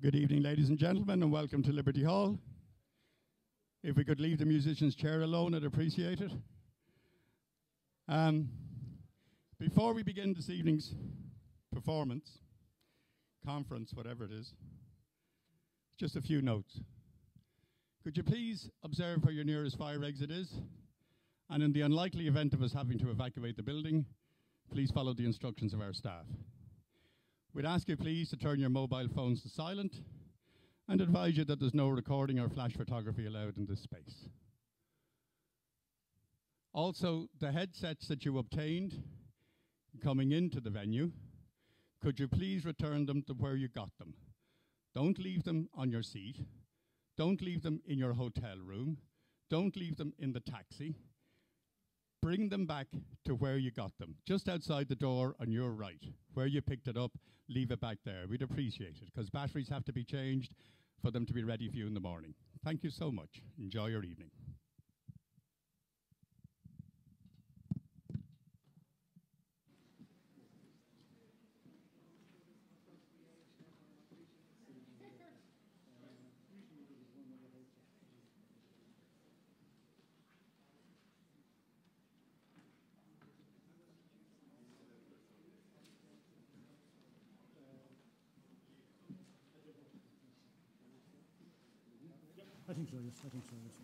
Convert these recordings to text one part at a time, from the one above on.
Good evening, ladies and gentlemen, and welcome to Liberty Hall. If we could leave the musician's chair alone, I'd appreciate it. Before we begin this evening's performance, conference, whatever it is, just a few notes. Could you please observe where your nearest fire exit is? And in the unlikely event of us having to evacuate the building, please follow the instructions of our staff. We'd ask you please to turn your mobile phones to silent and advise you that there's no recording or flash photography allowed in this space. Also, the headsets that you obtained coming into the venue, could you please return them to where you got them? Don't leave them on your seat. Don't leave them in your hotel room. Don't leave them in the taxi. Bring them back to where you got them, just outside the door on your right. Where you picked it up, leave it back there. We'd appreciate it, because batteries have to be changed for them to be ready for you in the morning. Thank you so much. Enjoy your evening. I think so, yes. I think so, yes.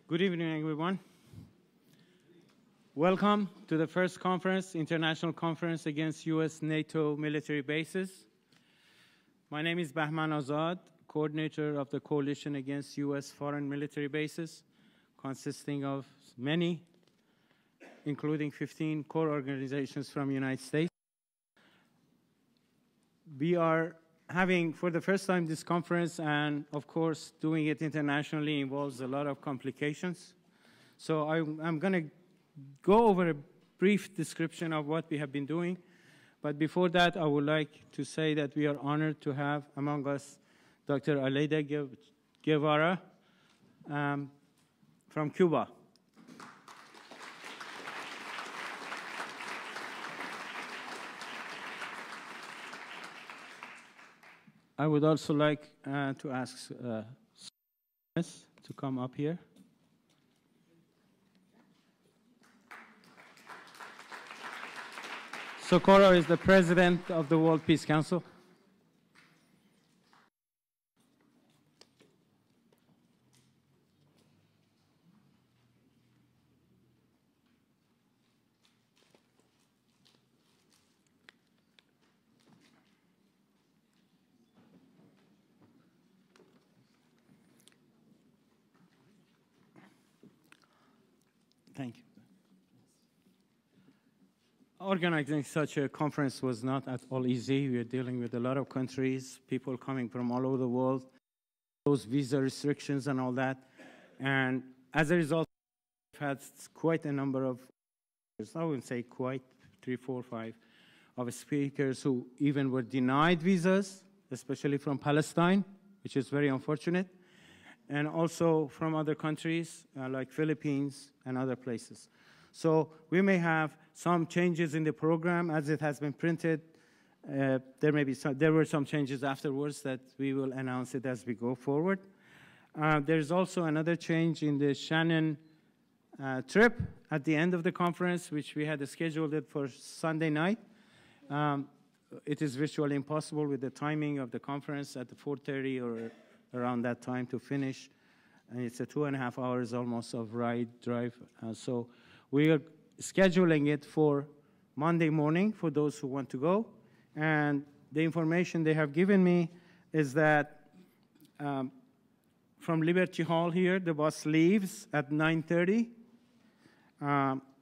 Good evening, everyone. Welcome to the first conference, International Conference Against U.S. NATO Military Bases. My name is Bahman Azad, coordinator of the Coalition Against U.S. Foreign Military Bases, consisting of many, including 15 core organizations from the United States. We are having, for the first time, this conference, and of course, doing it internationally involves a lot of complications. So I'm going to go over a brief description of what we have been doing. But before that, I would like to say that we are honored to have among us Dr. Aleida Guevara from Cuba. I would also like to ask to come up here. Socorro is the president of the World Peace Council. Thank you. Organizing such a conference was not at all easy. We are dealing with a lot of countries, people coming from all over the world, those visa restrictions and all that. And as a result, we've had quite a number of, I wouldn't say quite, 3, 4, 5, of speakers who even were denied visas, especially from Palestine, which is very unfortunate, and also from other countries like Philippines and other places. So we may have some changes in the program as it has been printed. There were some changes afterwards that we will announce it as we go forward. There's also another change in the Shannon trip at the end of the conference, which we had scheduled it for Sunday night. It is virtually impossible with the timing of the conference at 4:30 or around that time to finish. And it's a 2.5 hours almost of drive. So we are scheduling it for Monday morning for those who want to go. And the information they have given me is that from Liberty Hall here, the bus leaves at 9:30,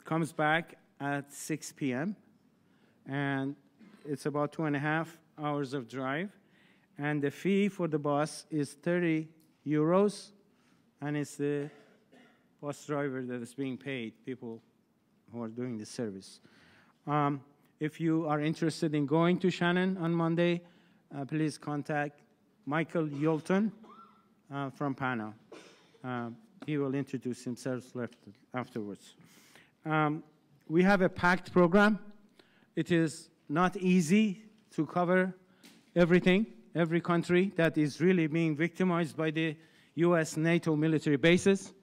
comes back at 6 p.m. And it's about 2.5 hours of drive. And the fee for the bus is 30 euros, and it's the bus driver that is being paid, people who are doing the service. If you are interested in going to Shannon on Monday, please contact Michael Yolton from PANA. He will introduce himself afterwards. we have a packed program. It is not easy to cover everything, every country that is really being victimized by the US NATO military bases.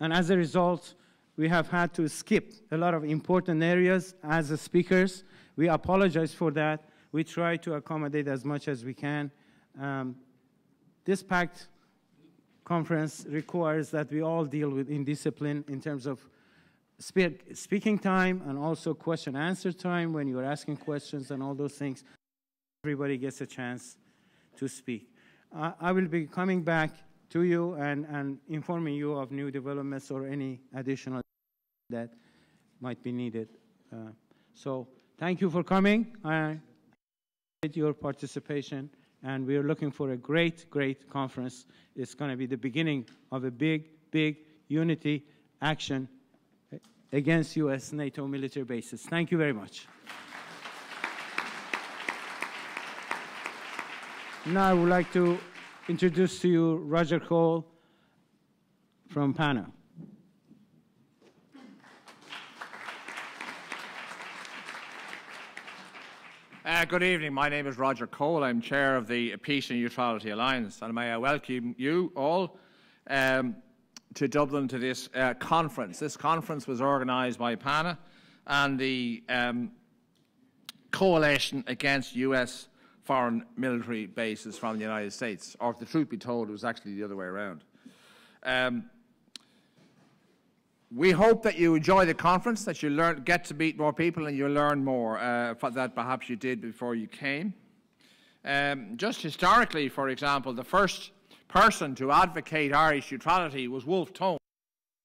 And as a result, we have had to skip a lot of important areas as the speakers. We apologize for that. We try to accommodate as much as we can. This packed conference requires that we all deal with indiscipline in terms of speaking time and also question-answer time when you're asking questions and all those things. Everybody gets a chance to speak. I will be coming back to you and informing you of new developments or any additional that might be needed. So thank you for coming. I appreciate your participation, and we are looking for a great, great conference. It's going to be the beginning of a big, big unity action against US NATO military bases. Thank you very much. Now I would like to introduce to you Roger Cole from PANA. Good evening. My name is Roger Cole. I'm chair of the Peace and Neutrality Alliance, and may I welcome you all to Dublin to this conference. This conference was organised by PANA and the Coalition Against US Foreign Military Bases from the United States, or if the truth be told, it was actually the other way around. We hope that you enjoy the conference, that you get to meet more people and you learn more that perhaps you did before you came. Just historically, for example, the first person to advocate Irish neutrality was Wolfe Tone,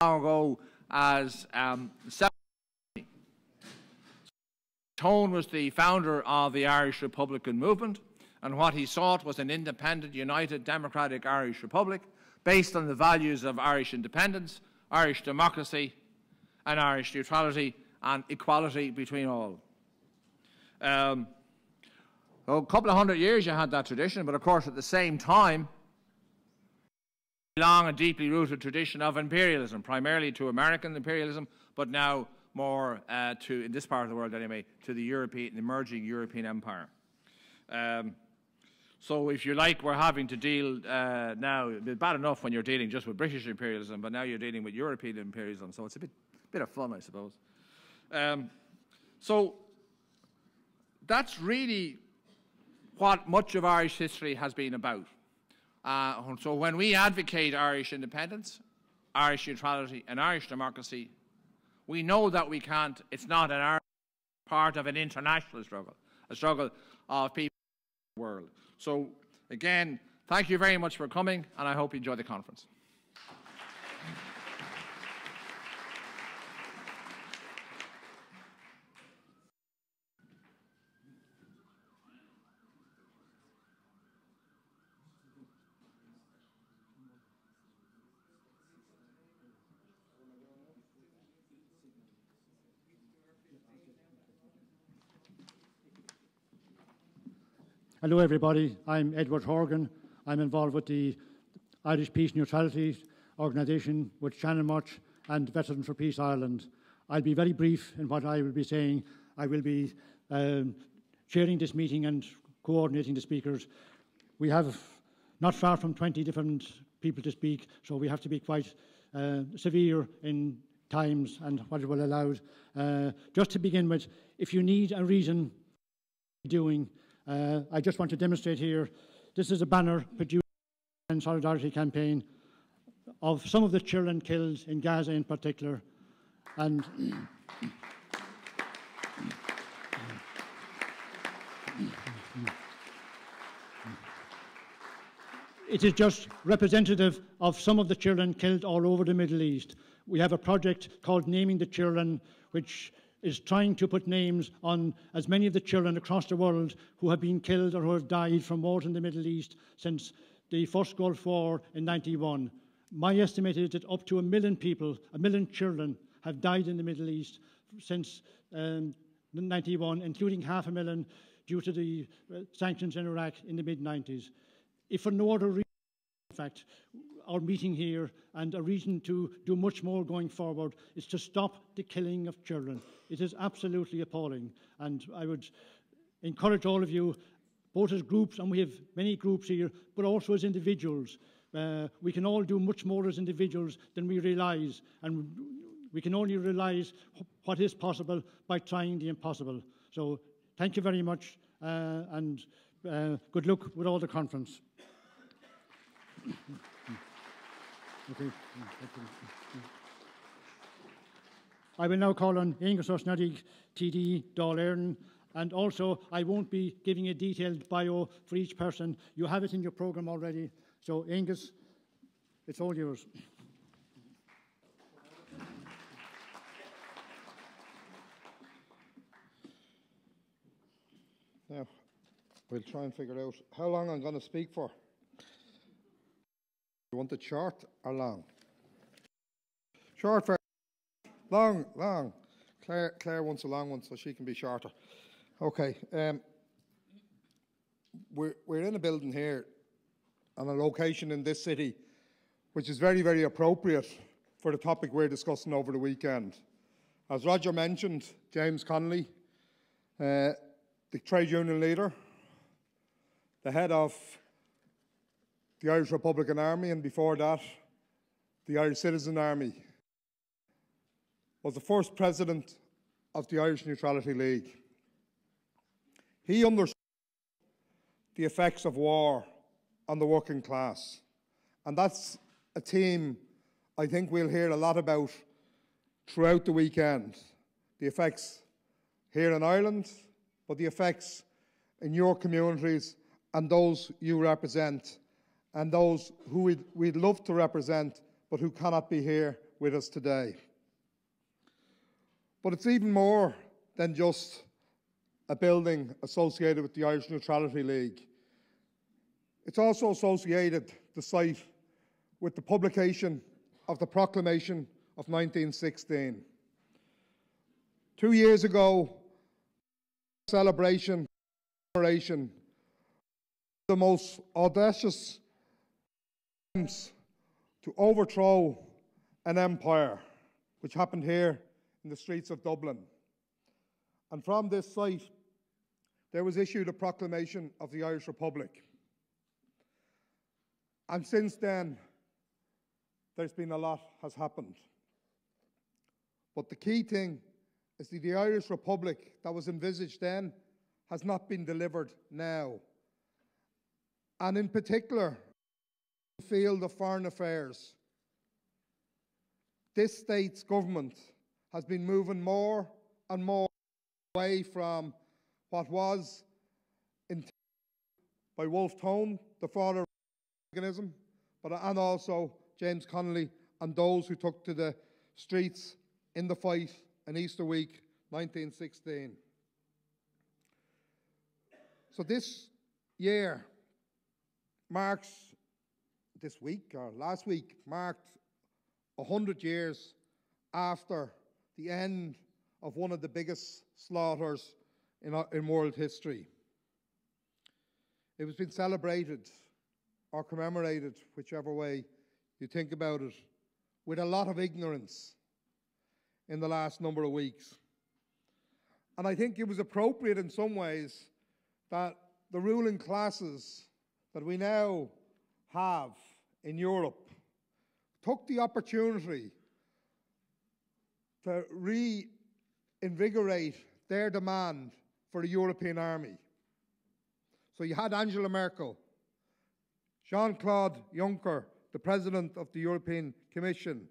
long ago as Tone was the founder of the Irish Republican movement, and what he sought was an independent, united, democratic Irish Republic based on the values of Irish independence, Irish democracy, and Irish neutrality, and equality between all. A couple of hundred years you had that tradition, but of course at the same time, a long and deeply rooted tradition of imperialism, primarily to American imperialism, but now more to, in this part of the world anyway, to the European, emerging European empire. So if you like, we're having to deal now, it's bad enough when you're dealing just with British imperialism, but now you're dealing with European imperialism, so it's a bit of fun, I suppose. So that's really what much of Irish history has been about. So when we advocate Irish independence, Irish neutrality and Irish democracy, we know that we can't, it's not an Irish part of an international struggle, a struggle of people in the world. So again, thank you very much for coming, and I hope you enjoy the conference. Hello everybody, I'm Edward Horgan. I'm involved with the Irish Peace Neutrality Organisation with Shannon March and Veterans for Peace Ireland. I'll be very brief in what I will be saying. I will be chairing this meeting and coordinating the speakers. We have not far from 20 different people to speak, so we have to be quite severe in times and what it will allow. Just to begin with, if you need a reason doing, I just want to demonstrate here, this is a banner produced in Solidarity campaign of some of the children killed in Gaza in particular. And it is just representative of some of the children killed all over the Middle East. We have a project called Naming the Children, which is trying to put names on as many of the children across the world who have been killed or who have died from wars in the Middle East since the first Gulf War in '91. My estimate is that up to 1 million people, 1 million children, have died in the Middle East since '91, including 500,000 due to the sanctions in Iraq in the mid-'90s. If for no other reason, in fact, our meeting here and a reason to do much more going forward is to stop the killing of children. It is absolutely appalling, and I would encourage all of you, both as groups, and we have many groups here, but also as individuals. We can all do much more as individuals than we realise, and we can only realise what is possible by trying the impossible. So thank you very much, and good luck with all the conference. Okay. I will now call on Angus Osnadig, TD, Dáil Éireann, and also I won't be giving a detailed bio for each person. You have it in your programme already. So Angus, it's all yours. Now, we'll try and figure out how long I'm going to speak for. You want it short or long? Short for long, long. Claire wants a long one, so she can be shorter. Okay. We're in a building here, on a location in this city, which is very, very appropriate for the topic we're discussing over the weekend. As Roger mentioned, James Connolly, the trade union leader, the head of the Irish Republican Army, and before that, the Irish Citizen Army, was the first president of the Irish Neutrality League. He understood the effects of war on the working class, and that's a theme I think we'll hear a lot about throughout the weekend. The effects here in Ireland, but the effects in your communities and those you represent, and those who we'd love to represent, but who cannot be here with us today. But it's even more than just a building associated with the Irish Neutrality League. It's also associated, the site, with the publication of the Proclamation of 1916. 2 years ago, celebration, commemoration, the most audacious attempts to overthrow an empire, which happened here in the streets of Dublin. And from this site, there was issued a proclamation of the Irish Republic. And since then, there's been a lot has happened. But the key thing is that the Irish Republic that was envisaged then has not been delivered now. And in particular, the field of foreign affairs, this state's government has been moving more and more away from what was intended by Wolfe Tone, the father of Republicanism, and also James Connolly and those who took to the streets in the fight in Easter week 1916. So this year marks, this week or last week, marked 100 years after the end of one of the biggest slaughters in world history. It was been celebrated or commemorated, whichever way you think about it, with a lot of ignorance in the last number of weeks. And I think it was appropriate in some ways that the ruling classes that we now have in Europe took the opportunity to reinvigorate their demand for a European army. So you had Angela Merkel, Jean-Claude Juncker, the President of the European Commission,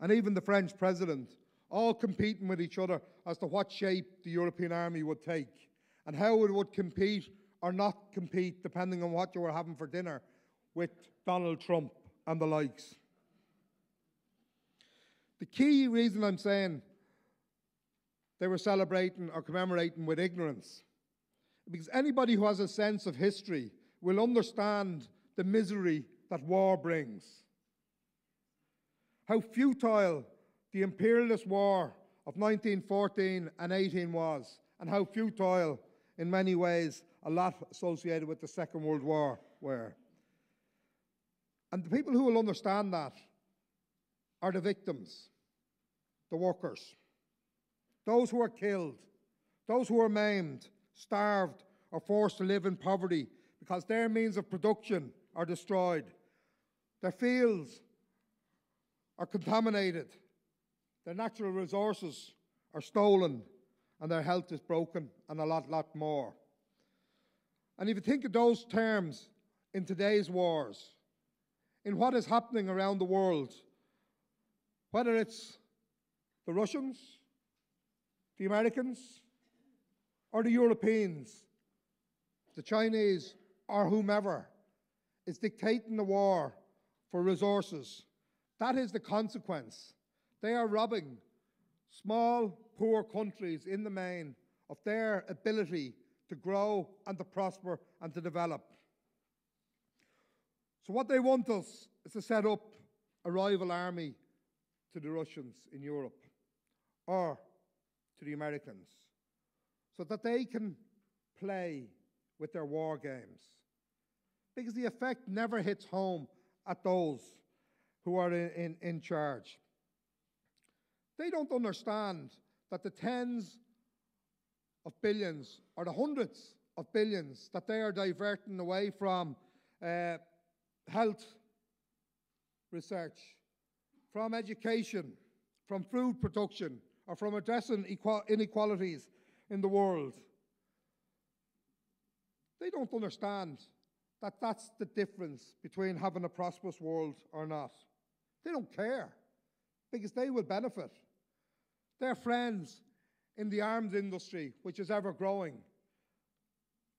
and even the French President, all competing with each other as to what shape the European army would take and how it would compete or not compete, depending on what you were having for dinner, with Donald Trump and the likes. The key reason I'm saying they were celebrating or commemorating with ignorance, because anybody who has a sense of history will understand the misery that war brings. How futile the imperialist war of 1914 and 18 was, and how futile, in many ways, a lot associated with the Second World War were. And the people who will understand that are the victims, the workers, those who are killed, those who are maimed, starved, or forced to live in poverty because their means of production are destroyed. Their fields are contaminated. Their natural resources are stolen, and their health is broken, and a lot more. And if you think of those terms in today's wars, in what is happening around the world, whether it's the Russians, the Americans, or the Europeans, the Chinese, or whomever is dictating the war for resources, that is the consequence. They are robbing small, poor countries in the main of their ability to grow and to prosper and to develop. So what they want us is to set up a rival army to the Russians in Europe or to the Americans so that they can play with their war games. Because the effect never hits home at those who are in charge. They don't understand that the tens of billions or the hundreds of billions that they are diverting away from health research, from education, from food production, or from addressing inequalities in the world. They don't understand that that's the difference between having a prosperous world or not. They don't care because they will benefit. Their friends in the arms industry, which is ever growing,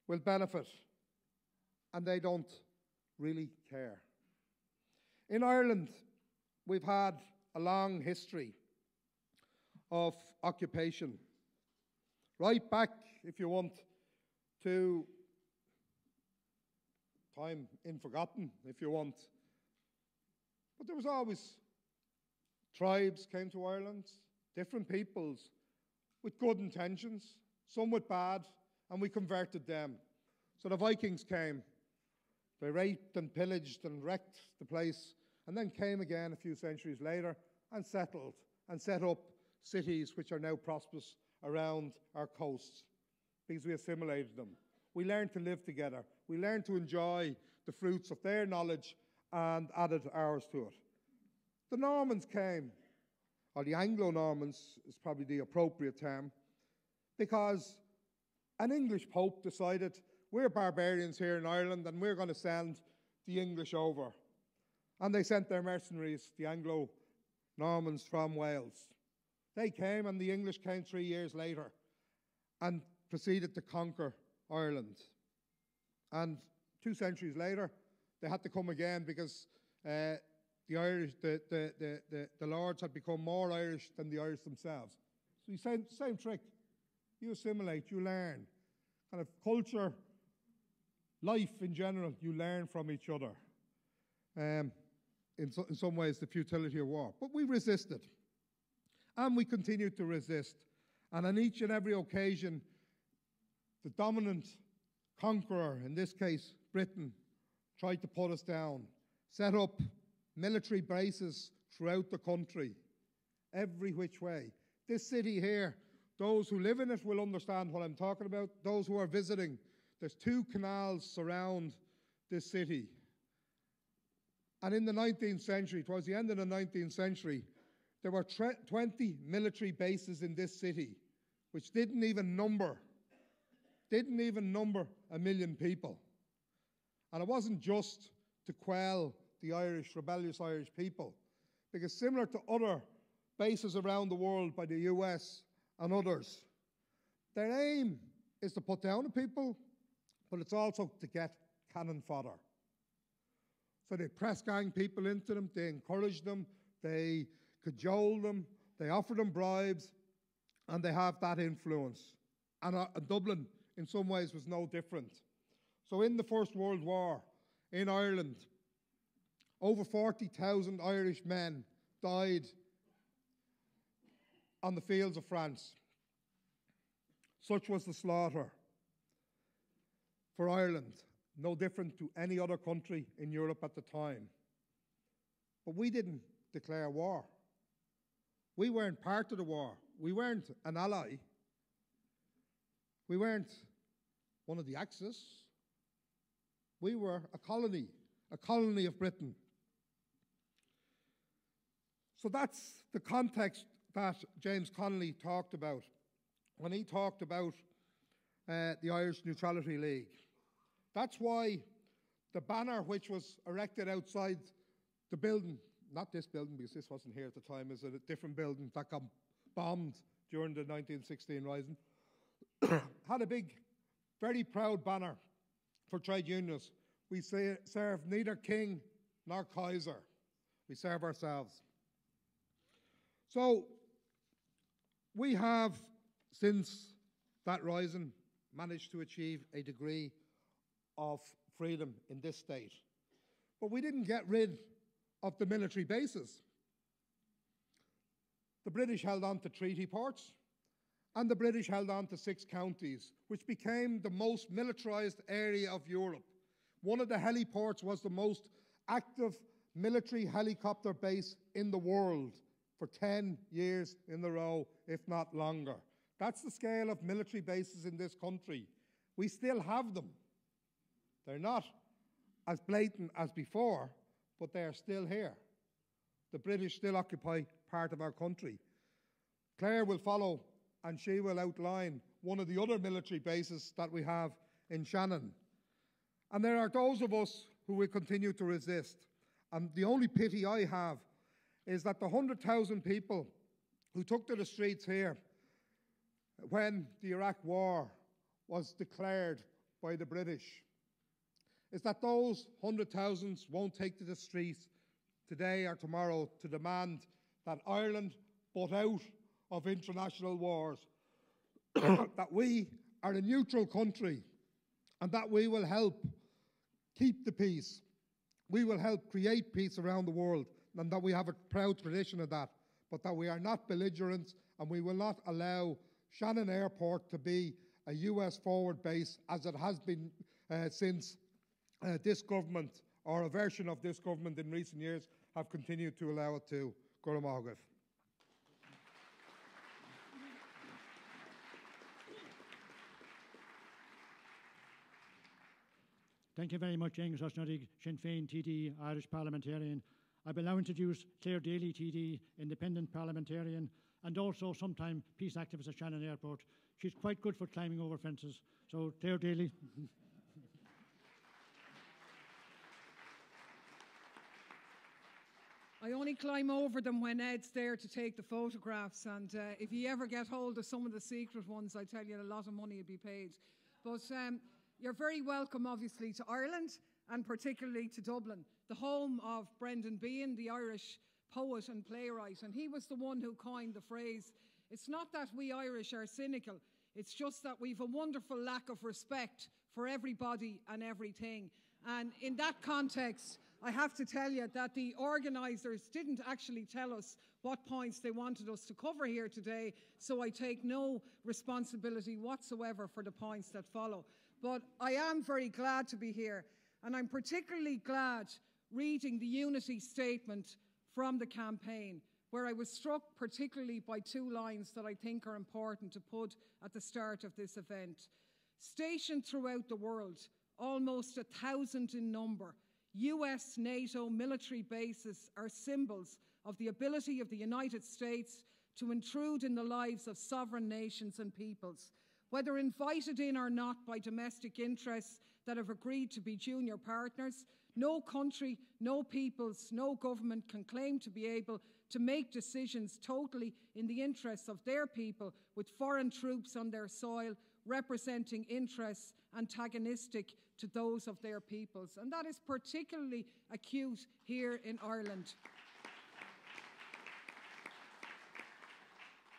will benefit, and they don't really care. In Ireland, we've had a long history of occupation. Right back, if you want, to time forgotten, if you want. But there was always tribes came to Ireland, different peoples with good intentions, some with bad, and we converted them. So the Vikings came. They raped and pillaged and wrecked the place, and then came again a few centuries later and settled and set up cities which are now prosperous around our coasts because we assimilated them. We learned to live together. We learned to enjoy the fruits of their knowledge and added ours to it. The Normans came, or the Anglo-Normans is probably the appropriate term, because an English pope decided, we're barbarians here in Ireland and we're going to send the English over. And they sent their mercenaries, the Anglo-Normans from Wales. They came, and the English came 3 years later and proceeded to conquer Ireland. And 2 centuries later, they had to come again because the Lords had become more Irish than the Irish themselves. So you same trick. You assimilate, you learn. Kind of culture, life in general, you learn from each other. In some ways, the futility of war. But we resisted. And we continued to resist. And on each and every occasion, the dominant conqueror, in this case Britain, tried to put us down, set up military bases throughout the country, every which way. This city here, those who live in it will understand what I'm talking about. Those who are visiting, there's 2 canals surround this city. And in the 19th century, towards the end of the 19th century, there were 20 military bases in this city, which didn't even number 1 million people. And it wasn't just to quell the rebellious Irish people, because similar to other bases around the world by the US and others, their aim is to put down the people, but it's also to get cannon fodder. So they press gang people into them, they encourage them, they cajole them, they offer them bribes, and they have that influence. And Dublin, in some ways, was no different. So in the First World War, in Ireland, over 40,000 Irish men died on the fields of France. Such was the slaughter for Ireland, no different to any other country in Europe at the time. but we didn't declare war. We weren't part of the war. We weren't an ally. We weren't one of the Axis. We were a colony of Britain. So that's the context that James Connolly talked about when he talked about the Irish Neutrality League. That's why the banner which was erected outside the building, not this building because this wasn't here at the time, is a different building that got bombed during the 1916 Rising, had a big, very proud banner for trade unionists. We serve neither king nor Kaiser. We serve ourselves. So we have, since that rising, managed to achieve a degree of freedom in this state. But we didn't get rid of the military bases. The British held on to treaty ports, and the British held on to 6 counties, which became the most militarised area of Europe. One of the heliports was the most active military helicopter base in the world for 10 years in a row, if not longer. That's the scale of military bases in this country. We still have them. They're not as blatant as before, but they are still here. The British still occupy part of our country. Claire will follow, and she will outline one of the other military bases that we have in Shannon. And there are those of us who will continue to resist. And the only pity I have is that the 100,000 people who took to the streets here when the Iraq War was declared by the British, is that those 100,000 won't take to the streets today or tomorrow to demand that Ireland butt out of international wars, that we are a neutral country, and that we will help keep the peace. We will help create peace around the world, and that we have a proud tradition of that, but that we are not belligerents, and we will not allow Shannon Airport to be a US forward base as it has been since this government, or a version of this government in recent years, have continued to allow it to. Guramaghif. Thank you very much, Angus Osnoddy, Sinn Féin TD, Irish parliamentarian. I will now introduce Claire Daly, TD, independent parliamentarian, and also sometime peace activist at Shannon Airport. She's quite good for climbing over fences. So, Claire Daly. I only climb over them when Ed's there to take the photographs, and if you ever get hold of some of the secret ones, I tell you a lot of money will be paid. But you're very welcome, obviously, to Ireland, and particularly to Dublin, the home of Brendan Behan, the Irish poet and playwright, and he was the one who coined the phrase, "It's not that we Irish are cynical, it's just that we've a wonderful lack of respect for everybody and everything." And in that context, I have to tell you that the organisers didn't actually tell us what points they wanted us to cover here today, so I take no responsibility whatsoever for the points that follow. But I am very glad to be here, and I'm particularly glad reading the unity statement from the campaign, where I was struck particularly by 2 lines that I think are important to put at the start of this event. Stationed throughout the world, almost 1,000 in number, US NATO military bases are symbols of the ability of the United States to intrude in the lives of sovereign nations and peoples. Whether invited in or not by domestic interests that have agreed to be junior partners, no country, no peoples, no government can claim to be able to make decisions totally in the interests of their people with foreign troops on their soil representing interests antagonistic to those of their peoples. And that is particularly acute here in Ireland.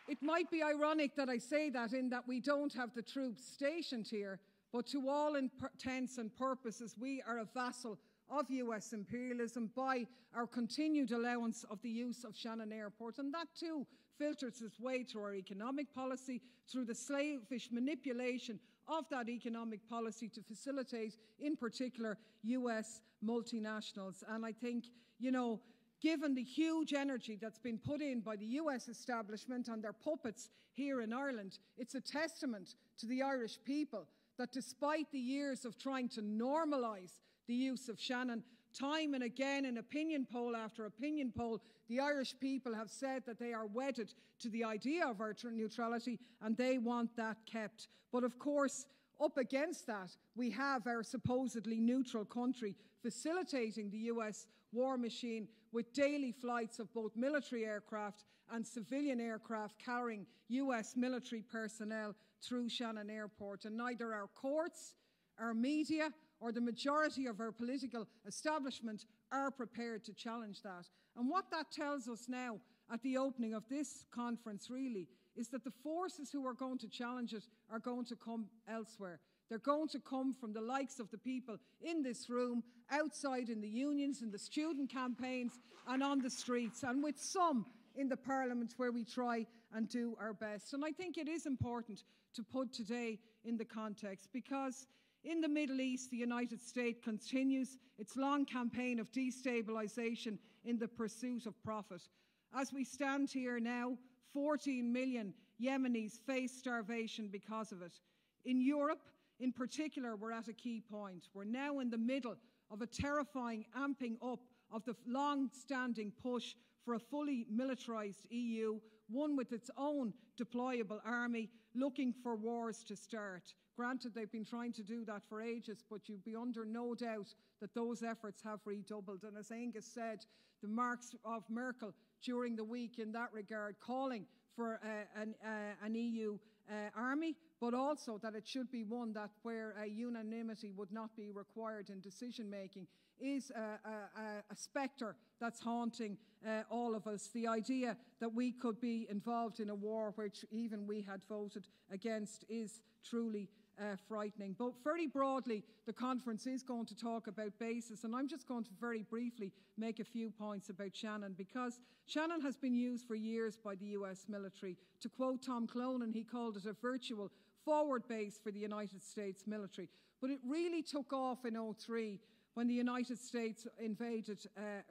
It might be ironic that I say that in that we don't have the troops stationed here, but to all intents and purposes, we are a vassal of US imperialism by our continued allowance of the use of Shannon Airport. And that too filters its way through our economic policy, through the slavish manipulation of that economic policy to facilitate, in particular, US multinationals. And I think, you know, given the huge energy that's been put in by the US establishment and their puppets here in Ireland, it's a testament to the Irish people that despite the years of trying to normalise the use of Shannon, time and again in opinion poll after opinion poll, the Irish people have said that they are wedded to the idea of our neutrality and they want that kept. But of course, up against that, we have our supposedly neutral country facilitating the US war machine with daily flights of both military aircraft and civilian aircraft carrying US military personnel through Shannon Airport. And neither our courts, our media, or the majority of our political establishment are prepared to challenge that. And what that tells us now at the opening of this conference really is that the forces who are going to challenge it are going to come elsewhere. They're going to come from the likes of the people in this room, outside in the unions, in the student campaigns, and on the streets, and with some in the Parliament where we try and do our best. And I think it is important to put today in the context, because in the Middle East, the United States continues its long campaign of destabilization in the pursuit of profit. As we stand here now, 14 million Yemenis face starvation because of it. In Europe, in particular, we're at a key point. We're now in the middle of a terrifying amping up of the long-standing push for a fully militarised EU, one with its own deployable army, looking for wars to start. Granted, they've been trying to do that for ages, but you'd be under no doubt that those efforts have redoubled. And as Angus said, the marks of Merkel during the week in that regard, calling for an EU army, but also that it should be one that where unanimity would not be required in decision-making, is a spectre that's haunting all of us. The idea that we could be involved in a war which even we had voted against is truly frightening. But very broadly, the conference is going to talk about bases, and I'm just going to very briefly make a few points about Shannon, because Shannon has been used for years by the US military. To quote Tom Clonan, he called it a virtual forward base for the United States military. But it really took off in 2003 when the United States invaded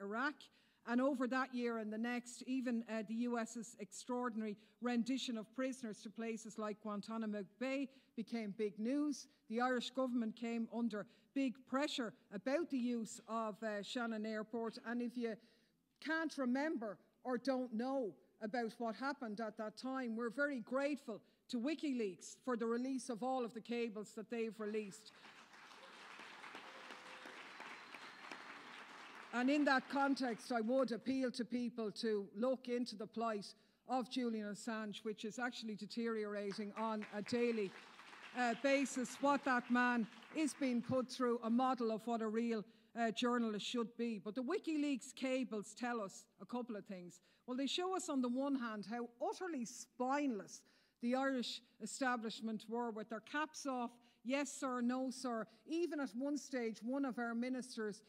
Iraq. And over that year and the next, even the US's extraordinary rendition of prisoners to places like Guantanamo Bay became big news. The Irish government came under big pressure about the use of Shannon Airport. And if you can't remember or don't know about what happened at that time, we're very grateful to WikiLeaks for the release of all of the cables that they've released. And in that context, I would appeal to people to look into the plight of Julian Assange, which is actually deteriorating on a daily basis. What that man is being put through, a model of what a real journalist should be. But the WikiLeaks cables tell us a couple of things. Well, they show us on the one hand how utterly spineless the Irish establishment were, with their caps off, yes sir, no sir. Even at one stage, one of our ministers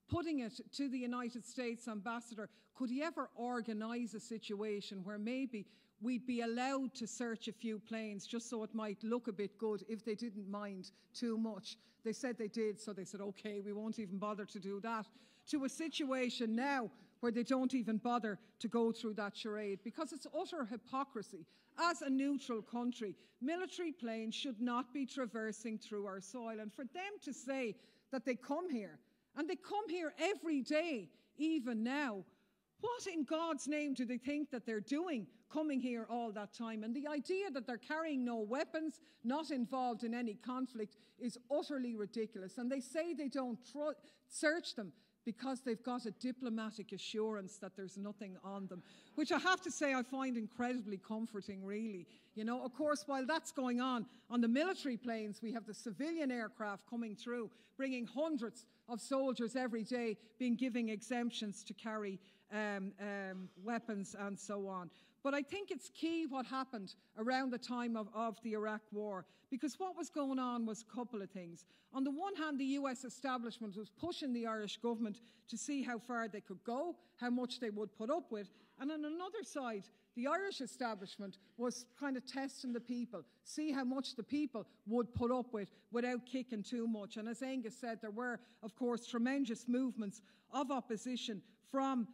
putting it to the United States ambassador, could he ever organise a situation where maybe we'd be allowed to search a few planes just so it might look a bit good if they didn't mind too much? They said they did, so they said, okay, we won't even bother to do that. To a situation now where they don't even bother to go through that charade, because it's utter hypocrisy. As a neutral country, military planes should not be traversing through our soil. And for them to say that they come here, and they come here every day, even now, what in God's name do they think that they're doing coming here all that time? And the idea that they're carrying no weapons, not involved in any conflict, is utterly ridiculous. And they say they don't search them because they've got a diplomatic assurance that there's nothing on them, which I have to say I find incredibly comforting, really. You know, of course, while that's going on the military planes, we have the civilian aircraft coming through, bringing hundreds of soldiers every day, being given exemptions to carry weapons and so on. But I think it's key what happened around the time of the Iraq War, because what was going on was a couple of things. On the one hand, the US establishment was pushing the Irish government to see how far they could go, how much they would put up with. And on another side, the Irish establishment was kind of testing the people, see how much the people would put up with without kicking too much. And as Angus said, there were, of course, tremendous movements of opposition from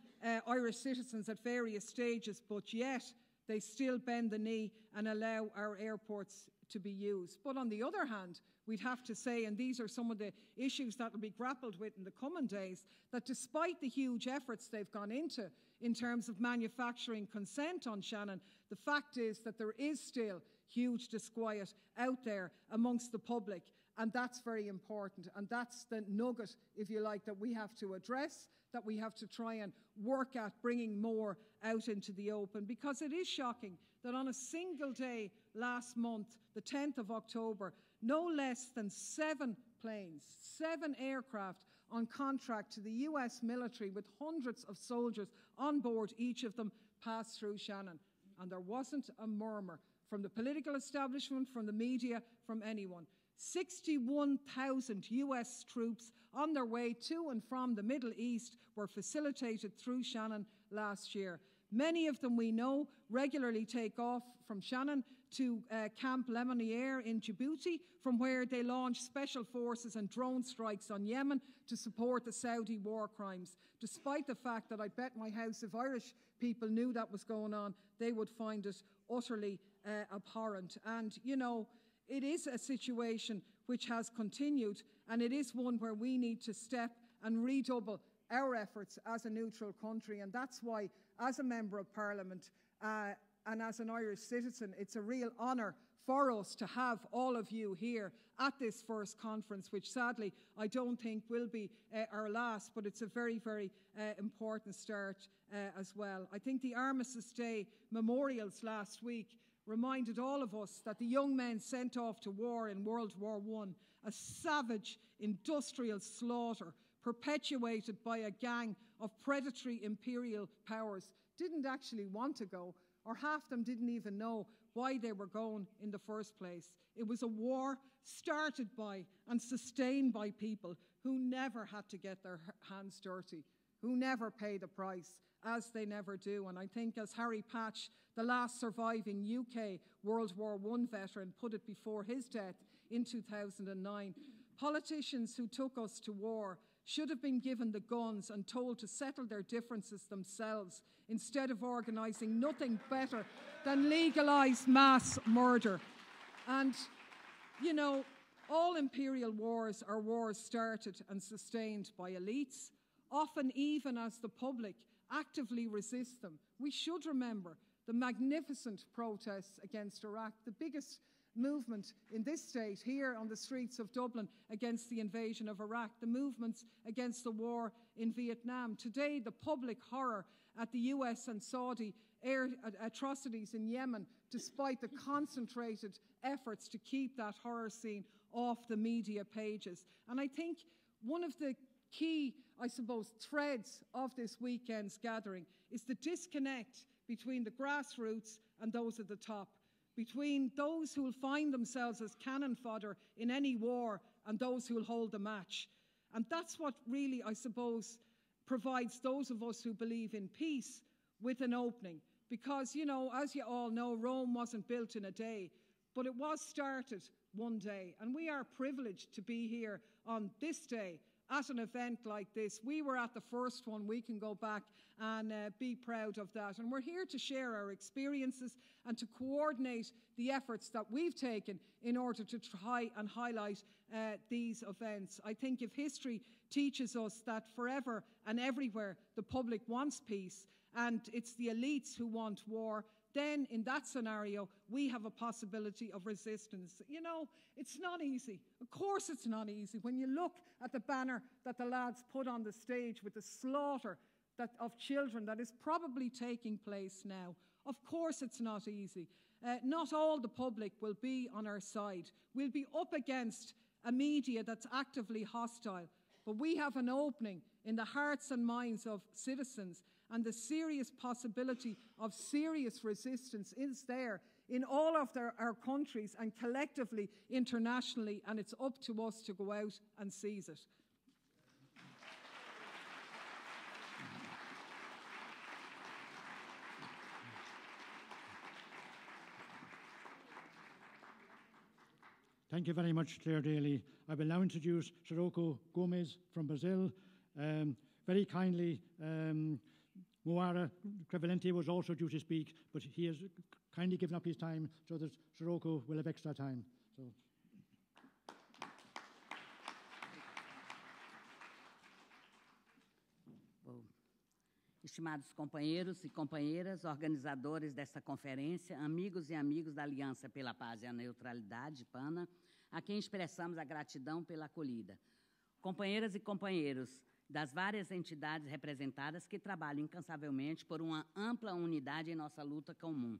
Irish citizens at various stages, but yet they still bend the knee and allow our airports to be used. But on the other hand, we'd have to say, and these are some of the issues that will be grappled with in the coming days, that despite the huge efforts they've gone into in terms of manufacturing consent on Shannon, the fact is that there is still huge disquiet out there amongst the public, and that's very important. And that's the nugget, if you like, that we have to address, that we have to try and work at bringing more out into the open, because it is shocking that on a single day last month, the 10th of October, no less than 7 planes, 7 aircraft on contract to the US military with hundreds of soldiers on board each of them passed through Shannon. And there wasn't a murmur from the political establishment, from the media, from anyone. 61,000 US troops on their way to and from the Middle East were facilitated through Shannon last year. Many of them, we know, regularly take off from Shannon to Camp Lemonnier in Djibouti, from where they launch special forces and drone strikes on Yemen to support the Saudi war crimes. Despite the fact that I bet my house if Irish people knew that was going on, they would find it utterly abhorrent. And, you know, it is a situation which has continued, and it is one where we need to step and redouble our efforts as a neutral country. And that's why, as a Member of Parliament and as an Irish citizen, it's a real honour for us to have all of you here at this first conference, which sadly I don't think will be our last, but it's a very, very important start as well. I think the Armistice Day memorials last week reminded all of us that the young men sent off to war in World War I, a savage industrial slaughter perpetuated by a gang of predatory imperial powers, didn't actually want to go, or half them didn't even know why they were going in the first place. It was a war started by and sustained by people who never had to get their hands dirty, who never pay the price, as they never do. And I think, as Harry Patch, the last surviving UK World War I veteran, put it before his death in 2009, politicians who took us to war should have been given the guns and told to settle their differences themselves, instead of organising nothing better than legalised mass murder. And, you know, all imperial wars are wars started and sustained by elites, often even as the public actively resist them. We should remember the magnificent protests against Iraq, the biggest movement in this state here on the streets of Dublin against the invasion of Iraq, the movements against the war in Vietnam. Today, the public horror at the US and Saudi air atrocities in Yemen, despite the concentrated efforts to keep that horror scene off the media pages. And I think one of the key, I suppose, threads of this weekend's gathering is the disconnect between the grassroots and those at the top, between those who will find themselves as cannon fodder in any war and those who will hold the match. And that's what really, I suppose, provides those of us who believe in peace with an opening. Because, you know, as you all know, Rome wasn't built in a day, but it was started one day. And we are privileged to be here on this day at an event like this. We were at the first one. We can go back and be proud of that. And we're here to share our experiences and to coordinate the efforts that we've taken in order to try and highlight these events. I think if history teaches us that forever and everywhere the public wants peace and it's the elites who want war, then in that scenario, we have a possibility of resistance. You know, it's not easy. Of course it's not easy. When you look at the banner that the lads put on the stage with the slaughter of children that is probably taking place now, of course it's not easy. Not all the public will be on our side. We'll be up against a media that's actively hostile. But we have an opening in the hearts and minds of citizens, and the serious possibility of serious resistance is there in all of our countries and collectively internationally, and it's up to us to go out and seize it. Thank you very much, Claire Daly. I will now introduce Sirocco Gomez from Brazil. very kindly, Muara Crevalente was also due to speak, but he has kindly given up his time so that Sirocco will have extra time. So. Estimados companheiros e companheiras, organizadores desta conferência, amigos e amigos da Aliança pela Paz e a Neutralidade, PANA, a quem expressamos a gratidão pela acolhida. Companheiras e companheiros das várias entidades representadas que trabalham incansavelmente por uma ampla unidade em nossa luta comum.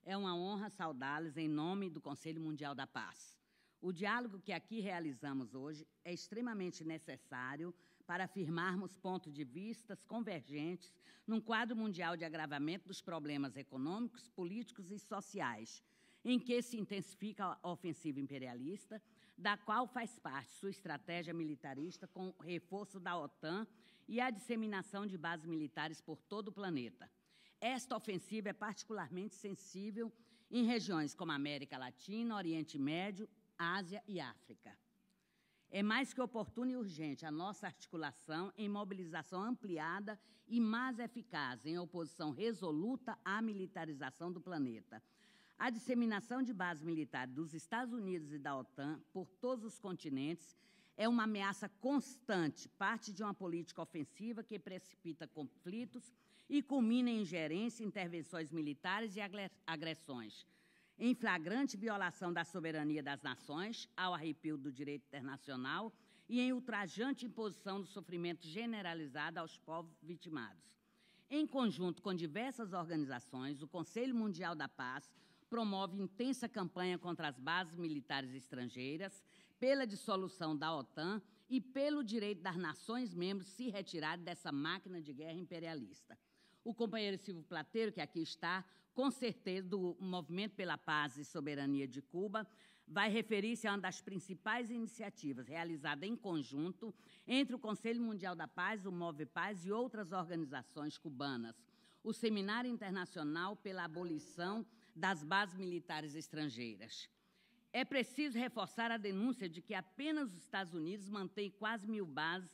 É uma honra saudá-los em nome do Conselho Mundial da Paz. O diálogo que aqui realizamos hoje é extremamente necessário para afirmarmos pontos de vista convergentes num quadro mundial de agravamento dos problemas econômicos, políticos e sociais, em que se intensifica a ofensiva imperialista, da qual faz parte sua estratégia militarista com o reforço da OTAN e a disseminação de bases militares por todo o planeta. Esta ofensiva é particularmente sensível em regiões como América Latina, Oriente Médio, Ásia e África. É mais que oportuna e urgente a nossa articulação em mobilização ampliada e mais eficaz em oposição resoluta à militarização do planeta. A disseminação de bases militares dos Estados Unidos e da OTAN por todos os continentes é uma ameaça constante, parte de uma política ofensiva que precipita conflitos e culmina em ingerência, intervenções militares e agressões, em flagrante violação da soberania das nações, ao arrepio do direito internacional e em ultrajante imposição do sofrimento generalizado aos povos vitimados. Em conjunto com diversas organizações, o Conselho Mundial da Paz promove intensa campanha contra as bases militares estrangeiras, pela dissolução da OTAN e pelo direito das nações membros se retirarem dessa máquina de guerra imperialista. O companheiro Silvio Plateiro, que aqui está, com certeza, do Movimento pela Paz e Soberania de Cuba, vai referir-se a uma das principais iniciativas realizadas em conjunto entre o Conselho Mundial da Paz, o Move Paz e outras organizações cubanas, o Seminário Internacional pela Abolição das Bases Militares Estrangeiras. É preciso reforçar a denúncia de que apenas os Estados Unidos mantêm quase 1000 bases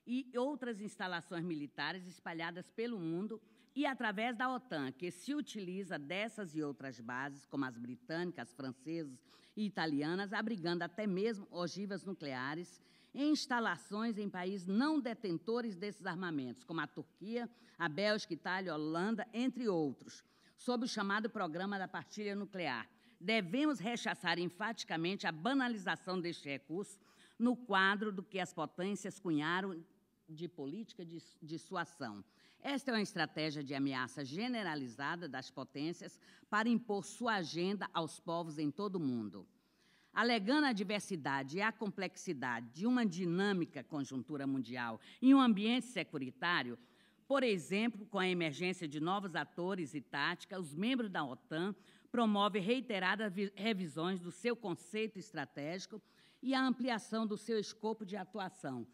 e outras instalações militares espalhadas pelo mundo e através da OTAN, que se utiliza dessas e outras bases, como as britânicas, francesas e italianas, abrigando até mesmo ogivas nucleares em instalações em países não detentores desses armamentos, como a Turquia, a Bélgica, Itália, a Holanda, entre outros, sob o chamado Programa da Partilha Nuclear. Devemos rechaçar enfaticamente a banalização deste recurso no quadro do que as potências cunharam de política de dissuasão. Esta é uma estratégia de ameaça generalizada das potências para impor sua agenda aos povos em todo o mundo. Alegando a diversidade e a complexidade de uma dinâmica conjuntura mundial em um ambiente securitário, por exemplo, com a emergência de novos atores e táticas, os membros da OTAN promovem reiteradas revisões do seu conceito estratégico e a ampliação do seu escopo de atuação,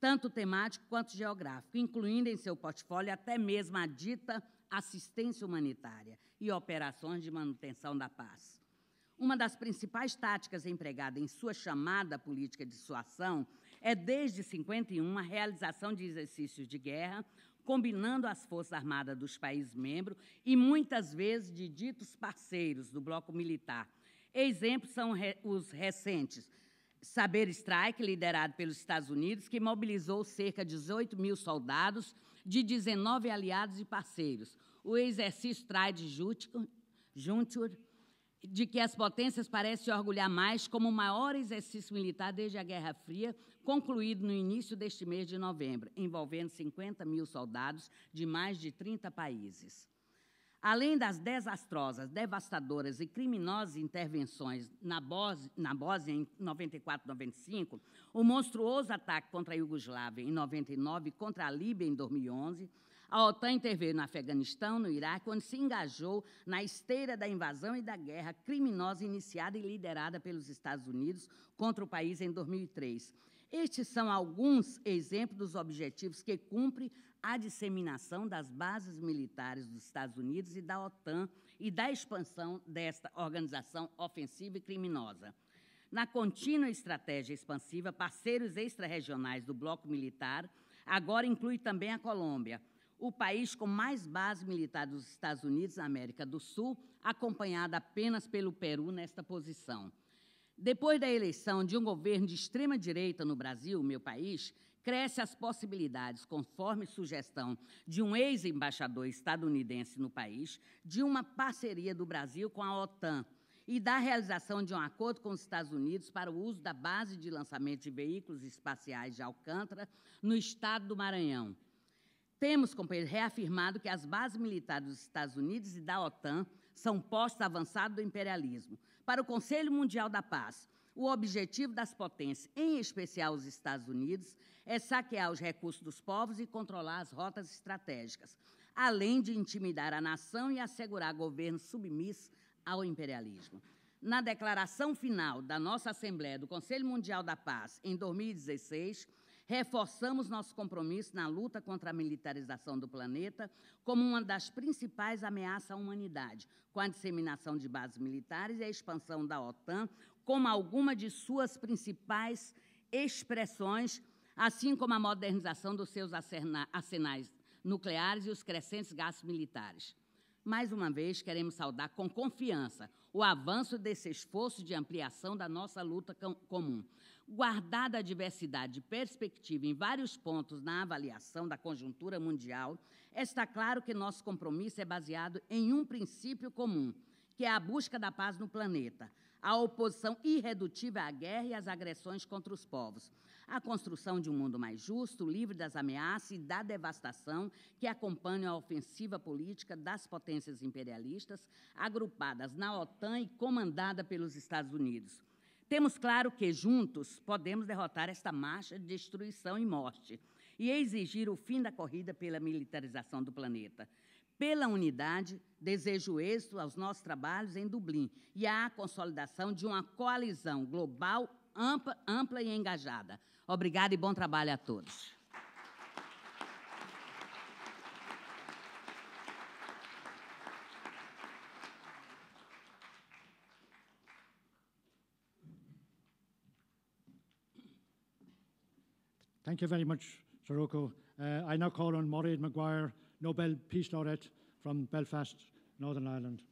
tanto temático quanto geográfico, incluindo em seu portfólio até mesmo a dita assistência humanitária e operações de manutenção da paz. Uma das principais táticas empregadas em sua chamada política de dissuasão é, desde 1951, a realização de exercícios de guerra, combinando as Forças Armadas dos países membros e, muitas vezes, de ditos parceiros do bloco militar. Exemplos são os recentes Saber Strike, liderado pelos Estados Unidos, que mobilizou cerca de 18.000 soldados de 19 aliados e parceiros. O exercício Trade Juncture, de que as potências parecem se orgulhar mais como o maior exercício militar desde a Guerra Fria, concluído no início deste mês de novembro, envolvendo 50.000 soldados de mais de 30 países. Além das desastrosas, devastadoras e criminosas intervenções na Bósnia em 94-95, o monstruoso ataque contra a Iugoslávia em 99 e contra a Líbia em 2011, a OTAN interveio no Afeganistão, no Iraque, onde se engajou na esteira da invasão e da guerra criminosa iniciada e liderada pelos Estados Unidos contra o país em 2003. Estes são alguns exemplos dos objetivos que cumpre a disseminação das bases militares dos Estados Unidos e da OTAN e da expansão desta organização ofensiva e criminosa. na contínua estratégia expansiva, parceiros extra-regionais do bloco militar, agora inclui também a Colômbia, o país com mais base militar dos Estados Unidos na América do Sul, acompanhada apenas pelo Peru nesta posição. Depois da eleição de um governo de extrema-direita no Brasil, meu país, cresce as possibilidades, conforme sugestão de um ex-embaixador estadunidense no país, de uma parceria do Brasil com a OTAN e da realização de um acordo com os Estados Unidos para o uso da base de lançamento de veículos espaciais de Alcântara, no estado do Maranhão. Temos, companheiros, reafirmado que as bases militares dos Estados Unidos e da OTAN são postos avançados do imperialismo. Para o Conselho Mundial da Paz, o objetivo das potências, em especial os Estados Unidos, é saquear os recursos dos povos e controlar as rotas estratégicas, além de intimidar a nação e assegurar governos submissos ao imperialismo. Na declaração final da nossa Assembleia do Conselho Mundial da Paz, em 2016, reforçamos nosso compromisso na luta contra a militarização do planeta como uma das principais ameaças à humanidade, com a disseminação de bases militares e a expansão da OTAN como alguma de suas principais expressões, assim como a modernização dos seus arsenais nucleares e os crescentes gastos militares. Mais uma vez, queremos saudar com confiança o avanço desse esforço de ampliação da nossa luta comum. Guardada a diversidade de perspectiva em vários pontos na avaliação da conjuntura mundial, está claro que nosso compromisso é baseado em um princípio comum, que é a busca da paz no planeta, a oposição irredutível à guerra e às agressões contra os povos, a construção de um mundo mais justo, livre das ameaças e da devastação que acompanham a ofensiva política das potências imperialistas, agrupadas na OTAN e comandada pelos Estados Unidos. Temos claro que, juntos, podemos derrotar esta marcha de destruição e morte e exigir o fim da corrida pela militarização do planeta. Pela unidade, desejo êxito aos nossos trabalhos em Dublin e à consolidação de uma coalizão global ampla e engajada. Obrigada e bom trabalho a todos. Thank you very much, Sir Rocco. I now call on Mairead Maguire, Nobel Peace Laureate from Belfast, Northern Ireland.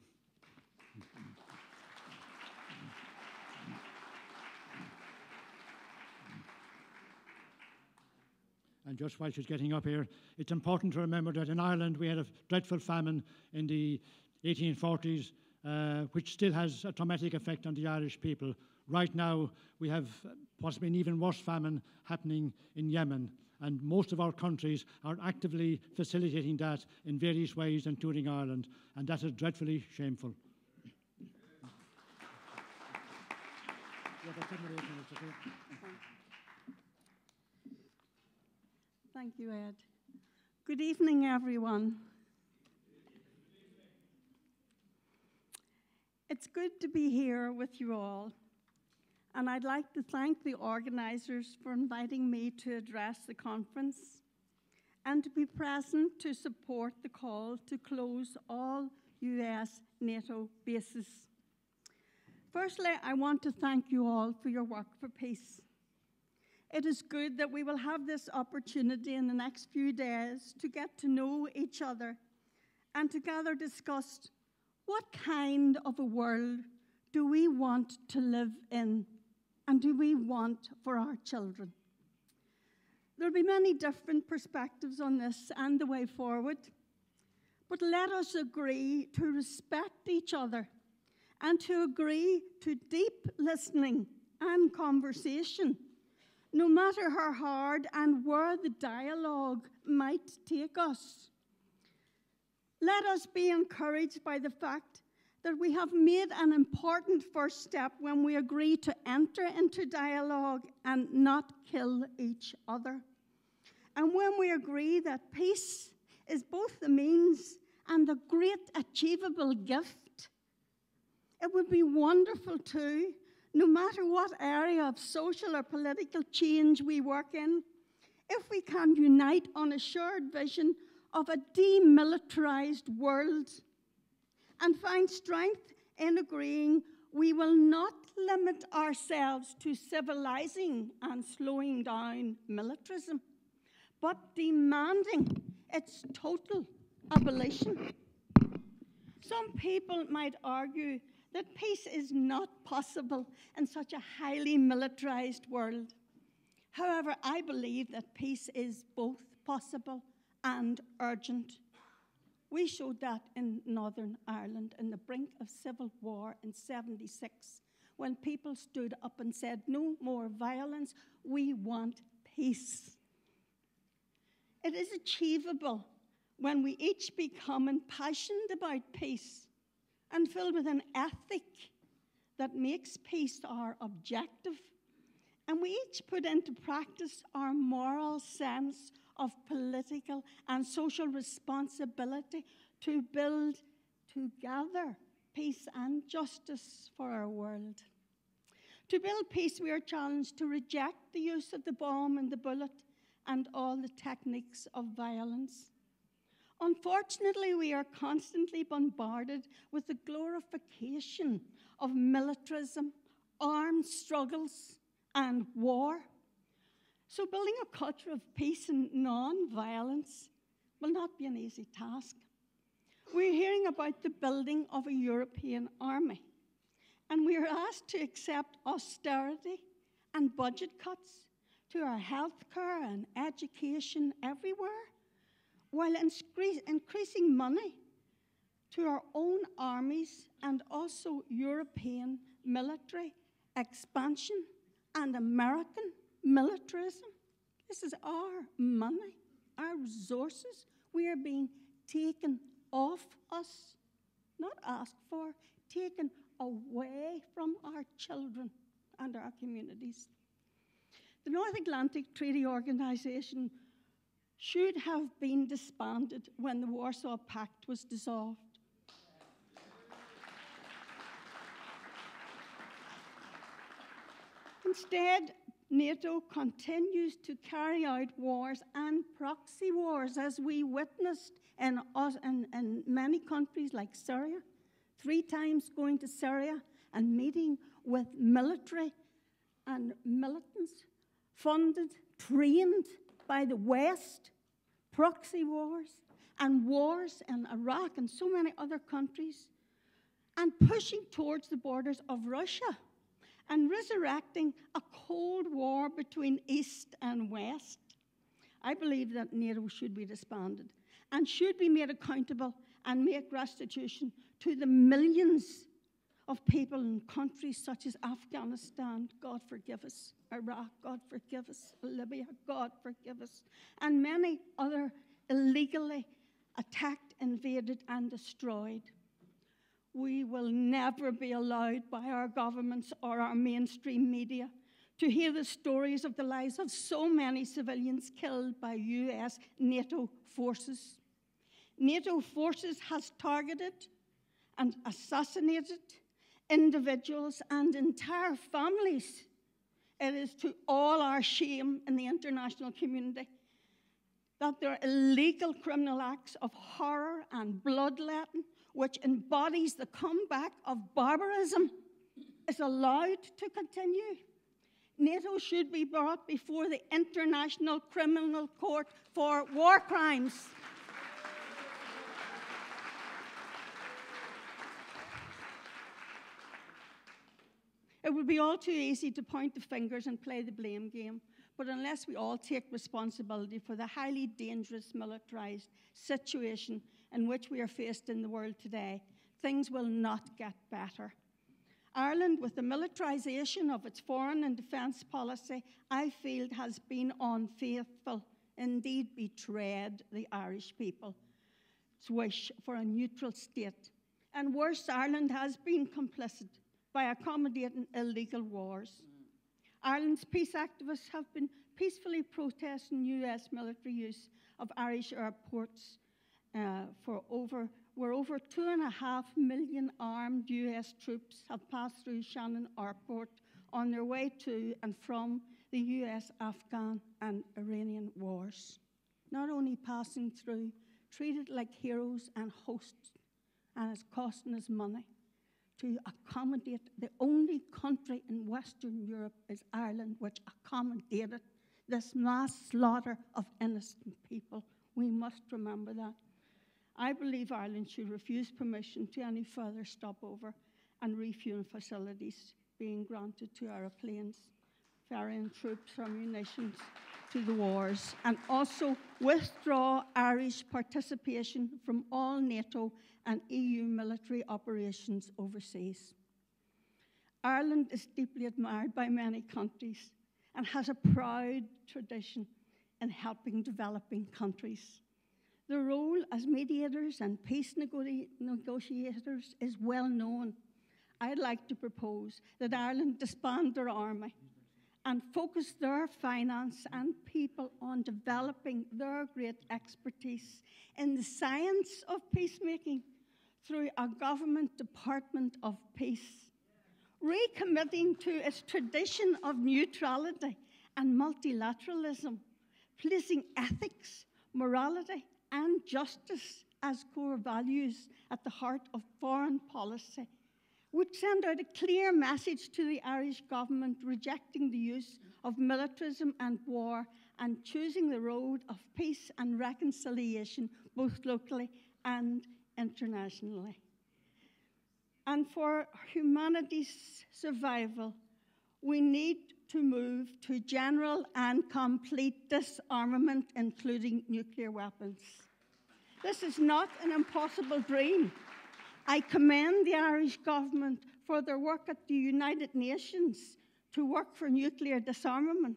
And just while she's getting up here, it's important to remember that in Ireland we had a dreadful famine in the 1840s, which still has a traumatic effect on the Irish people. Right now, we have possibly an even worse famine happening in Yemen, and most of our countries are actively facilitating that in various ways, including Ireland, and that is dreadfully shameful. Thank you, Ed. Good evening, everyone. It's good to be here with you all, and I'd like to thank the organisers for inviting me to address the conference and to be present to support the call to close all US NATO bases. Firstly, I want to thank you all for your work for peace. It is good that we will have this opportunity in the next few days to get to know each other and together discuss what kind of a world do we want to live in and do we want for our children. There will be many different perspectives on this and the way forward, but let us agree to respect each other and to agree to deep listening and conversation, no matter how hard and where the dialogue might take us. Let us be encouraged by the fact that we have made an important first step when we agree to enter into dialogue and not kill each other. And when we agree that peace is both the means and the great achievable gift, it would be wonderful too, no matter what area of social or political change we work in, if we can unite on a shared vision of a demilitarized world and find strength in agreeing we will not limit ourselves to civilizing and slowing down militarism, but demanding its total abolition. Some people might argue that peace is not possible in such a highly militarized world. However, I believe that peace is both possible and urgent. We showed that in Northern Ireland in the brink of civil war in '76, when people stood up and said, "No more violence, we want peace." It is achievable when we each become impassioned about peace and filled with an ethic that makes peace our objective, and we each put into practice our moral sense of political and social responsibility to build together peace and justice for our world. To build peace, we are challenged to reject the use of the bomb and the bullet and all the techniques of violence. Unfortunately, we are constantly bombarded with the glorification of militarism, armed struggles, and war. So building a culture of peace and non-violence will not be an easy task. We're hearing about the building of a European army, and we are asked to accept austerity and budget cuts to our healthcare and education everywhere, while increasing money to our own armies and also European military expansion and American militarism. This is our money, our resources. We are being taken off us, not asked for, taken away from our children and our communities. The North Atlantic Treaty Organization should have been disbanded when the Warsaw Pact was dissolved. Instead, NATO continues to carry out wars and proxy wars, as we witnessed in many countries like Syria, 3 times going to Syria and meeting with military and militants, funded, trained by the West, proxy wars, and wars in Iraq and so many other countries, and pushing towards the borders of Russia and resurrecting a Cold War between East and West. I believe that NATO should be disbanded and should be made accountable and make restitution to the millions of people in countries such as Afghanistan, God forgive us, Iraq, God forgive us, Libya, God forgive us, and many other illegally attacked, invaded, and destroyed. We will never be allowed by our governments or our mainstream media to hear the stories of the lives of so many civilians killed by US NATO forces. NATO forces has targeted and assassinated individuals and entire families. It is to all our shame in the international community that their illegal criminal acts of horror and bloodletting, which embodies the comeback of barbarism, is allowed to continue. NATO should be brought before the International Criminal Court for war crimes. It would be all too easy to point the fingers and play the blame game, but unless we all take responsibility for the highly dangerous militarized situation in which we are faced in the world today, things will not get better. Ireland, with the militarization of its foreign and defence policy, I feel has been unfaithful, indeed betrayed the Irish people's wish for a neutral state. And worse, Ireland has been complicit by accommodating illegal wars. Ireland's peace activists have been peacefully protesting US military use of Irish airports where over 2.5 million armed US troops have passed through Shannon Airport on their way to and from the US, Afghan, and Iranian wars. Not only passing through, treated like heroes and hosts, and it's costing us money to accommodate. The only country in Western Europe is Ireland which accommodated this mass slaughter of innocent people. We must remember that. I believe Ireland should refuse permission to any further stopover and refueling facilities being granted to aeroplanes ferrying troops or munitions to the wars, and also withdraw Irish participation from all NATO and EU military operations overseas. Ireland is deeply admired by many countries and has a proud tradition in helping developing countries. The role as mediators and peace negotiators is well known. I'd like to propose that Ireland disband their army and focus their finance and people on developing their great expertise in the science of peacemaking through a government department of peace, recommitting to its tradition of neutrality and multilateralism, placing ethics, morality, and justice as core values at the heart of foreign policy, would send out a clear message to the Irish government rejecting the use of militarism and war and choosing the road of peace and reconciliation both locally and internationally. And for humanity's survival, we need to move to general and complete disarmament, including nuclear weapons. This is not an impossible dream. I commend the Irish government for their work at the United Nations to work for nuclear disarmament.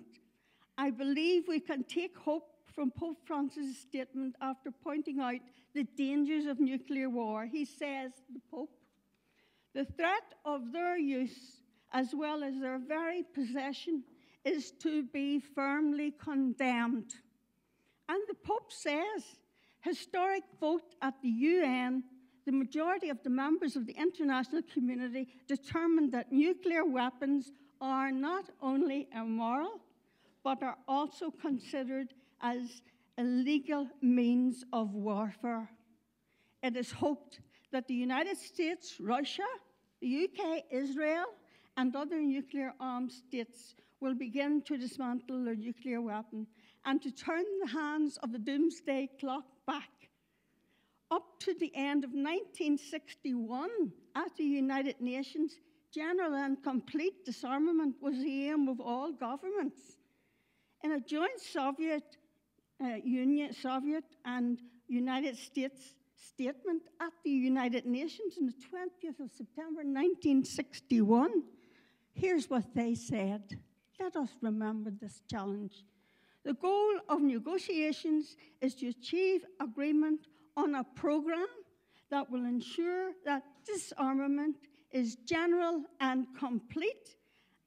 I believe we can take hope from Pope Francis' statement after pointing out the dangers of nuclear war. He says, the Pope, the threat of their use as well as their very possession is to be firmly condemned. And the Pope says, historic vote at the UN, the majority of the members of the international community determined that nuclear weapons are not only immoral, but are also considered as illegal means of warfare. It is hoped that the United States, Russia, the UK, Israel, and other nuclear-armed states will begin to dismantle their nuclear weapon and to turn the hands of the doomsday clock back. Up to the end of 1961, at the United Nations, general and complete disarmament was the aim of all governments. In a joint Soviet and United States statement at the United Nations on the 20th of September 1961, here's what they said. Let us remember this challenge. The goal of negotiations is to achieve agreement on a program that will ensure that disarmament is general and complete,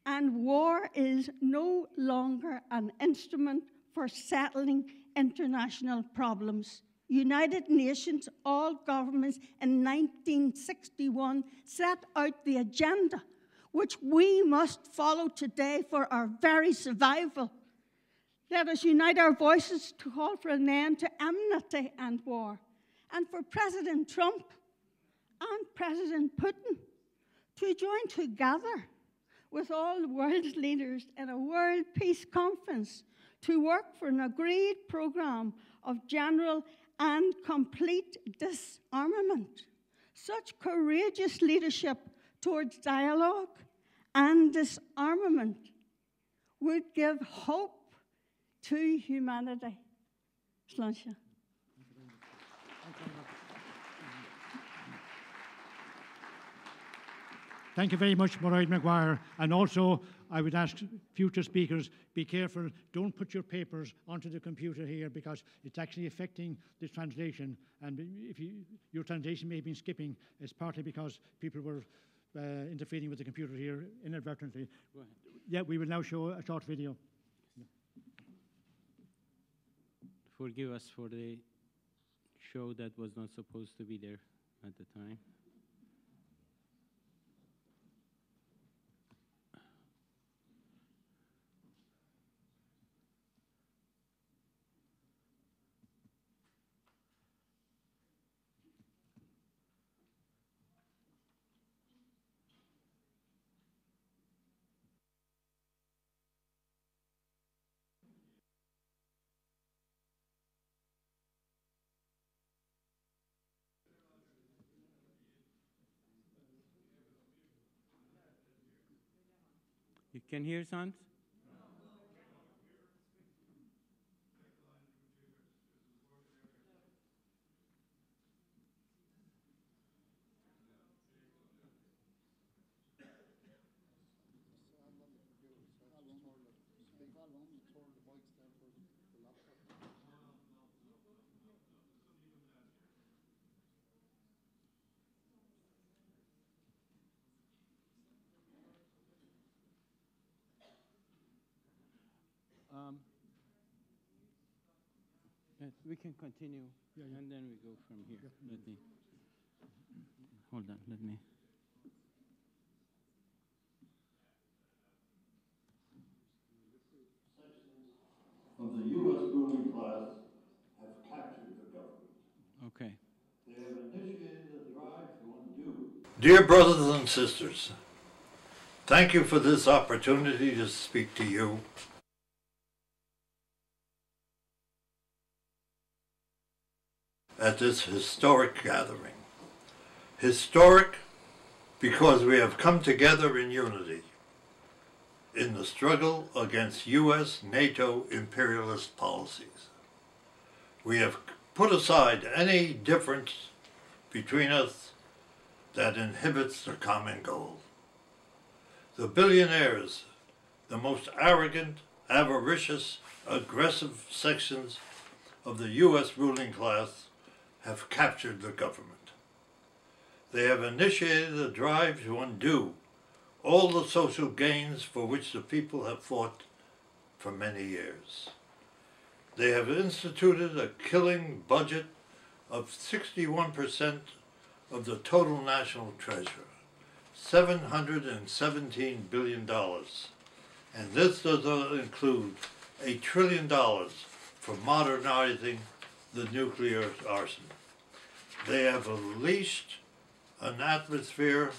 and war is no longer an instrument for settling international problems. United Nations, all governments in 1961 set out the agenda, which we must follow today for our very survival. Let us unite our voices to call for an end to enmity and war, and for President Trump and President Putin to join together with all the world's leaders in a world peace conference to work for an agreed program of general and complete disarmament. Such courageous leadership towards dialogue and disarmament would give hope to humanity. Sláinte. Thank you very much, Mairead Maguire. And also, I would ask future speakers, be careful, don't put your papers onto the computer here because it's actually affecting the translation. And if your translation may have been skipping, it's partly because people were interfering with the computer here inadvertently. Go ahead. Yeah, we will now show a short video. Forgive us for the show that was not supposed to be there at the time. You can hear sound? Yes, we can continue, and then we go from here. Let me, hold on, let me. Of the U.S. ruling class have captured the government. Okay. They have initiated a drive to undo. Dear brothers and sisters, thank you for this opportunity to speak to you. At this historic gathering. Historic because we have come together in unity in the struggle against U.S. NATO imperialist policies. We have put aside any difference between us that inhibits the common goal. The billionaires, the most arrogant, avaricious, aggressive sections of the U.S. ruling class have captured the government. They have initiated a drive to undo all the social gains for which the people have fought for many years. They have instituted a killing budget of 61% of the total national treasure, $717 billion. And this does not include $1 trillion for modernizing the nuclear arsenal. They have unleashed an atmosphere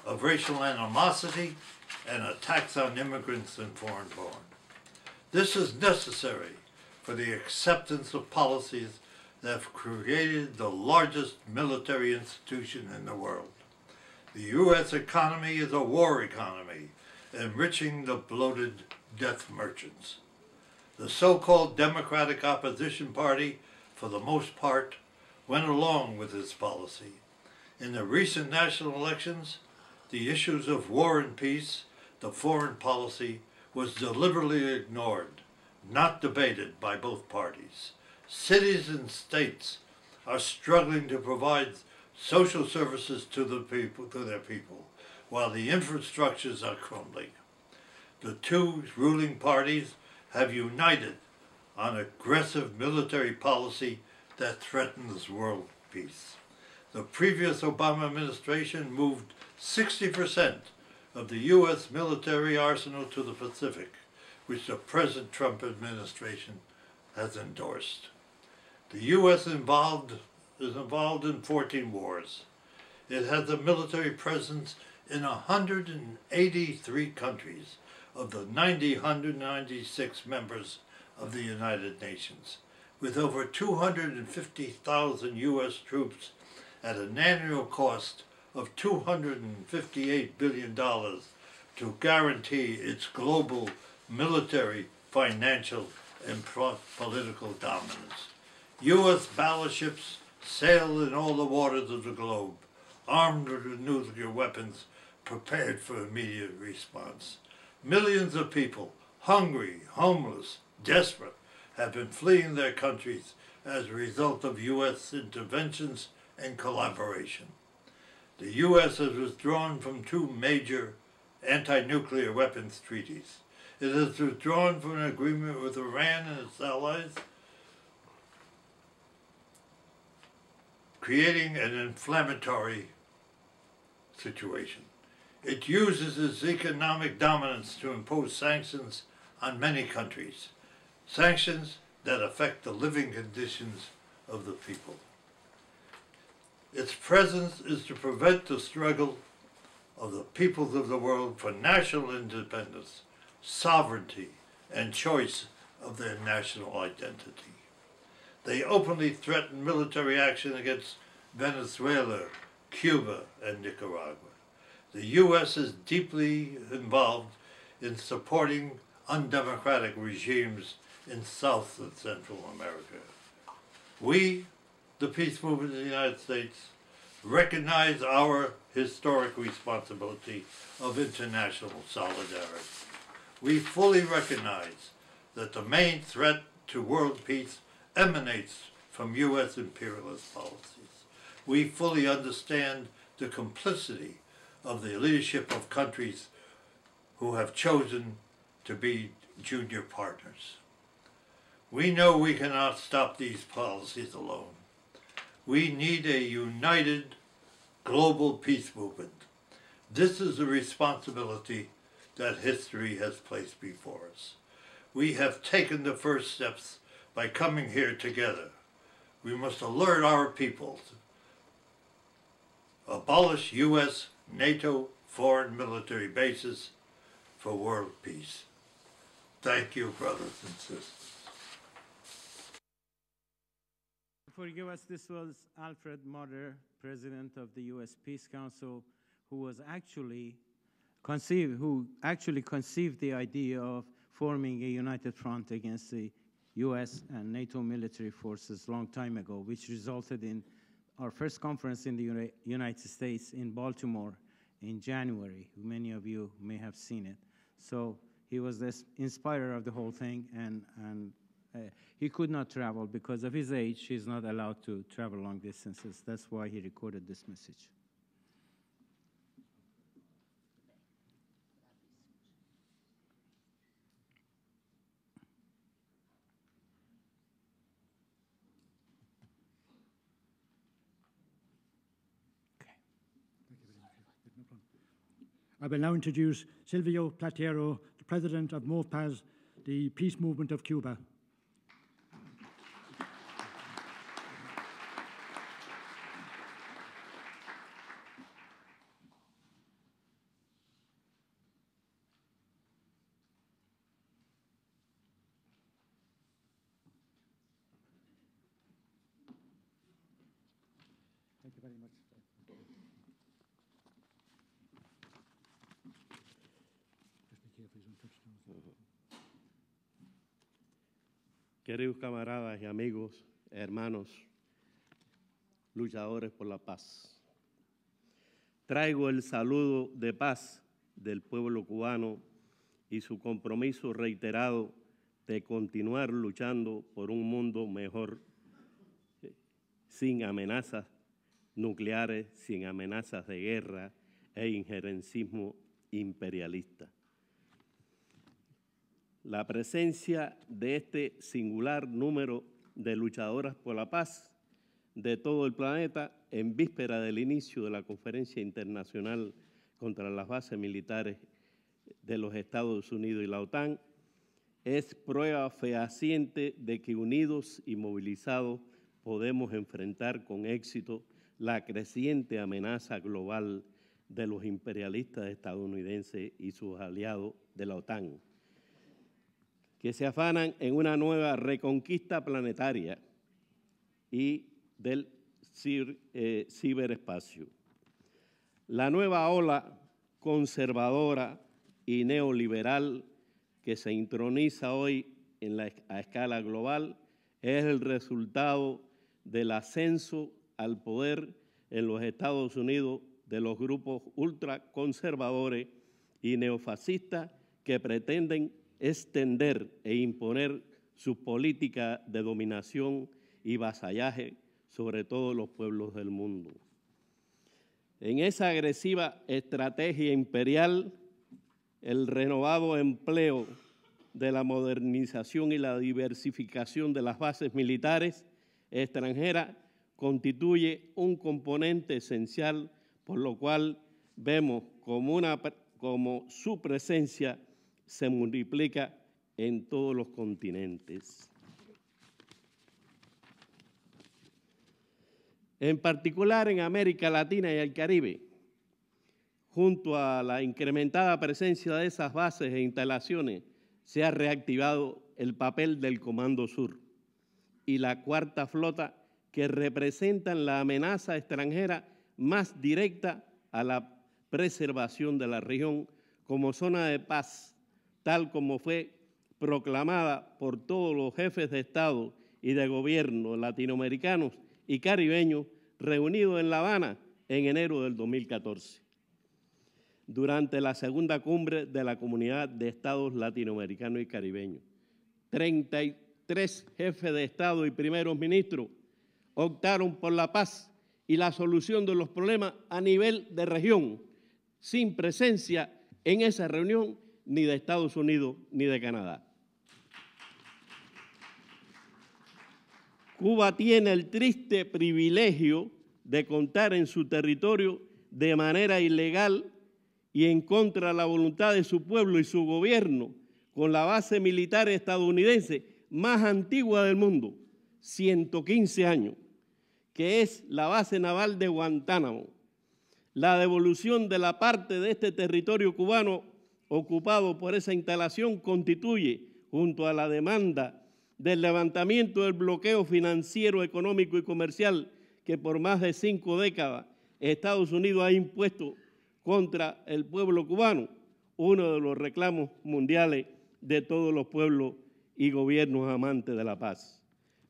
of racial animosity and attacks on immigrants and foreign-born. This is necessary for the acceptance of policies that have created the largest military institution in the world. The U.S. economy is a war economy, enriching the bloated death merchants. The so-called Democratic Opposition Party, for the most part, went along with this policy. In the recent national elections, the issues of war and peace, the foreign policy, was deliberately ignored, not debated by both parties. Cities and states are struggling to provide social services to their people, while the infrastructures are crumbling. The two ruling parties have united on aggressive military policy that threatens world peace. The previous Obama administration moved 60% of the U.S. military arsenal to the Pacific, which the present Trump administration has endorsed. The U.S. is involved in 14 wars. It has a military presence in 183 countries of the 196 members of the United Nations, with over 250,000 U.S. troops at an annual cost of $258 billion to guarantee its global military, financial, and political dominance. U.S. battleships sail in all the waters of the globe, armed with nuclear weapons, prepared for immediate response. Millions of people, hungry, homeless, desperate, have been fleeing their countries as a result of U.S. interventions and collaboration. The U.S. has withdrawn from two major anti-nuclear weapons treaties. It has withdrawn from an agreement with Iran and its allies, creating an inflammatory situation. It uses its economic dominance to impose sanctions on many countries, sanctions that affect the living conditions of the people. Its presence is to prevent the struggle of the peoples of the world for national independence, sovereignty, and choice of their national identity. They openly threaten military action against Venezuela, Cuba, and Nicaragua. The U.S. is deeply involved in supporting undemocratic regimes in South and Central America. We, the peace movement in the United States, recognize our historic responsibility of international solidarity. We fully recognize that the main threat to world peace emanates from U.S. imperialist policies. We fully understand the complicity of the leadership of countries who have chosen to be junior partners. We know we cannot stop these policies alone. We need a united global peace movement. This is a responsibility that history has placed before us. We have taken the first steps by coming here together. We must alert our peoples. Abolish U.S., NATO, foreign military bases for world peace. Thank you, brothers and sisters. Forgive us, this was Alfred Motter, President of the U.S. Peace Council, who actually conceived the idea of forming a united front against the U.S. and NATO military forces long time ago, which resulted in our first conference in the United States in Baltimore in January. Many of you may have seen it. So he was the inspirer of the whole thing, and he could not travel because of his age. He's not allowed to travel long distances. That's why he recorded this message. I will now introduce Silvio Platero, the President of MOVPAS, the Peace Movement of Cuba. Thank you very much. Queridos camaradas y amigos, hermanos, luchadores por la paz. Traigo el saludo de paz del pueblo cubano y su compromiso reiterado de continuar luchando por un mundo mejor, sin amenazas nucleares, sin amenazas de guerra e injerencismo imperialista. La presencia de este singular número de luchadoras por la paz de todo el planeta en víspera del inicio de la Conferencia Internacional contra las Bases Militares de los Estados Unidos y la OTAN es prueba fehaciente de que unidos y movilizados podemos enfrentar con éxito la creciente amenaza global de los imperialistas estadounidenses y sus aliados de la OTAN, que se afanan en una nueva reconquista planetaria y del ciberespacio. La nueva ola conservadora y neoliberal que se introniza hoy a escala global es el resultado del ascenso al poder en los Estados Unidos de los grupos ultraconservadores y neofascistas que pretenden extender e imponer su política de dominación y vasallaje sobre todos los pueblos del mundo. En esa agresiva estrategia imperial, el renovado empleo de la modernización y la diversificación de las bases militares extranjeras constituye un componente esencial, por lo cual vemos como su presencia se multiplica en todos los continentes. En particular en América Latina y el Caribe, junto a la incrementada presencia de esas bases e instalaciones, se ha reactivado el papel del Comando Sur y la Cuarta Flota, que representan la amenaza extranjera más directa a la preservación de la región como zona de paz, tal como fue proclamada por todos los jefes de Estado y de gobierno latinoamericanos y caribeños reunidos en La Habana en enero del 2014, durante la segunda cumbre de la Comunidad de Estados Latinoamericanos y Caribeños. 33 jefes de Estado y primeros ministros optaron por la paz y la solución de los problemas a nivel de región, sin presencia en esa reunión ni de Estados Unidos ni de Canadá. Cuba tiene el triste privilegio de contar en su territorio de manera ilegal y en contra de la voluntad de su pueblo y su gobierno con la base militar estadounidense más antigua del mundo, 115 años, que es la base naval de Guantánamo. La devolución de la parte de este territorio cubano ocupado por esa instalación constituye, junto a la demanda del levantamiento del bloqueo financiero, económico y comercial que por más de 5 décadas Estados Unidos ha impuesto contra el pueblo cubano, uno de los reclamos mundiales de todos los pueblos y gobiernos amantes de la paz.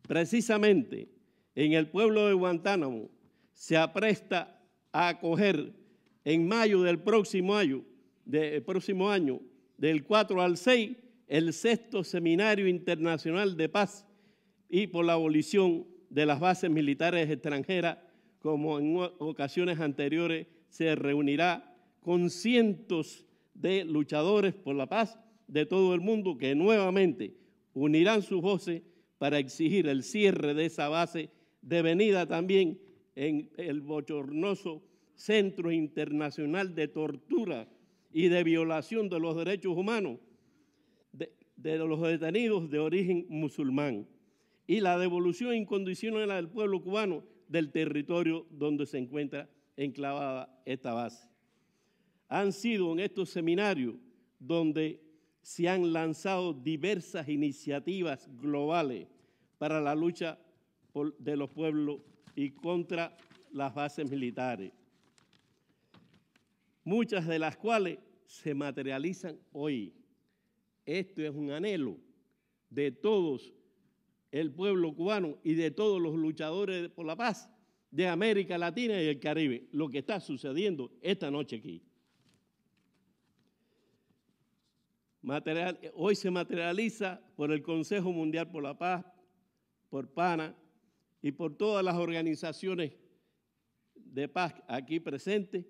Precisamente en el pueblo de Guantánamo se apresta a acoger en mayo del próximo año, del 4 al 6, el 6º Seminario Internacional de Paz y por la abolición de las bases militares extranjeras, como en ocasiones anteriores se reunirá con cientos de luchadores por la paz de todo el mundo que nuevamente unirán sus voces para exigir el cierre de esa base, devenida también en el bochornoso Centro Internacional de Tortura y de Violación de los Derechos Humanos de los detenidos de origen musulmán, y la devolución incondicional del pueblo cubano del territorio donde se encuentra enclavada esta base. Han sido en estos seminarios donde se han lanzado diversas iniciativas globales para la lucha de los pueblos y contra las bases militares, muchas de las cuales se materializan hoy. Esto es un anhelo de todos el pueblo cubano y de todos los luchadores por la paz de América Latina y el Caribe, lo que está sucediendo esta noche aquí. Hoy se materializa por el Consejo Mundial por la Paz, por PANA y por todas las organizaciones de paz aquí presentes,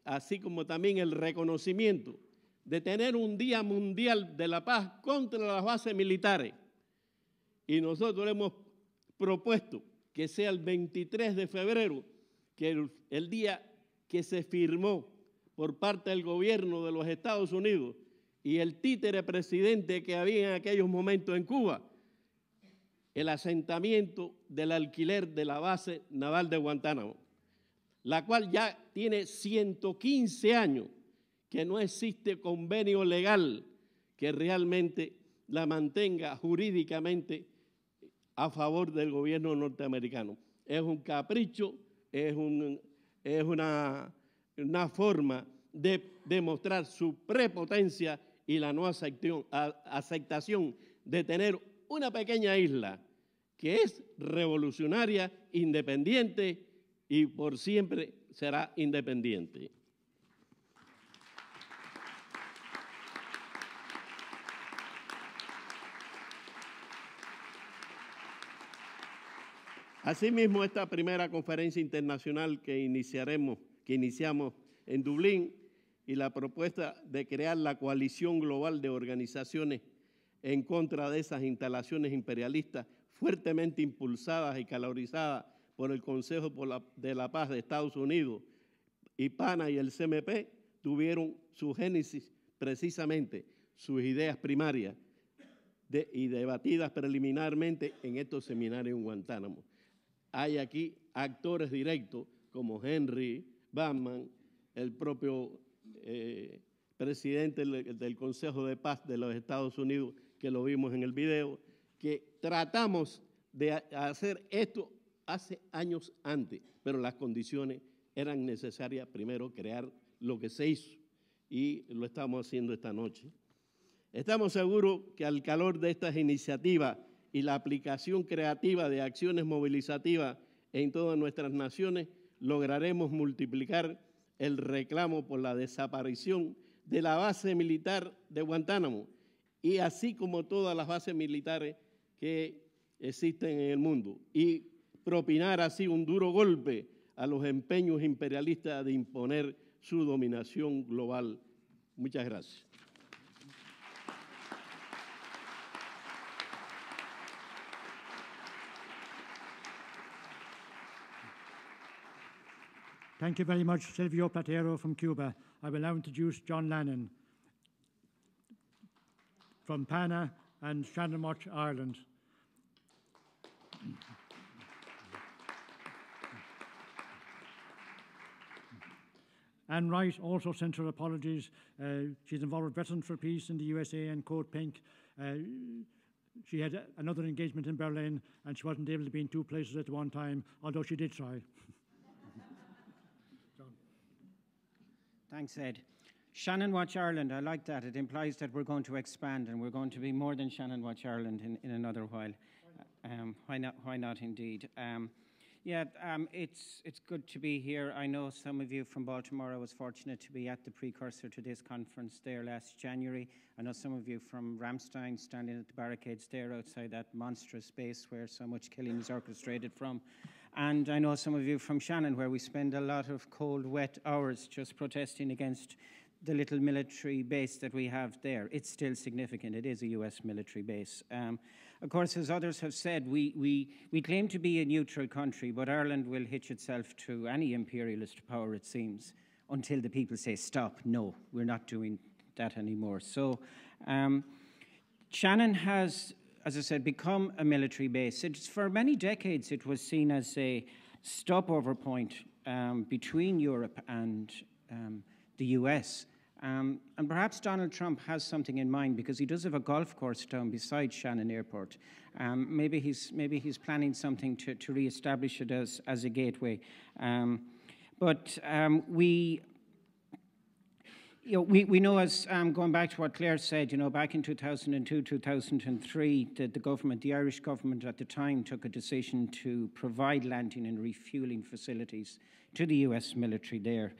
así como también el reconocimiento de tener un Día Mundial de la Paz contra las bases militares. Y nosotros hemos propuesto que sea el 23 de febrero, que el día que se firmó por parte del gobierno de los Estados Unidos y el títere presidente que había en aquellos momentos en Cuba, el asentamiento del alquiler de la base naval de Guantánamo, la cual ya tiene 115 años que no existe convenio legal que realmente la mantenga jurídicamente a favor del gobierno norteamericano. Es un capricho, es una forma de demostrar su prepotencia y la no aceptación de tener una pequeña isla que es revolucionaria, independiente y por siempre será independiente. Asimismo, esta primera conferencia internacional que iniciamos en Dublín y la propuesta de crear la coalición global de organizaciones en contra de esas instalaciones imperialistas fuertemente impulsadas y calorizadas por el Consejo de la Paz de Estados Unidos y PANA y el CMP, tuvieron su génesis precisamente, sus ideas primarias y debatidas preliminarmente en estos seminarios en Guantánamo. Hay aquí actores directos como Henry Bachmann, el propio presidente del Consejo de Paz de los Estados Unidos, que lo vimos en el video, que tratamos de hacer esto hace años antes, pero las condiciones eran necesarias, primero crear lo que se hizo y lo estamos haciendo esta noche. Estamos seguros que al calor de estas iniciativas y la aplicación creativa de acciones movilizativas en todas nuestras naciones, lograremos multiplicar el reclamo por la desaparición de la base militar de Guantánamo y así como todas las bases militares que existen en el mundo y propinar así un duro golpe a los empeños imperialistas de imponer su dominación global. Muchas gracias. Thank you very much, Silvio Platero from Cuba. I will now introduce John Lannon from PANA and Shannon Watch, Ireland. Anne Wright also sent her apologies. She's involved with Veterans for Peace in the USA and Code Pink. She had another engagement in Berlin and she wasn't able to be in two places at one time, although she did try. Thanks, Ed. Shannon Watch Ireland, I like that. It implies that we're going to expand and we're going to be more than Shannon Watch Ireland in another while. Why not indeed? It's good to be here. I know some of you from Baltimore. I was fortunate to be at the precursor to this conference there last January. I know some of you from Ramstein standing at the barricades there outside that monstrous base where so much killing is orchestrated from. And I know some of you from Shannon, where we spend a lot of cold, wet hours just protesting against the little military base that we have there. It's still significant. It is a US military base. Of course, as others have said, we claim to be a neutral country, but Ireland will hitch itself to any imperialist power, it seems, until the people say, stop, no, we're not doing that anymore. So Shannon has, as I said, become a military base. For many decades, it was seen as a stopover point between Europe and the US. And perhaps Donald Trump has something in mind because he does have a golf course down beside Shannon Airport. Maybe he's planning something to reestablish it as a gateway. We know, as going back to what Claire said, back in 2002, 2003, the Irish government at the time took a decision to provide landing and refueling facilities to the US military there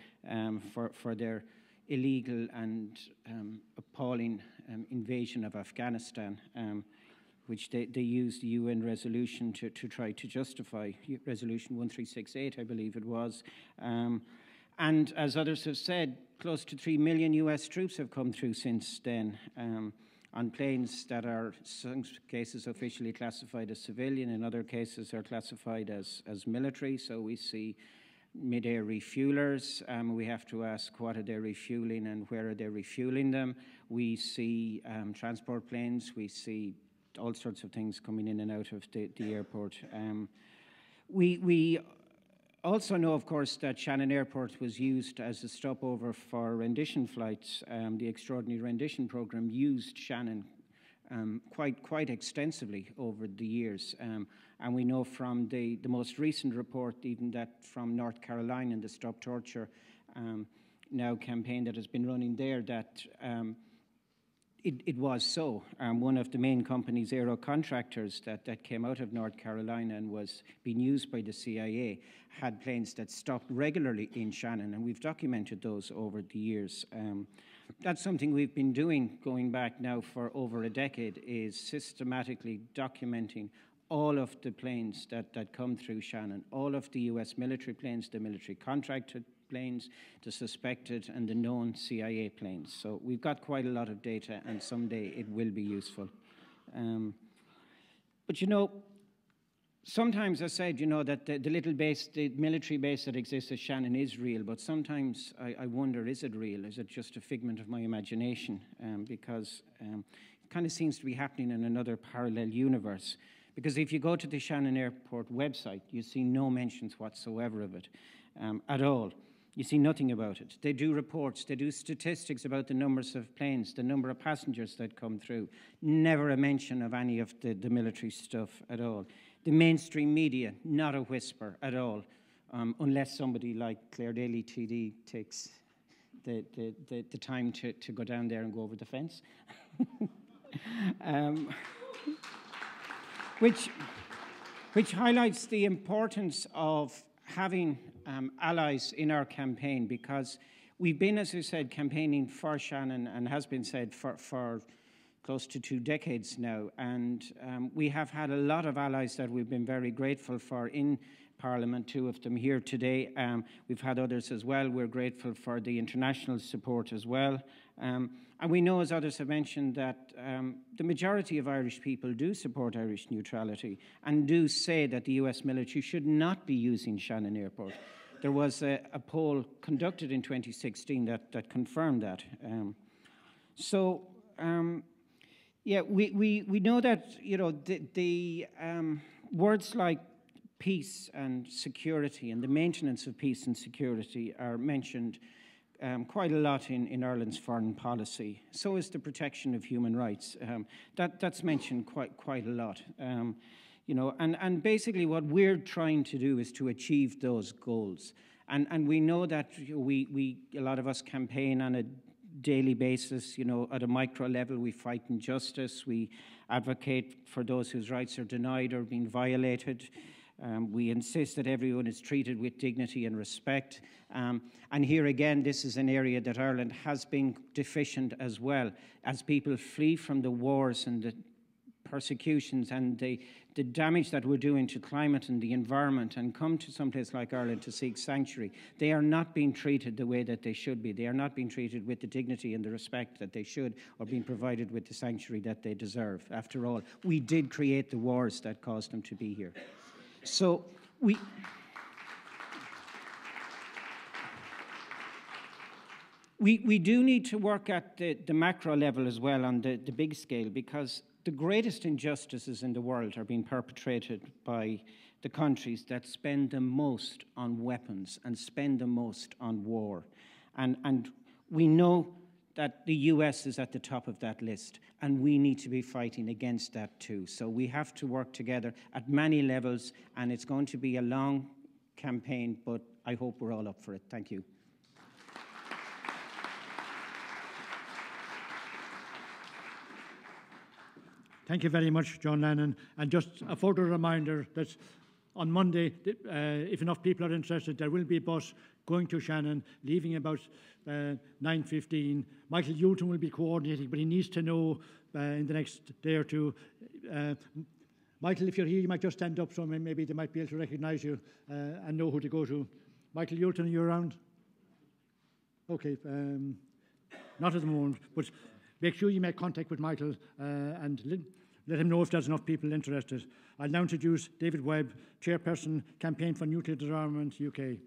for their illegal and appalling invasion of Afghanistan, which they used the UN resolution to try to justify, Resolution 1368, I believe it was. And as others have said, close to 3 million US troops have come through since then on planes that are, in some cases, officially classified as civilian, in other cases are classified as military. So we see mid-air refuelers. We have to ask what are they refueling and where are they refueling them. We see transport planes. We see all sorts of things coming in and out of the airport. We also know, of course, that Shannon Airport was used as a stopover for rendition flights. The Extraordinary Rendition Program used Shannon quite extensively over the years. And we know from the most recent report, even that from North Carolina and the Stop Torture now campaign that has been running there, that it was so. One of the main companies, aero contractors, that came out of North Carolina and was being used by the CIA, had planes that stopped regularly in Shannon, and we've documented those over the years. That's something we've been doing going back now for over a decade, is systematically documenting all of the planes that come through Shannon, all of the US military planes, the military contracted planes, the suspected and the known CIA planes. So we've got quite a lot of data, and someday it will be useful. But sometimes I said, that the little base, the military base that exists at Shannon is real, but sometimes I wonder, is it real? Is it just a figment of my imagination? Because it kind of seems to be happening in another parallel universe. Because if you go to the Shannon Airport website, you see no mentions whatsoever of it at all. You see nothing about it. They do reports, they do statistics about the numbers of planes, the number of passengers that come through. Never a mention of any of the military stuff at all. The mainstream media, not a whisper at all, unless somebody like Claire Daly TD takes the time to go down there and go over the fence. Which highlights the importance of having allies in our campaign, because we've been, as I said, campaigning for Shannon, and has been said for close to 2 decades now, and we have had a lot of allies that we've been very grateful for in Parliament, 2 of them here today. We've had others as well. We're grateful for the international support as well. And we know, as others have mentioned, that the majority of Irish people do support Irish neutrality and do say that the US military should not be using Shannon Airport. There was a poll conducted in 2016 that confirmed that. Yeah, we know that, you know, the words like peace and security and the maintenance of peace and security are mentioned quite a lot in Ireland's foreign policy. So is the protection of human rights. That's mentioned quite a lot. You know, and basically what we're trying to do is to achieve those goals. And we know that a lot of us campaign on a daily basis, you know, at a micro level. We fight injustice. We advocate for those whose rights are denied or being violated. We insist that everyone is treated with dignity and respect. And here again, this is an area that Ireland has been deficient as well, as people flee from the wars and the persecutions and the damage that we're doing to climate and the environment, and come to someplace like Ireland to seek sanctuary. They are not being treated the way that they should be. They are not being treated with the dignity and the respect that they should, or being provided with the sanctuary that they deserve. After all, we did create the wars that caused them to be here. So we do need to work at the macro level as well, on the big scale, because the greatest injustices in the world are being perpetrated by the countries that spend the most on weapons and spend the most on war. And we know that the US is at the top of that list, and we need to be fighting against that too. So we have to work together at many levels, and it's going to be a long campaign, but I hope we're all up for it. Thank you. Thank you very much, John Lennon. And just a further reminder that on Monday, if enough people are interested, there will be a bus going to Shannon, leaving about 9:15. Michael Hewton will be coordinating, but he needs to know in the next day or two. Michael, if you're here, you might just stand up so maybe they might be able to recognise you and know who to go to. Michael Hewton, are you around? Okay, not at the moment, but make sure you make contact with Michael and let him know if there's enough people interested. I'll now introduce David Webb, Chairperson, Campaign for Nuclear Disarmament, UK.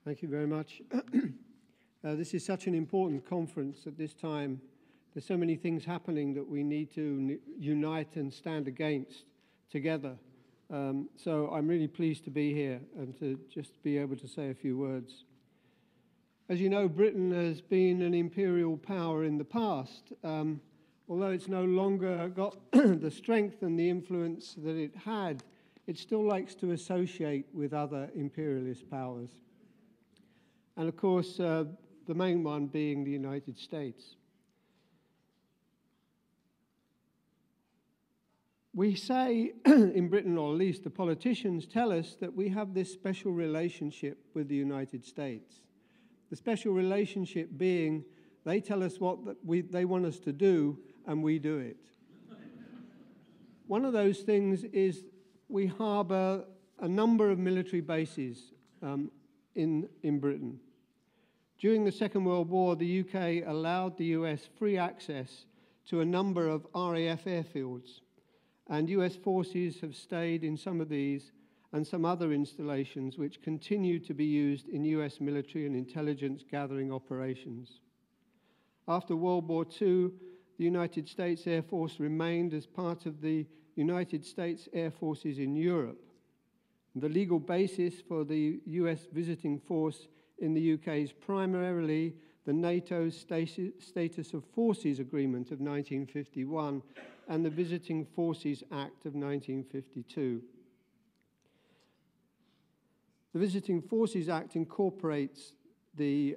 Thank you very much. This is such an important conference at this time. There's so many things happening that we need to unite and stand against together. So I'm really pleased to be here and to just be able to say a few words. As you know, Britain has been an imperial power in the past, although it's no longer got the strength and the influence that it had. It still likes to associate with other imperialist powers. And of course, the main one being the United States. We say in Britain, or at least the politicians tell us, that we have this special relationship with the United States. The special relationship being they tell us what they want us to do, and we do it. One of those things is we harbour a number of military bases in Britain. During the Second World War, the UK allowed the US free access to a number of RAF airfields. And US forces have stayed in some of these and some other installations which continue to be used in US military and intelligence gathering operations. After World War II, the United States Air Force remained as part of the United States Air Forces in Europe. The legal basis for the US visiting force in the UK is primarily the NATO Status of Forces Agreement of 1951 and the Visiting Forces Act of 1952. The Visiting Forces Act incorporates the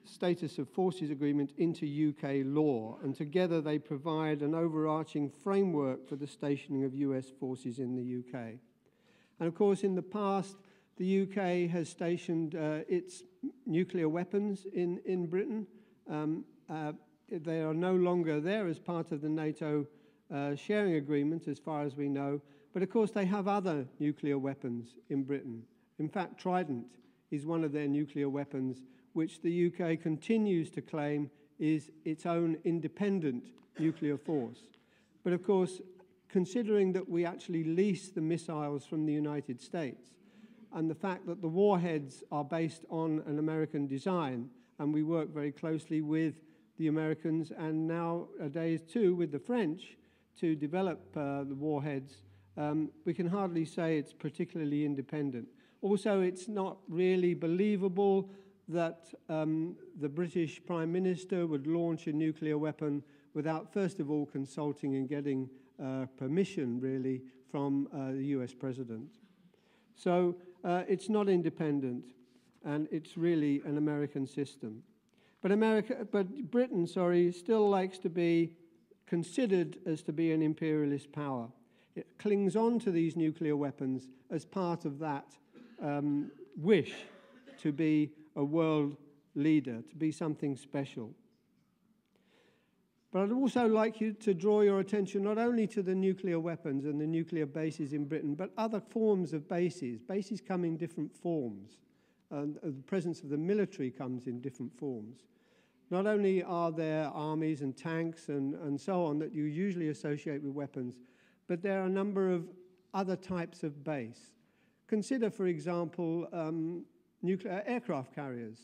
Status of Forces Agreement into UK law, and together they provide an overarching framework for the stationing of US forces in the UK. And of course, in the past, the UK has stationed its nuclear weapons in Britain. They are no longer there as part of the NATO sharing agreement, as far as we know. But of course, they have other nuclear weapons in Britain. In fact, Trident is one of their nuclear weapons, which the UK continues to claim is its own independent nuclear force. But of course, considering that we actually lease the missiles from the United States, and the fact that the warheads are based on an American design, and we work very closely with the Americans and nowadays too with the French to develop the warheads, we can hardly say it's particularly independent. Also, it's not really believable that the British Prime Minister would launch a nuclear weapon without first of all consulting and getting permission, really, from the US President. So it's not independent, and it's really an American system. But Britain, still likes to be considered as to be an imperialist power. It clings on to these nuclear weapons as part of that wish to be a world leader, to be something special. But I'd also like you to draw your attention not only to the nuclear weapons and the nuclear bases in Britain, but other forms of bases. Bases come in different forms, and the presence of the military comes in different forms. Not only are there armies and tanks and so on that you usually associate with weapons, but there are a number of other types of base. Consider, for example, nuclear aircraft carriers.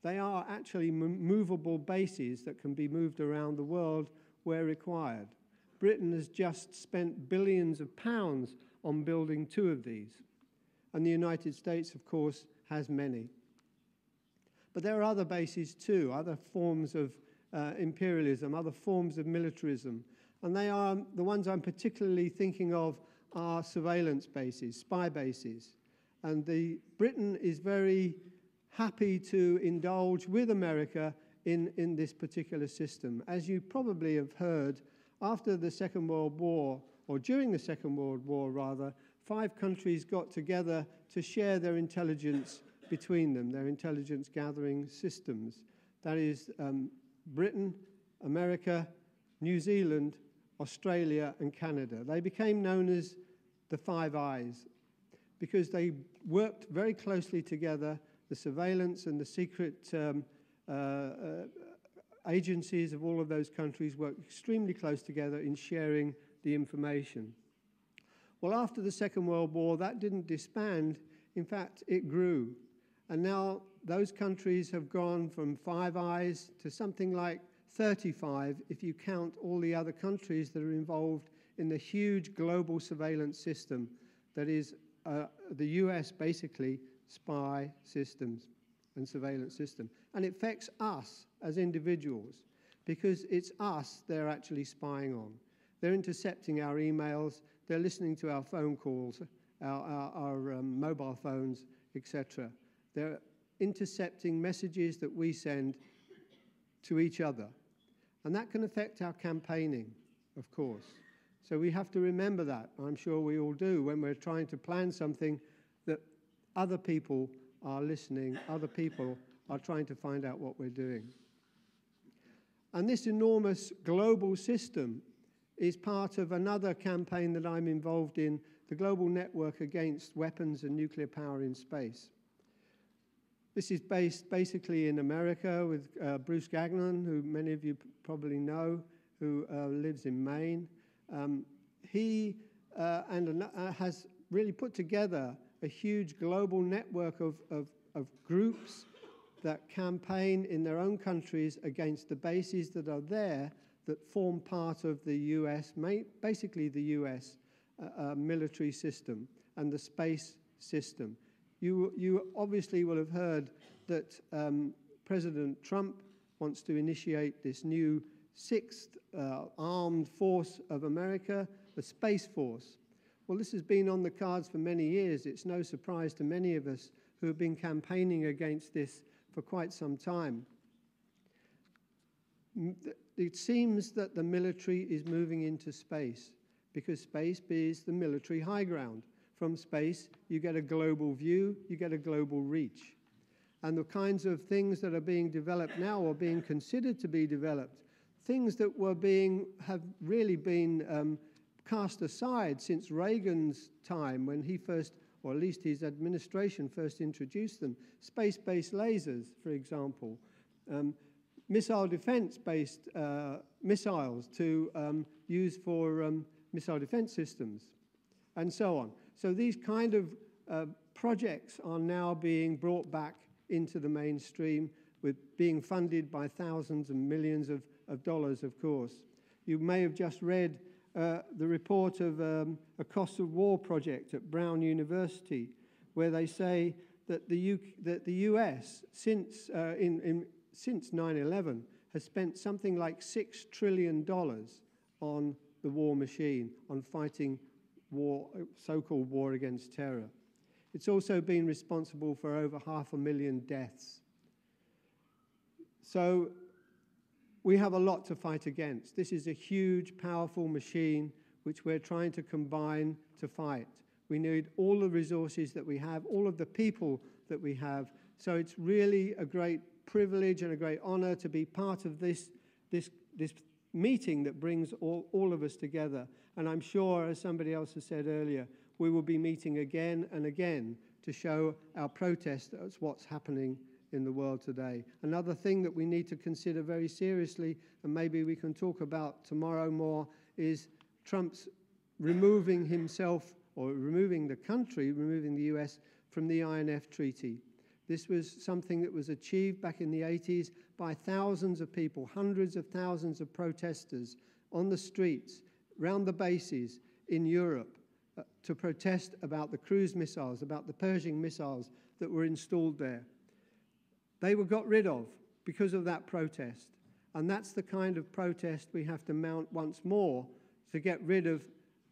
They are actually movable bases that can be moved around the world where required. Britain has just spent billions of pounds on building 2 of these. And the United States, of course, has many. But there are other bases too, other forms of imperialism, other forms of militarism. And they are, the ones I'm particularly thinking of are surveillance bases, spy bases. And Britain is very happy to indulge with America in this particular system. As you probably have heard, after the Second World War, or during the Second World War rather, 5 countries got together to share their intelligence between them, their intelligence gathering systems. That is Britain, America, New Zealand, Australia, and Canada. They became known as the Five Eyes because they worked very closely together. The surveillance and the secret agencies of all of those countries worked extremely close together in sharing the information. Well, after the Second World War, that didn't disband. In fact, it grew. And now those countries have gone from 5 eyes to something like 35 if you count all the other countries that are involved in the huge global surveillance system that is the US basically spy systems and surveillance system. And it affects us as individuals because it's us they're actually spying on. They're intercepting our emails, they're listening to our phone calls, our mobile phones, etc. They're intercepting messages that we send to each other. And that can affect our campaigning, of course. So we have to remember that. I'm sure we all do when we're trying to plan something, that other people are listening, other people are trying to find out what we're doing. And this enormous global system is part of another campaign that I'm involved in, the Global Network Against Weapons and Nuclear Power in Space. This is based basically in America with Bruce Gagnon, who many of you probably know, who lives in Maine. He has really put together a huge global network of groups that campaign in their own countries against the bases that are there that form part of the US, basically the US military system and the space system. You obviously will have heard that President Trump wants to initiate this new sixth armed force of America, the Space Force. Well, this has been on the cards for many years. It's no surprise to many of us who have been campaigning against this for quite some time. It seems that the military is moving into space because space is the military high ground. From space, you get a global view, you get a global reach. And the kinds of things that are being developed now or being considered to be developed, things that have really been cast aside since Reagan's time when he first, or at least his administration first introduced them. Space-based lasers, for example. Missile defense-based missiles to use for missile defense systems, and so on. So these kind of projects are now being brought back into the mainstream, with being funded by thousands and millions of dollars, of course. You may have just read the report of a cost of war project at Brown University, where they say that the US, since 9/11, has spent something like $6 trillion on the war machine, on fighting war, so-called war against terror. It's also been responsible for over 500,000 deaths. So we have a lot to fight against. This is a huge, powerful machine which we're trying to combine to fight. We need all the resources that we have, all of the people that we have. So it's really a great privilege and a great honor to be part of this meeting that brings all of us together. And I'm sure, as somebody else has said earlier, we will be meeting again and again to show our protest at what's happening in the world today. Another thing that we need to consider very seriously, and maybe we can talk about tomorrow more, is Trump's removing himself, or removing the country, removing the US from the INF Treaty. This was something that was achieved back in the 80s by thousands of people, hundreds of thousands of protesters on the streets, round the bases in Europe, to protest about the cruise missiles, about the Pershing missiles that were installed there. They were got rid of because of that protest. And that's the kind of protest we have to mount once more to get rid of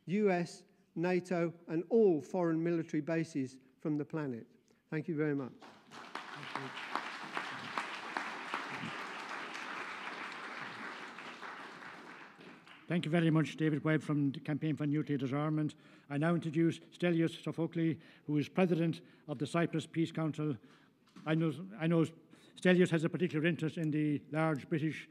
US, NATO, and all foreign military bases from the planet. Thank you very much. Thank you very much, David Webb from the Campaign for Nuclear Disarmament. I now introduce Stelios Sophokli, who is President of the Cyprus Peace Council. I know Stelios has a particular interest in the large British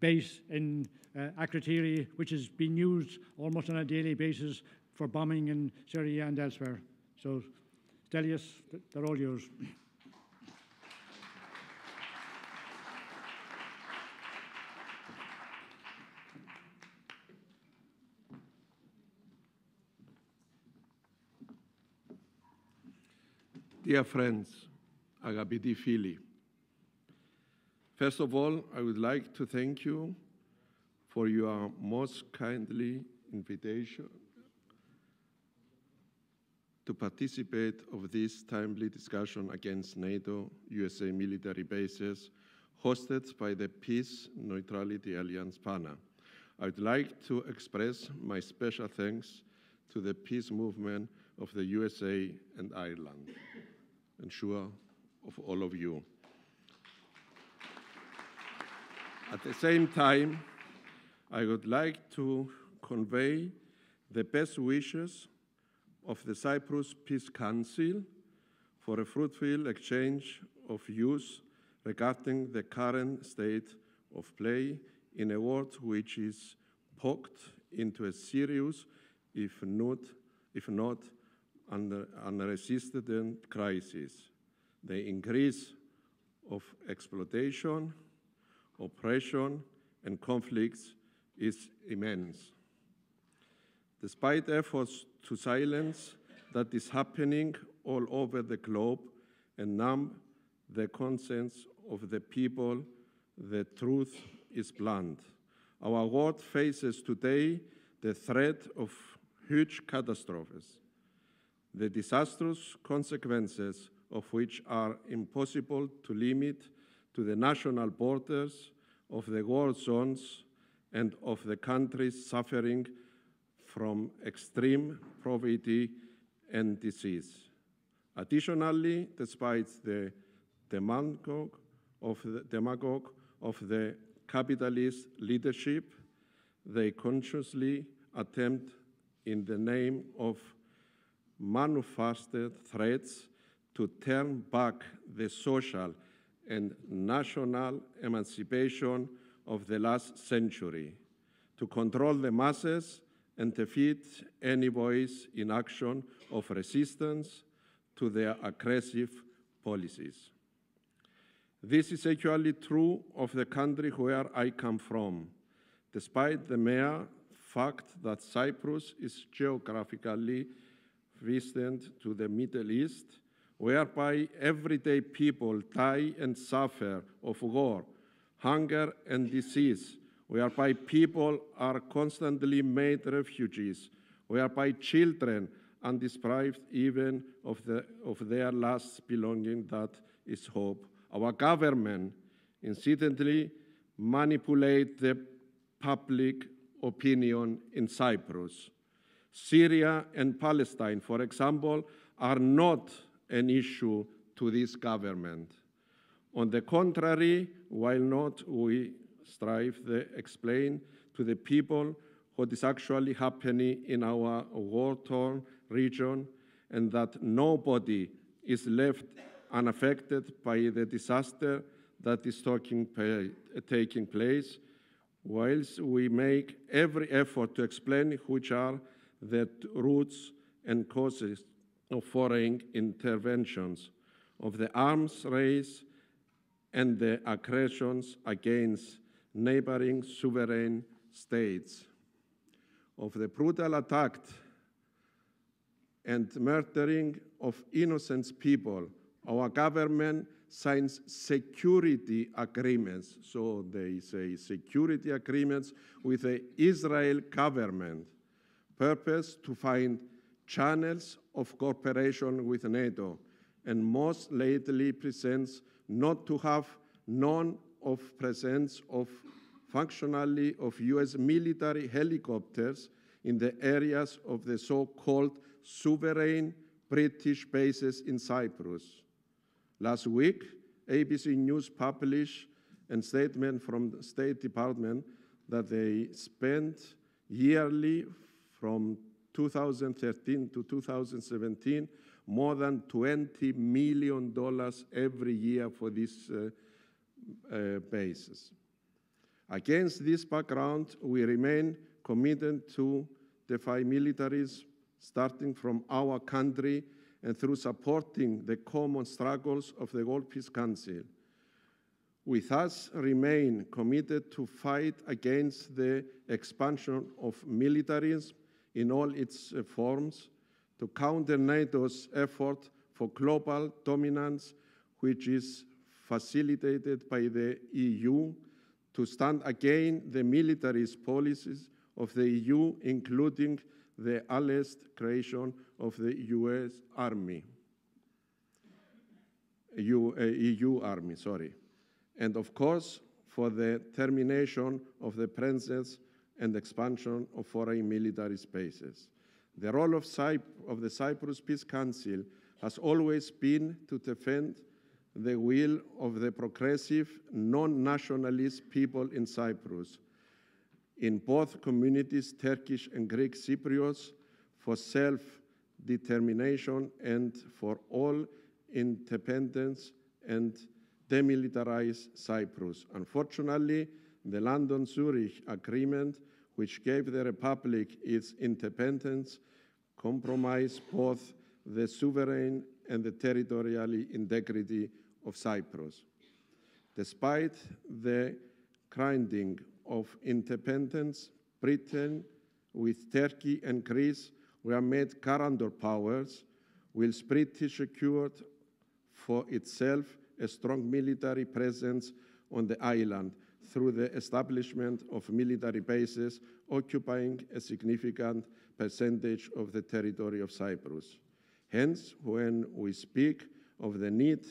base in Akrotiri, which has been used almost on a daily basis for bombing in Syria and elsewhere. So, Stelios, they're all yours. Dear friends, Agapiti Fili, first of all, I would like to thank you for your most kindly invitation to participate of this timely discussion against NATO USA military bases hosted by the Peace Neutrality Alliance PANA. I would like to express my special thanks to the peace movement of the USA and Ireland, and sure of all of you. At the same time, I would like to convey the best wishes of the Cyprus Peace Council for a fruitful exchange of views regarding the current state of play in a world which is poked into a serious, if not unresisted crisis. The increase of exploitation, oppression, and conflicts is immense. Despite efforts to silence that is happening all over the globe and numb the conscience of the people, the truth is blunt. Our world faces today the threat of huge catastrophes, the disastrous consequences of which are impossible to limit to the national borders of the war zones and of the countries suffering from extreme poverty and disease. Additionally, despite the demagogue of the capitalist leadership, they consciously attempt, in the name of manufactured threats, to turn back the social and national emancipation of the last century, to control the masses and defeat any voice in action of resistance to their aggressive policies. This is actually true of the country where I come from, despite the mere fact that Cyprus is geographically distant to the Middle East, whereby everyday people die and suffer of war, hunger, and disease, whereby people are constantly made refugees, whereby children are deprived even of their last belonging, that is hope. Our government incidentally manipulates the public opinion in Cyprus. Syria and Palestine, for example, are not an issue to this government. On the contrary, while not we strive to explain to the people what is actually happening in our war-torn region, and that nobody is left unaffected by the disaster that is taking place, whilst we make every effort to explain which are the roots and causes of foreign interventions, of the arms race and the aggressions against neighboring sovereign states, of the brutal attack and murdering of innocent people. Our government signs security agreements, so they say security agreements with the Israel government, purpose to find channels of cooperation with NATO, and most lately presents not to have known of presence of functionally of US military helicopters in the areas of the so-called sovereign British bases in Cyprus. Last week, ABC News published a statement from the State Department that they spent yearly from 2013 to 2017 more than $20 million every year for these bases. Against this background, we remain committed to defy militarism, starting from our country and through supporting the common struggles of the World Peace Council. We thus remain committed to fight against the expansion of militarism in all its forms, to counter NATO's effort for global dominance, which is facilitated by the EU, to stand against the militarist policies of the EU, including the alleged creation of the EU Army, and of course, for the termination of the presence and expansion of foreign military bases. The role of the Cyprus Peace Council has always been to defend the will of the progressive, non-nationalist people in Cyprus, in both communities, Turkish and Greek Cypriots, for self-determination and for all independence and demilitarized Cyprus. Unfortunately, the London-Zurich Agreement, which gave the Republic its independence, compromised both the sovereign and the territorial integrity of Cyprus. Despite the granting of independence, Britain, with Turkey and Greece, were made guarantor powers, whilst Britain secured for itself a strong military presence on the island through the establishment of military bases occupying a significant percentage of the territory of Cyprus. Hence, when we speak of the need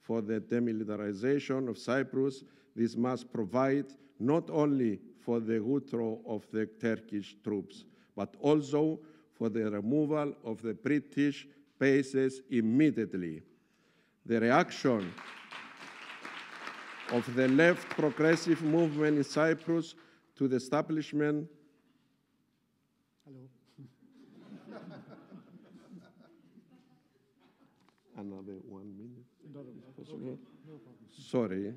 for the demilitarization of Cyprus. This must provide not only for the withdrawal of the Turkish troops, but also for the removal of the British bases immediately. The reaction of the left progressive movement in Cyprus to the establishment Another 1 minute. Sorry.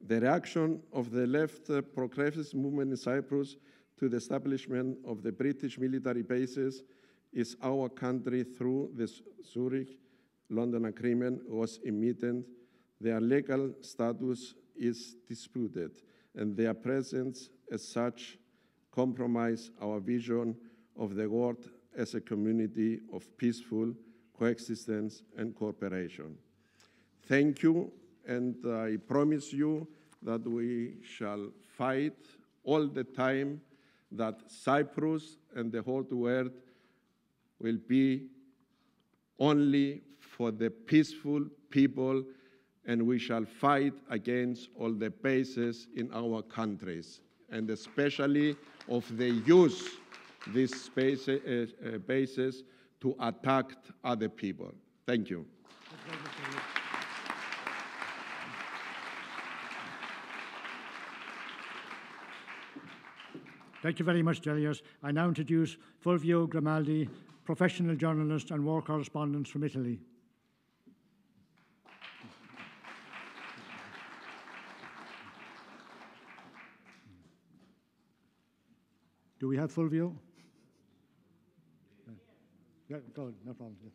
The reaction of the left progressive movement in Cyprus to the establishment of the British military bases is our country through the Zurich-London Agreement was immediate. Their legal status is disputed, and their presence as such compromise our vision of the world as a community of peaceful coexistence and cooperation. Thank you, and I promise you that we shall fight all the time that Cyprus and the whole world will be only for the peaceful people, and we shall fight against all the bases in our countries, and especially of the use these bases to attack other people. Thank you. Thank you very much, Delius. I now introduce Fulvio Grimaldi, professional journalist and war correspondent from Italy. Do we have Fulvio? Yeah, go on, no problem. Yeah.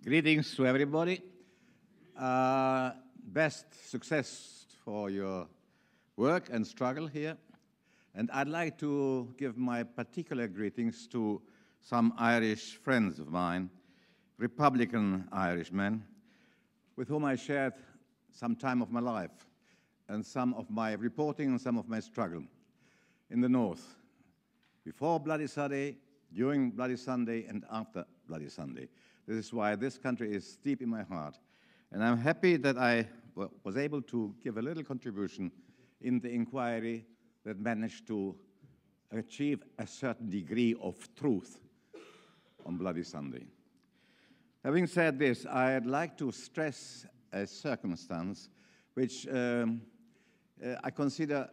Greetings to everybody. Best success for your work and struggle here. And I'd like to give my particular greetings to some Irish friends of mine, Republican Irishmen, with whom I shared some time of my life and some of my reporting and some of my struggle in the North, before Bloody Sunday, during Bloody Sunday, and after Bloody Sunday. This is why this country is deep in my heart. And I'm happy that I was able to give a little contribution in the inquiry that managed to achieve a certain degree of truth on Bloody Sunday. Having said this, I'd like to stress a circumstance which I consider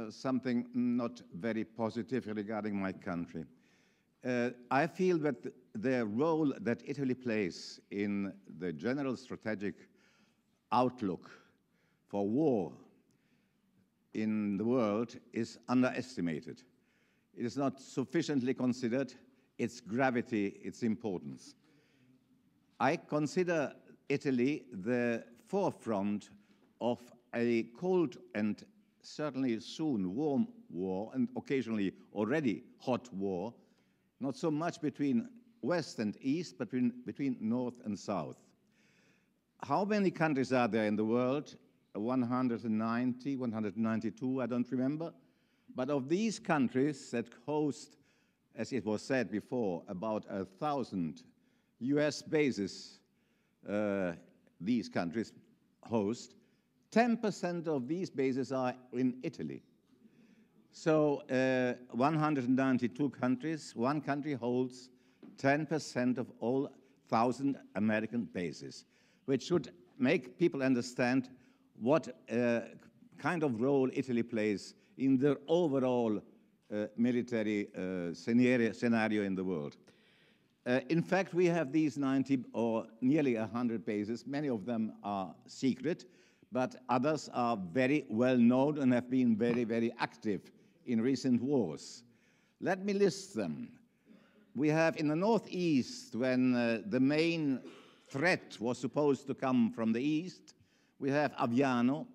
something not very positive regarding my country. I feel that the role that Italy plays in the general strategic outlook for war in the world is underestimated. It is not sufficiently considered, its gravity, its importance. I consider Italy the forefront of a cold and certainly soon warm war, and occasionally already hot war, not so much between West and East, but between North and South. How many countries are there in the world? 190, 192, I don't remember. But of these countries that host, as it was said before, about 1,000 US bases, these countries host, 10% of these bases are in Italy. So 192 countries, one country holds 10% of all 1,000 American bases, which should make people understand what kind of role Italy plays in the overall military scenario in the world. In fact, we have these 90 or nearly 100 bases. Many of them are secret, but others are very well known and have been very, very active in recent wars. Let me list them. We have in the northeast, when the main threat was supposed to come from the east, we have Aviano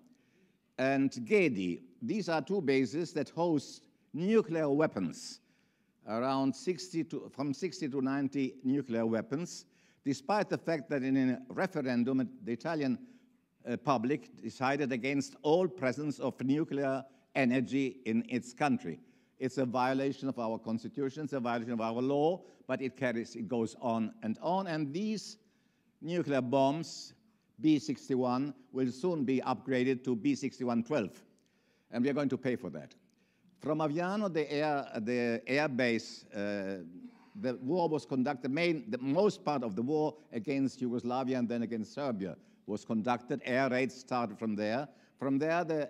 and Gedi. These are two bases that host nuclear weapons, around from 60 to 90 nuclear weapons, despite the fact that in a referendum, the Italian public decided against all presence of nuclear energy in its country. It's a violation of our constitution, it's a violation of our law, but it goes on, and these nuclear bombs, B-61, will soon be upgraded to B-61-12, and we are going to pay for that. From Aviano, the air base, the war was conducted, the most part of the war against Yugoslavia and then against Serbia was conducted. Air raids started from there. From there, the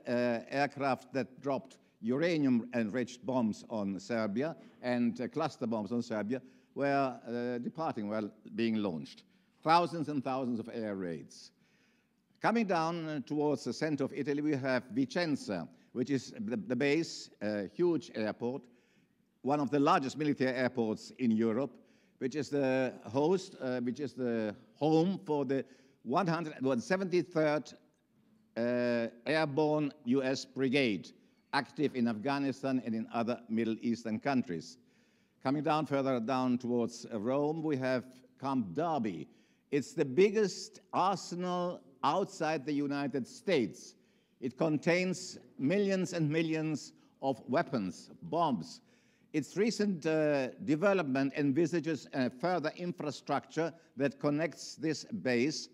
aircraft that dropped uranium-enriched bombs on Serbia and cluster bombs on Serbia were departing, well, being launched. Thousands and thousands of air raids. Coming down towards the center of Italy, we have Vicenza, which is the base, a huge airport, one of the largest military airports in Europe, which is the host, which is the home for the 173rd Airborne US Brigade, active in Afghanistan and in other Middle Eastern countries. Coming down further down towards Rome, we have Camp Darby. It's the biggest arsenal outside the United States. It contains millions and millions of weapons, bombs. Its recent development envisages a further infrastructure that connects this base,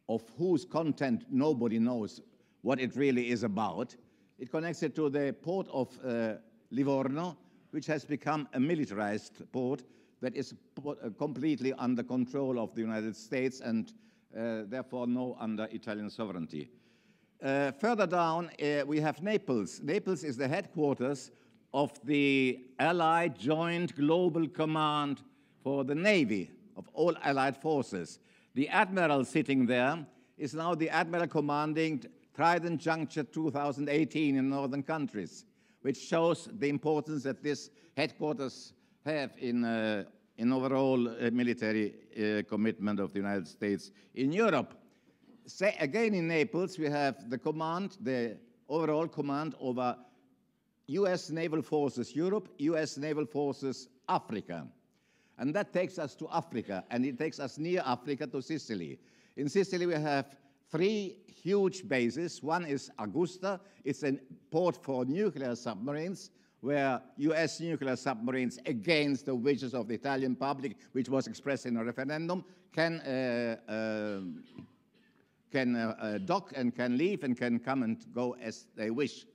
of whose content nobody knows what it really is about. It connects it to the port of Livorno, which has become a militarized port that is completely under control of the United States and therefore no under Italian sovereignty. Further down, we have Naples. Naples is the headquarters of the Allied Joint Global Command for the Navy of all Allied forces. The admiral sitting there is now the admiral commanding Trident Juncture 2018 in northern countries, which shows the importance that this headquarters have in overall military commitment of the United States in Europe. Again in Naples, we have the command, the overall command over US Naval Forces Europe, US Naval Forces Africa. And that takes us to Africa, and it takes us near Africa to Sicily. In Sicily, we have 3 huge bases. One is Augusta. It's a port for nuclear submarines, where US nuclear submarines, against the wishes of the Italian public, which was expressed in a referendum, can dock and can leave and can come and go as they wish.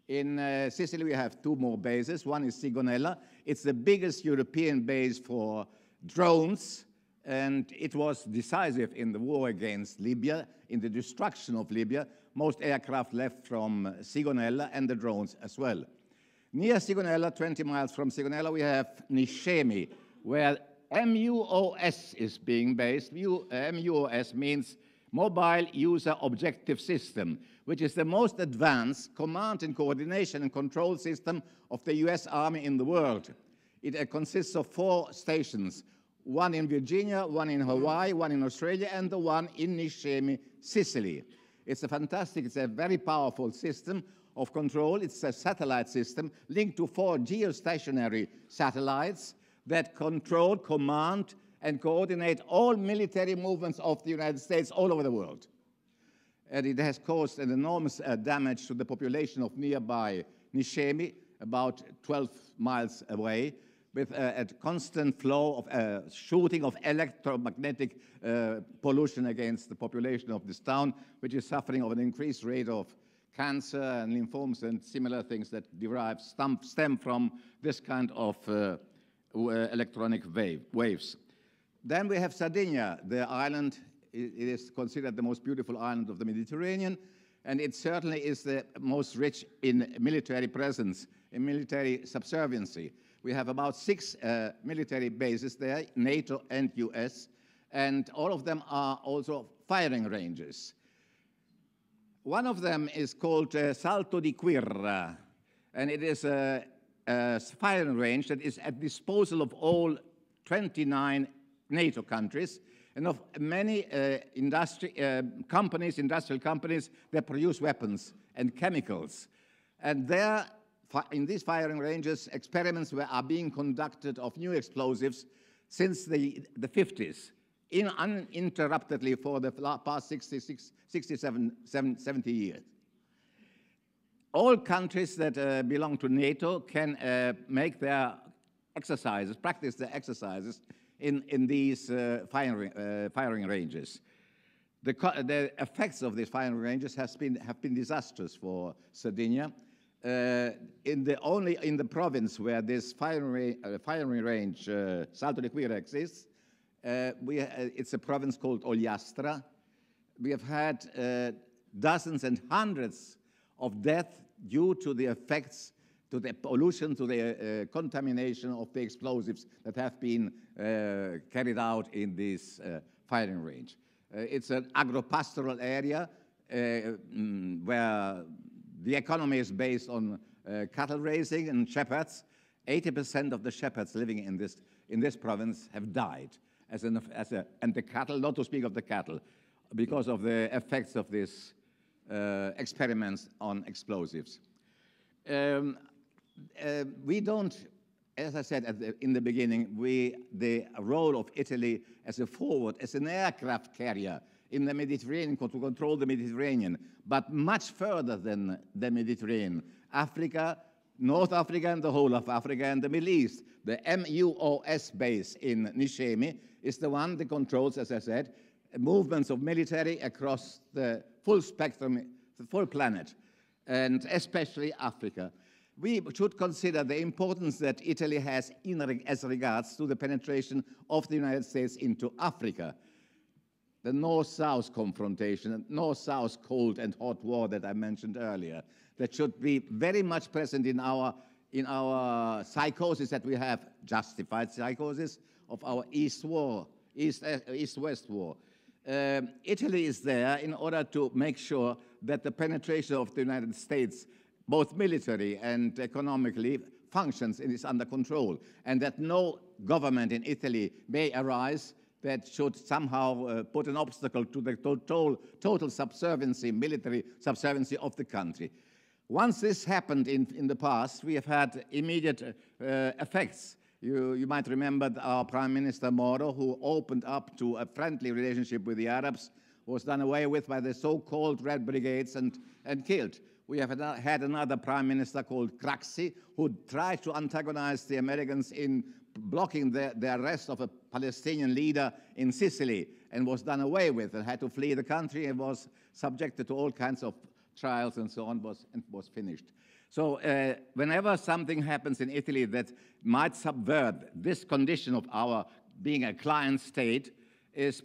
In Sicily, we have 2 more bases. One is Sigonella. It's the biggest European base for drones, and it was decisive in the war against Libya, in the destruction of Libya. Most aircraft left from Sigonella and the drones as well. Near Sigonella, 20 miles from Sigonella, we have Niscemi, where MUOS is being based. MUOS means Mobile User Objective System, which is the most advanced command and coordination and control system of the US Army in the world. It consists of 4 stations, one in Virginia, one in Hawaii, one in Australia, and the one in Niscemi, Sicily. It's a very powerful system of control. It's a satellite system linked to 4 geostationary satellites that control, command, and coordinate all military movements of the United States all over the world. And it has caused an enormous damage to the population of nearby Niscemi, about 12 miles away, with a constant flow of shooting of electromagnetic pollution against the population of this town, which is suffering of an increased rate of cancer and lymphomas and similar things that stem from this kind of electronic waves. Then we have Sardinia, the island. It is considered the most beautiful island of the Mediterranean, and it certainly is the most rich in military presence, in military subserviency. We have about 6 military bases there, NATO and US, and all of them are also firing ranges. One of them is called Salto di Quirra, and it is a firing range that is at disposal of all 29 NATO countries and of many industrial companies that produce weapons and chemicals. And there, in these firing ranges, experiments are being conducted of new explosives since the 50s, uninterruptedly for the past 70 years. all countries that belong to NATO can make their exercises, practice their exercises in these firing ranges. The effects of these firing ranges have been disastrous for Sardinia. Only in the province where this firing range, Salto di Quay, exists, it's a province called Ogliastra. We have had dozens and hundreds of deaths due to the effects, to the pollution, to the contamination of the explosives that have been carried out in this firing range. It's an agro-pastoral area where the economy is based on cattle raising and shepherds. 80% of the shepherds living in this province have died, and the cattle, not to speak of the cattle, because of the effects of these experiments on explosives. We don't, as I said in the beginning, the role of Italy as a forward, as an aircraft carrier in the Mediterranean, to control the Mediterranean, but much further than the Mediterranean. Africa, North Africa and the whole of Africa and the Middle East. The MUOS base in Nishemi is the one that controls, as I said, movements of military across the full spectrum, the full planet, and especially Africa. We should consider the importance that Italy has as regards to the penetration of the United States into Africa. The North-South confrontation, North-South cold and hot war that I mentioned earlier, that should be very much present in our psychosis that we have, justified psychosis of our East-West war. Italy is there in order to make sure that the penetration of the United States, both military and economically, functions and is under control, and that no government in Italy may arise that should somehow put an obstacle to the total subserviency, military subserviency of the country. Once this happened in the past, we have had immediate effects. You might remember our Prime Minister Moro, who opened up to a friendly relationship with the Arabs, was done away with by the so-called Red Brigades and killed. We have had another Prime Minister called Craxi, who tried to antagonize the Americans in blocking the arrest of a Palestinian leader in Sicily, and was done away with and had to flee the country and was subjected to all kinds of trials and so on, and was finished. So whenever something happens in Italy that might subvert this condition of our being a client state, is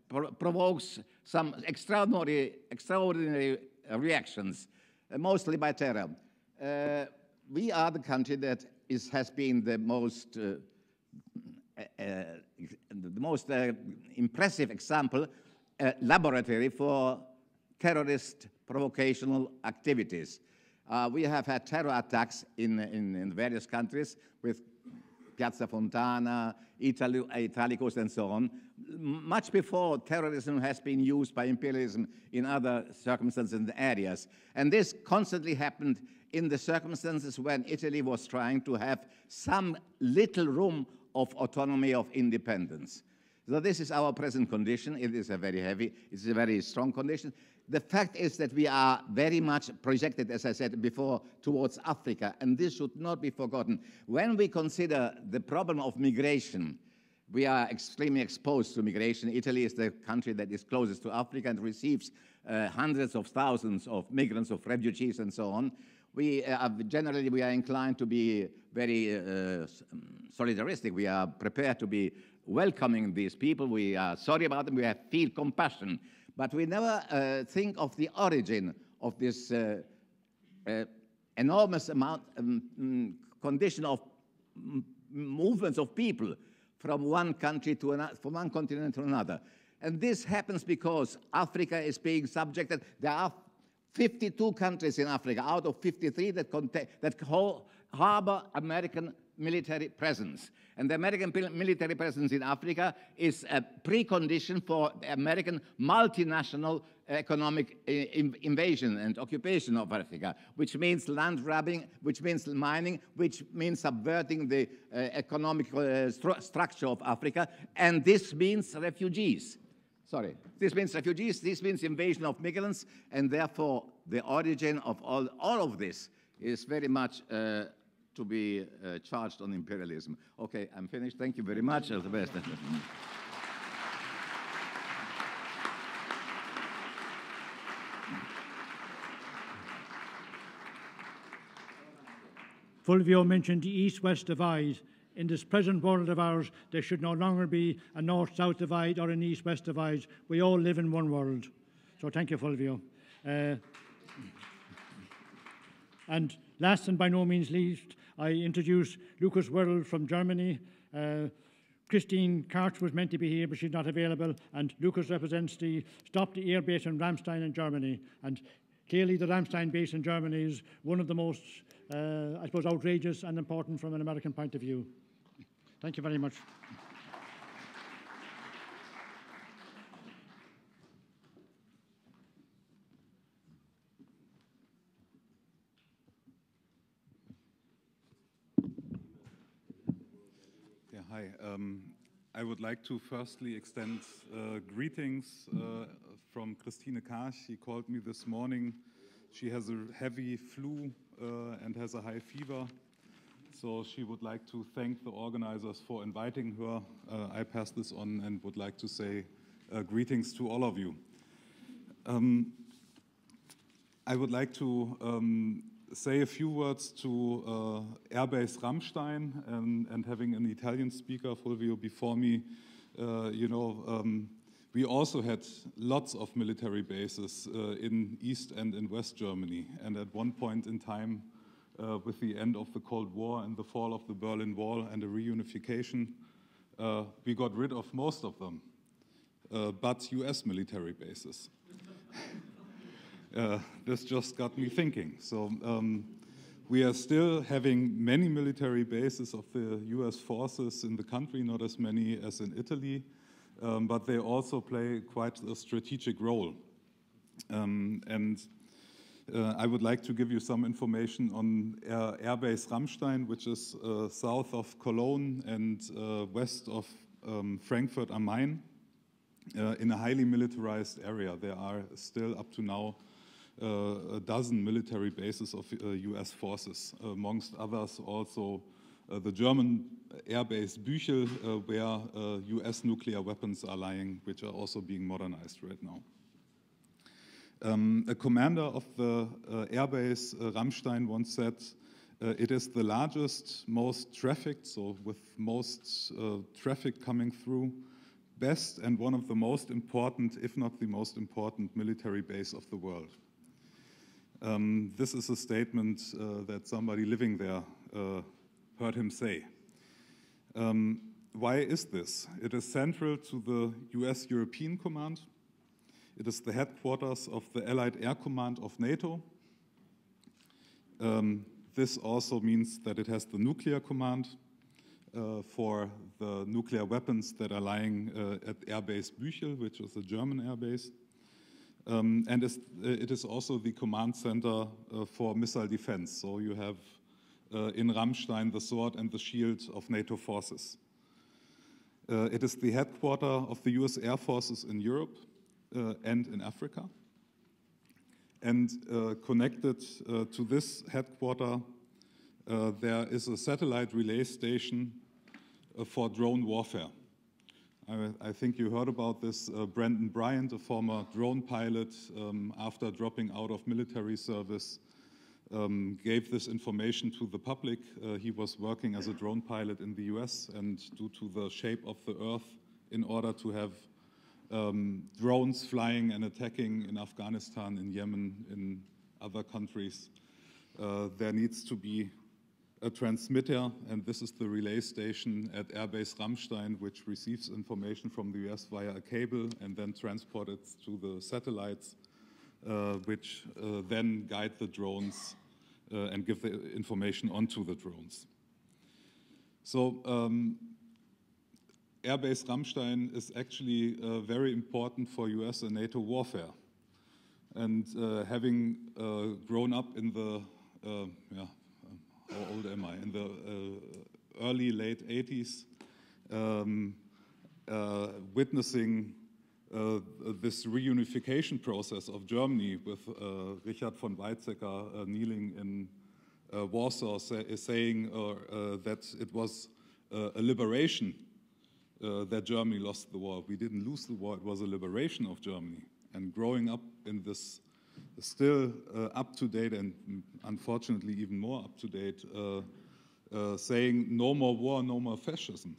provokes some extraordinary reactions, mostly by terror. We are the country that has been the most impressive example, laboratory for terrorist provocational activities. We have had terror attacks in various countries with Piazza Fontana, Italicus, and so on, much before terrorism has been used by imperialism in other circumstances and areas. And this constantly happened in the circumstances when Italy was trying to have some little room of autonomy, of independence. So this is our present condition. It is a very strong condition. The fact is that we are very much projected, as I said before, towards Africa, and this should not be forgotten. When we consider the problem of migration, we are extremely exposed to migration. Italy is the country that is closest to Africa and receives hundreds of thousands of migrants, of refugees, and so on. Generally, we are inclined to be very solidaristic. We are prepared to be welcoming these people. We are sorry about them. We feel compassion. But we never think of the origin of this enormous condition of movements of people from one country to another, from one continent to another. And this happens because Africa is being subjected. There are 52 countries in Africa out of 53 that harbor American military presence. And the American military presence in Africa is a precondition for the American multinational economic invasion and occupation of Africa, which means land grabbing, which means mining, which means subverting the economic structure of Africa, and this means refugees. This means refugees, this means invasion of migrants, and therefore the origin of all of this is very much to be charged on imperialism. Okay, I'm finished. Thank you very much. All the best. Fulvio mentioned the East-West divide. In this present world of ours, there should no longer be a North-South divide or an East-West divide. We all live in one world. So thank you, Fulvio. And last and by no means least, I introduce Lucas Werl from Germany. Christine Karch was meant to be here, but she's not available. And Lucas represents the Stop the Air base in Ramstein in Germany. And clearly the Ramstein base in Germany is one of the most, I suppose, outrageous and important from an American point of view. Thank you very much. Yeah, hi. I would like to firstly extend greetings from Christine Karch. She called me this morning. She has a heavy flu and has a high fever. So she would like to thank the organizers for inviting her. I pass this on and would like to say greetings to all of you. I would like to say a few words to Airbase Ramstein, and having an Italian speaker, Fulvio, before me, we also had lots of military bases in East and in West Germany. And at one point in time, with the end of the Cold War and the fall of the Berlin Wall and the reunification, we got rid of most of them, but US military bases. This just got me thinking. So we are still having many military bases of the US forces in the country, not as many as in Italy, but they also play quite a strategic role. I would like to give you some information on Airbase Ramstein, which is south of Cologne and west of Frankfurt am Main, in a highly militarized area. There are still up to now a dozen military bases of US forces, amongst others also the German airbase Büchel, where US nuclear weapons are lying, which are also being modernized right now. A commander of the airbase Ramstein once said, it is the largest, most trafficked, so with most traffic coming through, best and one of the most important, if not the most important, military base of the world. This is a statement that somebody living there heard him say. Why is this? It is central to the US European Command. It is the headquarters of the Allied Air Command of NATO. This also means that it has the nuclear command for the nuclear weapons that are lying at Airbase Büchel, which is a German airbase. And it is also the command center for missile defense. So you have in Ramstein the sword and the shield of NATO forces. It is the headquarters of the US Air Forces in Europe and in Africa. And connected to this headquarters, there is a satellite relay station for drone warfare. I think you heard about this. Brandon Bryant, a former drone pilot, after dropping out of military service, gave this information to the public. He was working as a drone pilot in the US, and due to the shape of the Earth, in order to have drones flying and attacking in Afghanistan, in Yemen, in other countries, there needs to be a transmitter, and this is the relay station at Airbase Ramstein, which receives information from the US via a cable and then transported to the satellites, which then guide the drones and give the information onto the drones. So Airbase Ramstein is actually very important for US and NATO warfare. And having grown up in the, how old am I? In the early, late 80s, witnessing this reunification process of Germany with Richard von Weizsäcker kneeling in Warsaw saying that it was a liberation that Germany lost the war. We didn't lose the war, it was a liberation of Germany. And growing up in this still up-to-date and unfortunately even more up-to-date saying no more war, no more fascism.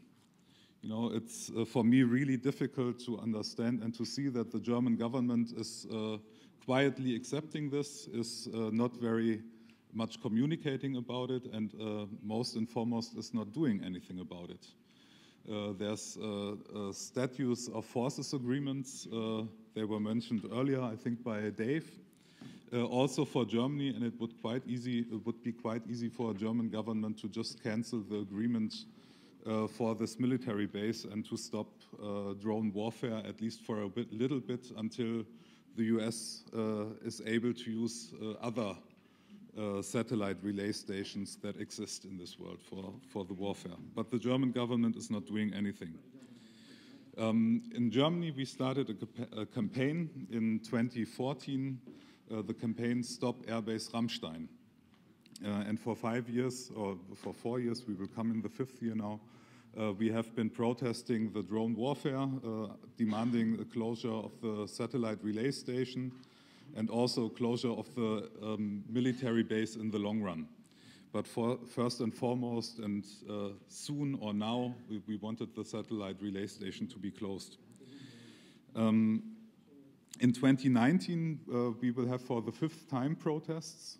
You know, it's for me really difficult to understand and to see that the German government is quietly accepting this, is not very much communicating about it, and most and foremost is not doing anything about it. There's statutes of forces agreements. They were mentioned earlier, I think, by Dave. Also for Germany, and it would be quite easy for a German government to just cancel the agreement for this military base and to stop drone warfare, at least for a little bit, until the US is able to use other satellite relay stations that exist in this world for the warfare. But the German government is not doing anything. In Germany, we started a campaign in 2014, the campaign Stop Airbase Ramstein. And for 5 years, or for 4 years, we will come in the 5th year now, we have been protesting the drone warfare, demanding the closure of the satellite relay station, and also closure of the military base in the long run. But first and foremost, and soon or now, we wanted the satellite relay station to be closed. In 2019, we will have for the 5th time protests.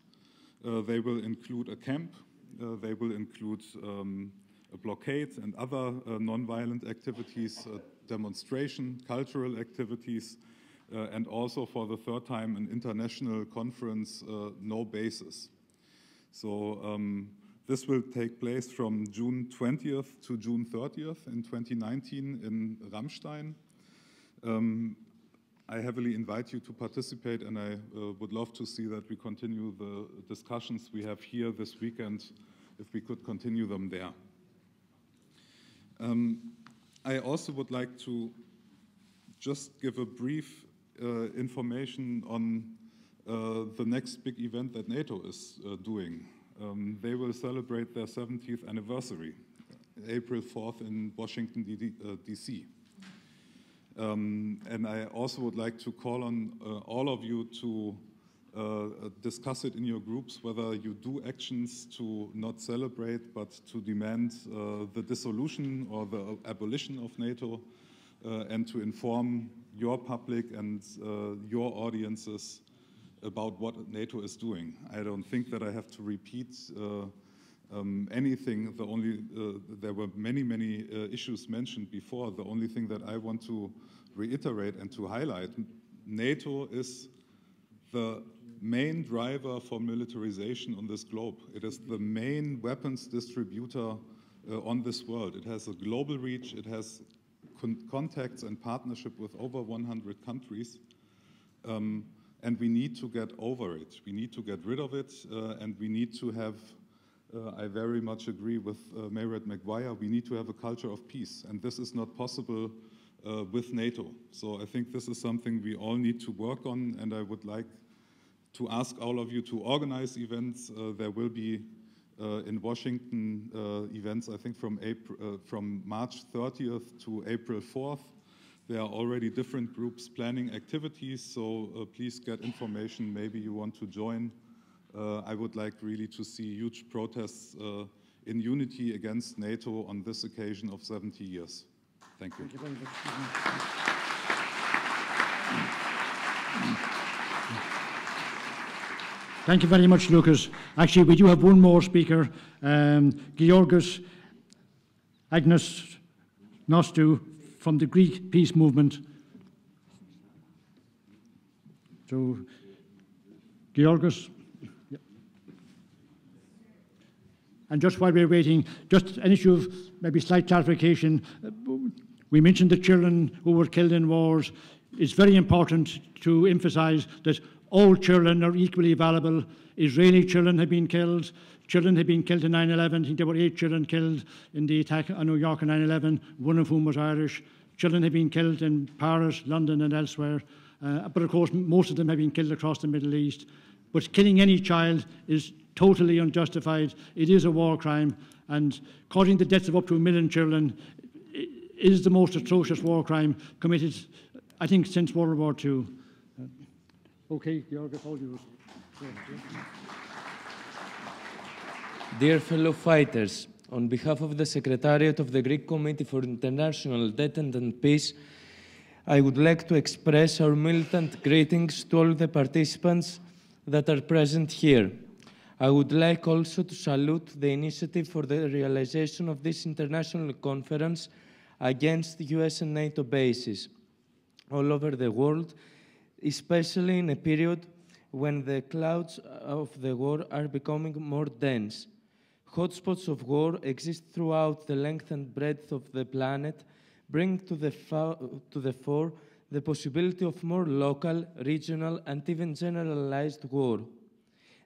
They will include a camp, they will include a blockade and other non-violent activities, demonstration, cultural activities, and also for the 3rd time an international conference, No Bases. So this will take place from June 20th to June 30th in 2019 in Ramstein. I heavily invite you to participate, and I would love to see that we continue the discussions we have here this weekend, if we could continue them there. I also would like to just give a brief information on the next big event that NATO is doing. They will celebrate their 70th anniversary, April 4th in Washington, D.C. And I also would like to call on all of you to discuss it in your groups, whether you do actions to not celebrate, but to demand the dissolution or the abolition of NATO, and to inform your public and your audiences about what NATO is doing. I don't think that I have to repeat anything. There were many issues mentioned before. The only thing that I want to reiterate and to highlight, NATO is the main driver for militarization on this globe. It is the main weapons distributor on this world. It has a global reach. It has contacts and partnership with over 100 countries. And we need to get over it. We need to get rid of it, and we need to have, I very much agree with Mayred Maguire, we need to have a culture of peace, and this is not possible with NATO. So I think this is something we all need to work on, and I would like to ask all of you to organize events. There will be in Washington events, I think from March 30th to April 4th. There are already different groups planning activities, so please get information. Maybe you want to join. I would like really to see huge protests in unity against NATO on this occasion of 70 years. Thank you. Thank you very much, Lucas. Actually, we do have one more speaker, Georgios Agnostou from the Greek peace movement. So, Georgios. Yeah. And just while we're waiting, just an issue of maybe slight clarification. We mentioned the children who were killed in wars. It's very important to emphasize that all children are equally valuable. Israeli children have been killed. Children have been killed in 9/11. I think there were 8 children killed in the attack on New York on 9/11, one of whom was Irish. children have been killed in Paris, London and elsewhere, but of course most of them have been killed across the Middle East. But killing any child is totally unjustified. It is a war crime, and causing the deaths of up to 1 million children is the most atrocious war crime committed, I think, since World War II. Okay, Georg, all yours. Dear fellow fighters, on behalf of the Secretariat of the Greek Committee for International Detent and Peace, I would like to express our militant greetings to all the participants that are present here. I would like also to salute the initiative for the realization of this international conference against US and NATO bases all over the world, especially in a period when the clouds of the war are becoming more dense. Hotspots of war exist throughout the length and breadth of the planet, bringing to the fore the possibility of more local, regional, and even generalized war.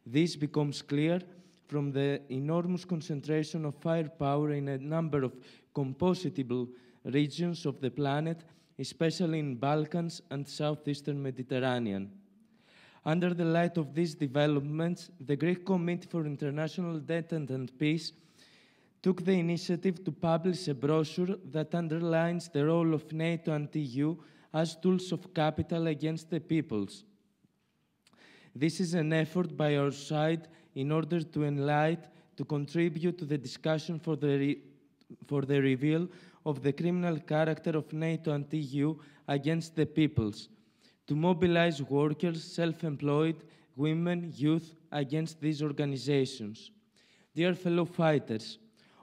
This becomes clear from the enormous concentration of firepower in a number of compositable regions of the planet, especially in Balkans and southeastern Mediterranean. Under the light of these developments, the Greek Committee for International Detent and Peace took the initiative to publish a brochure that underlines the role of NATO and EU as tools of capital against the peoples. This is an effort by our side in order to enlighten, to contribute to the discussion for the reveal of the criminal character of NATO and EU against the peoples, to mobilize workers, self-employed, women, youth against these organizations. Dear fellow fighters,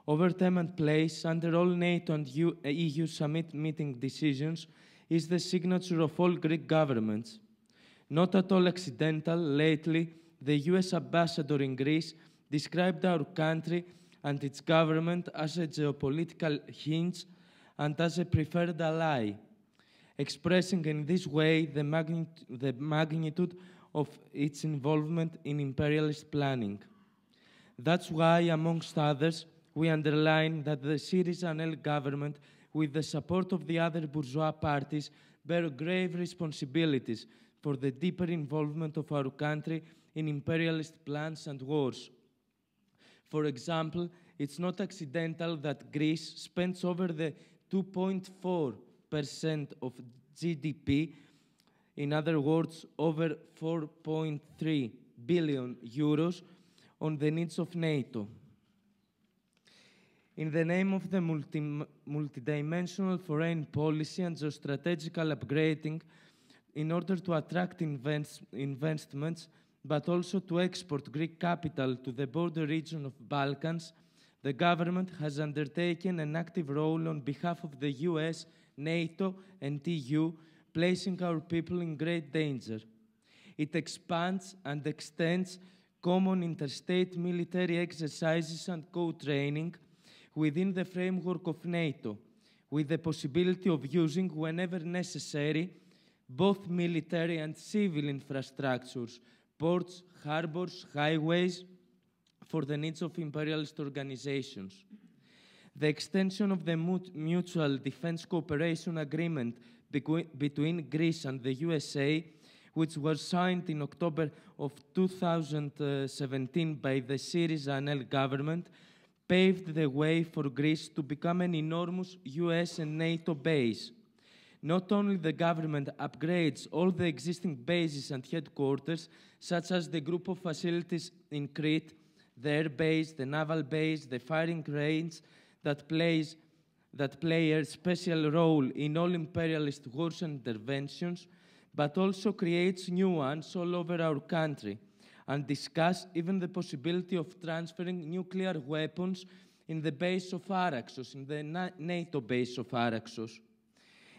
over time and place, under all NATO and EU summit meeting decisions, is the signature of all Greek governments. Not at all accidental, lately, the US ambassador in Greece described our country and its government as a geopolitical hinge and as a preferred ally, expressing in this way the magnitude of its involvement in imperialist planning. That's why, amongst others, we underline that the Syriza-ANEL government, with the support of the other bourgeois parties, bear grave responsibilities for the deeper involvement of our country in imperialist plans and wars. For example, it's not accidental that Greece spends over the 2.4% of GDP, in other words, over 4.3 billion euros, on the needs of NATO. In the name of the multidimensional foreign policy and geostrategical upgrading, in order to attract investments, but also to export Greek capital to the border region of Balkans, the government has undertaken an active role on behalf of the US, NATO, and EU, placing our people in great danger. It expands and extends common interstate military exercises and co-training within the framework of NATO, with the possibility of using, whenever necessary, both military and civil infrastructures, ports, harbors, highways, for the needs of imperialist organizations. The extension of the Mutual Defense Cooperation Agreement between Greece and the USA, which was signed in October of 2017 by the Syriza-ANEL government, paved the way for Greece to become an enormous US and NATO base. Not only the government upgrades all the existing bases and headquarters, such as the group of facilities in Crete, the air base, the naval base, the firing range that play a special role in all imperialist wars and interventions, but also creates new ones all over our country, and discuss even the possibility of transferring nuclear weapons in the base of Araxos, in the NATO base of Araxos.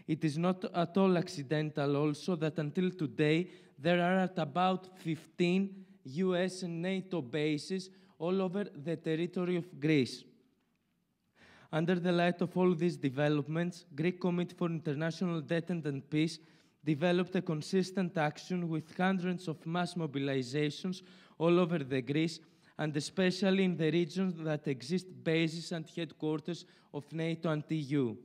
It is not at all accidental also that until today there are at about 15 US and NATO bases all over the territory of Greece. Under the light of all these developments, Greek Committee for International Detent and Peace developed a consistent action with hundreds of mass mobilizations all over the Greece, and especially in the regions that exist bases and headquarters of NATO and EU.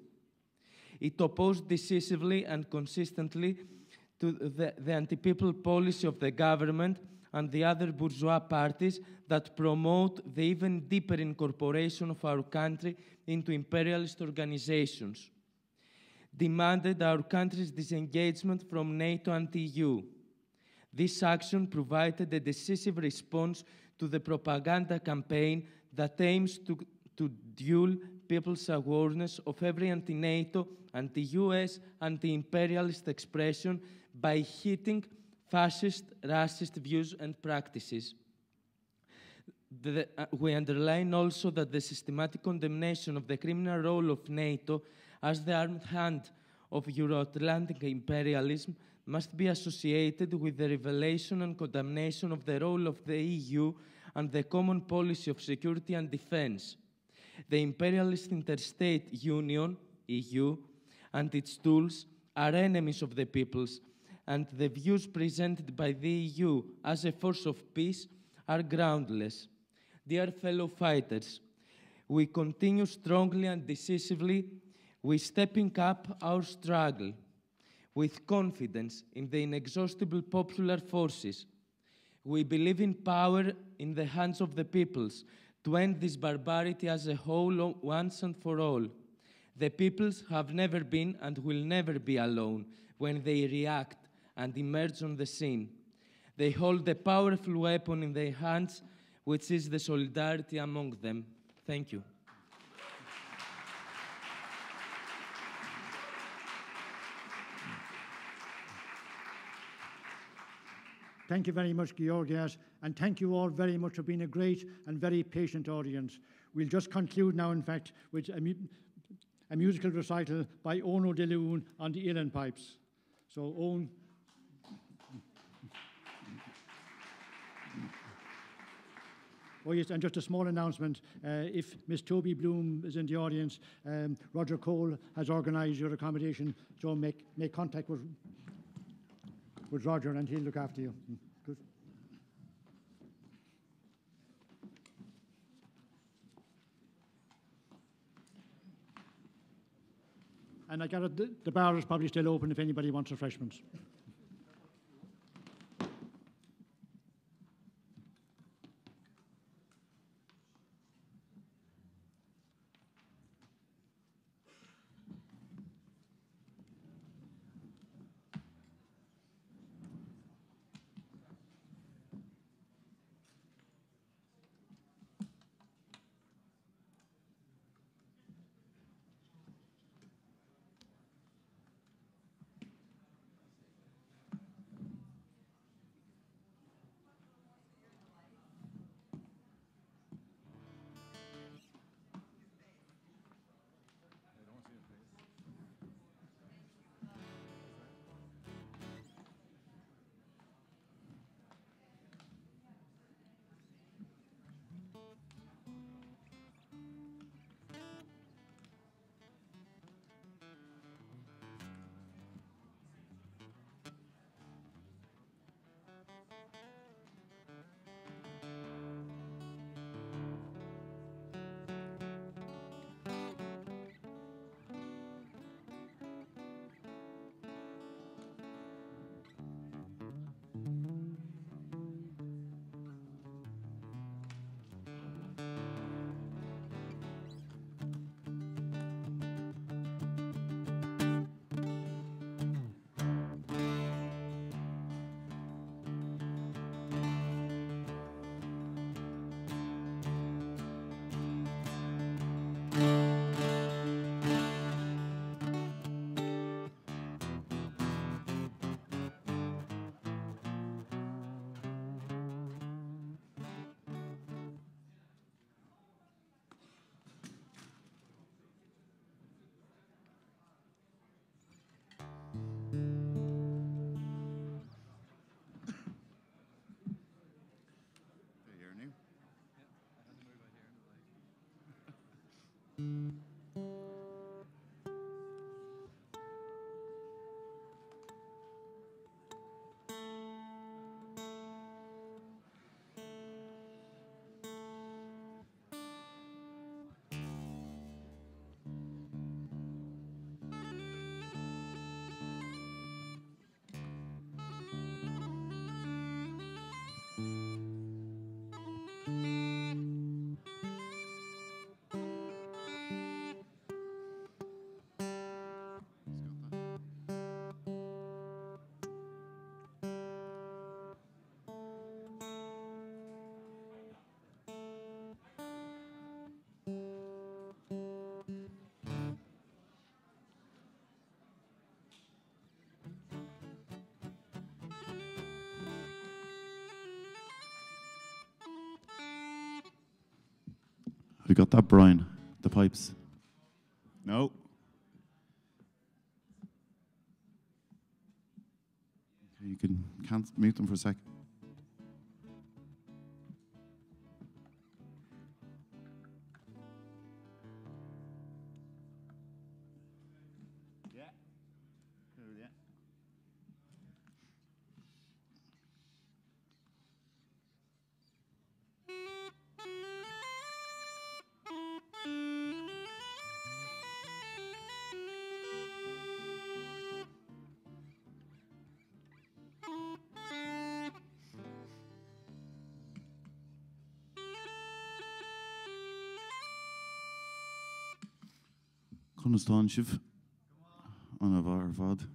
It opposed decisively and consistently to the anti-people policy of the government and the other bourgeois parties that promote the even deeper incorporation of our country into imperialist organizations, demanded our country's disengagement from NATO and EU. This action provided a decisive response to the propaganda campaign that aims to dull people's awareness of every anti-NATO, anti-US, anti-imperialist expression by hitting fascist, racist views and practices. We underline also that the systematic condemnation of the criminal role of NATO as the armed hand of Euro-Atlantic imperialism must be associated with the revelation and condemnation of the role of the EU and the common policy of security and defense. The imperialist interstate union, EU, and its tools are enemies of the peoples, and the views presented by the EU as a force of peace are groundless. Dear fellow fighters, we continue strongly and decisively with stepping up our struggle with confidence in the inexhaustible popular forces. We believe in power in the hands of the peoples to end this barbarity as a whole once and for all. The peoples have never been and will never be alone when they react and emerge on the scene. They hold a powerful weapon in their hands, which is the solidarity among them. Thank you. Thank you very much, Georgios, and thank you all very much for being a great and very patient audience. We'll just conclude now, in fact, with a musical recital by Ono de Leon on the uilleann pipes. So, Owen. Oh yes, and just a small announcement. If Miss Toby Bloom is in the audience, Roger Cole has organised your accommodation, so make contact with Roger and he'll look after you. Good. And I got it, the bar is probably still open if anybody wants refreshments. You got that, Brian? The pipes? No. You can't mute them for a sec. Yeah. Cool, yeah. Conastan Shiv on a Varvad.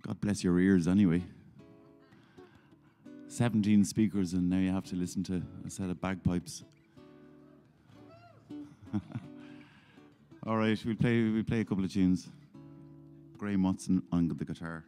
God bless your ears anyway. 17 speakers and now you have to listen to a set of bagpipes. All right, we'll play a couple of tunes. Graham Watson on the guitar.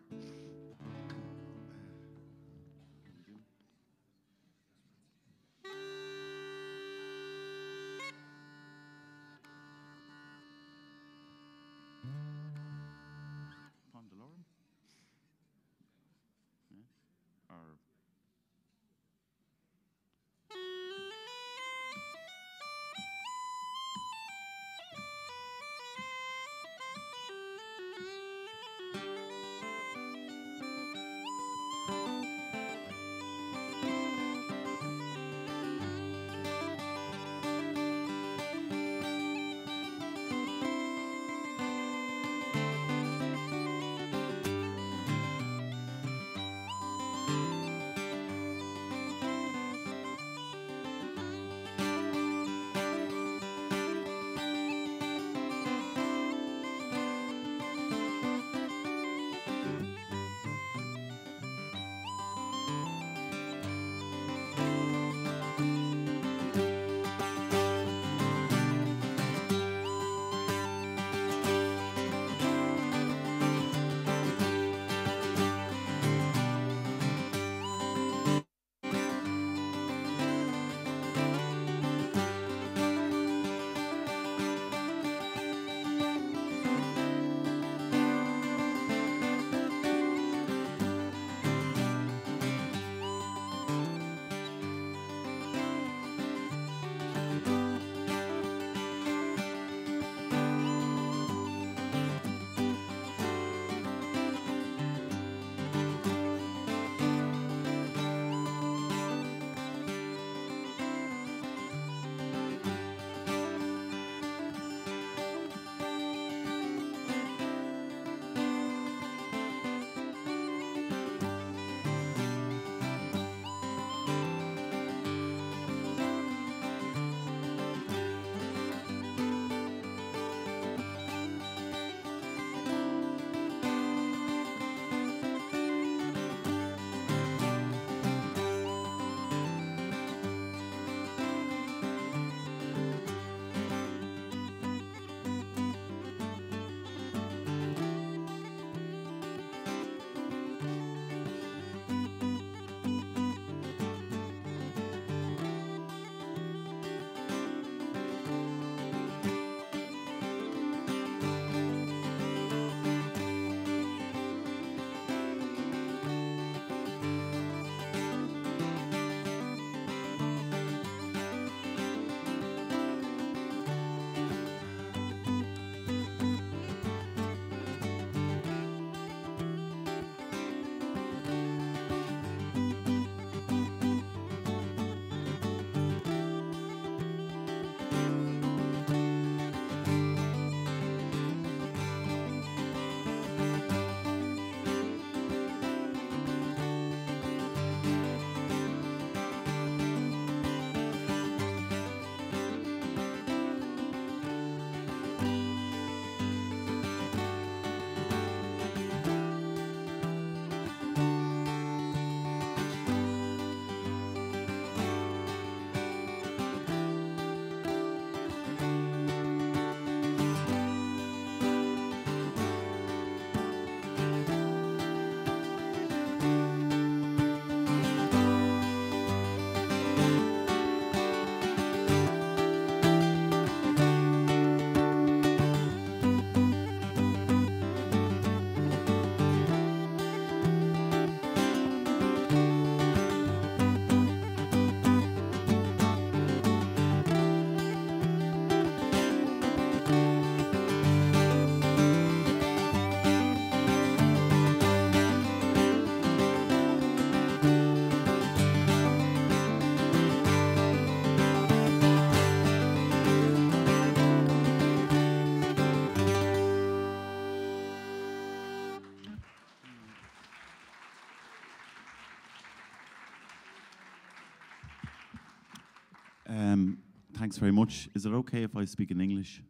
Thanks very much. Is it okay if I speak in English?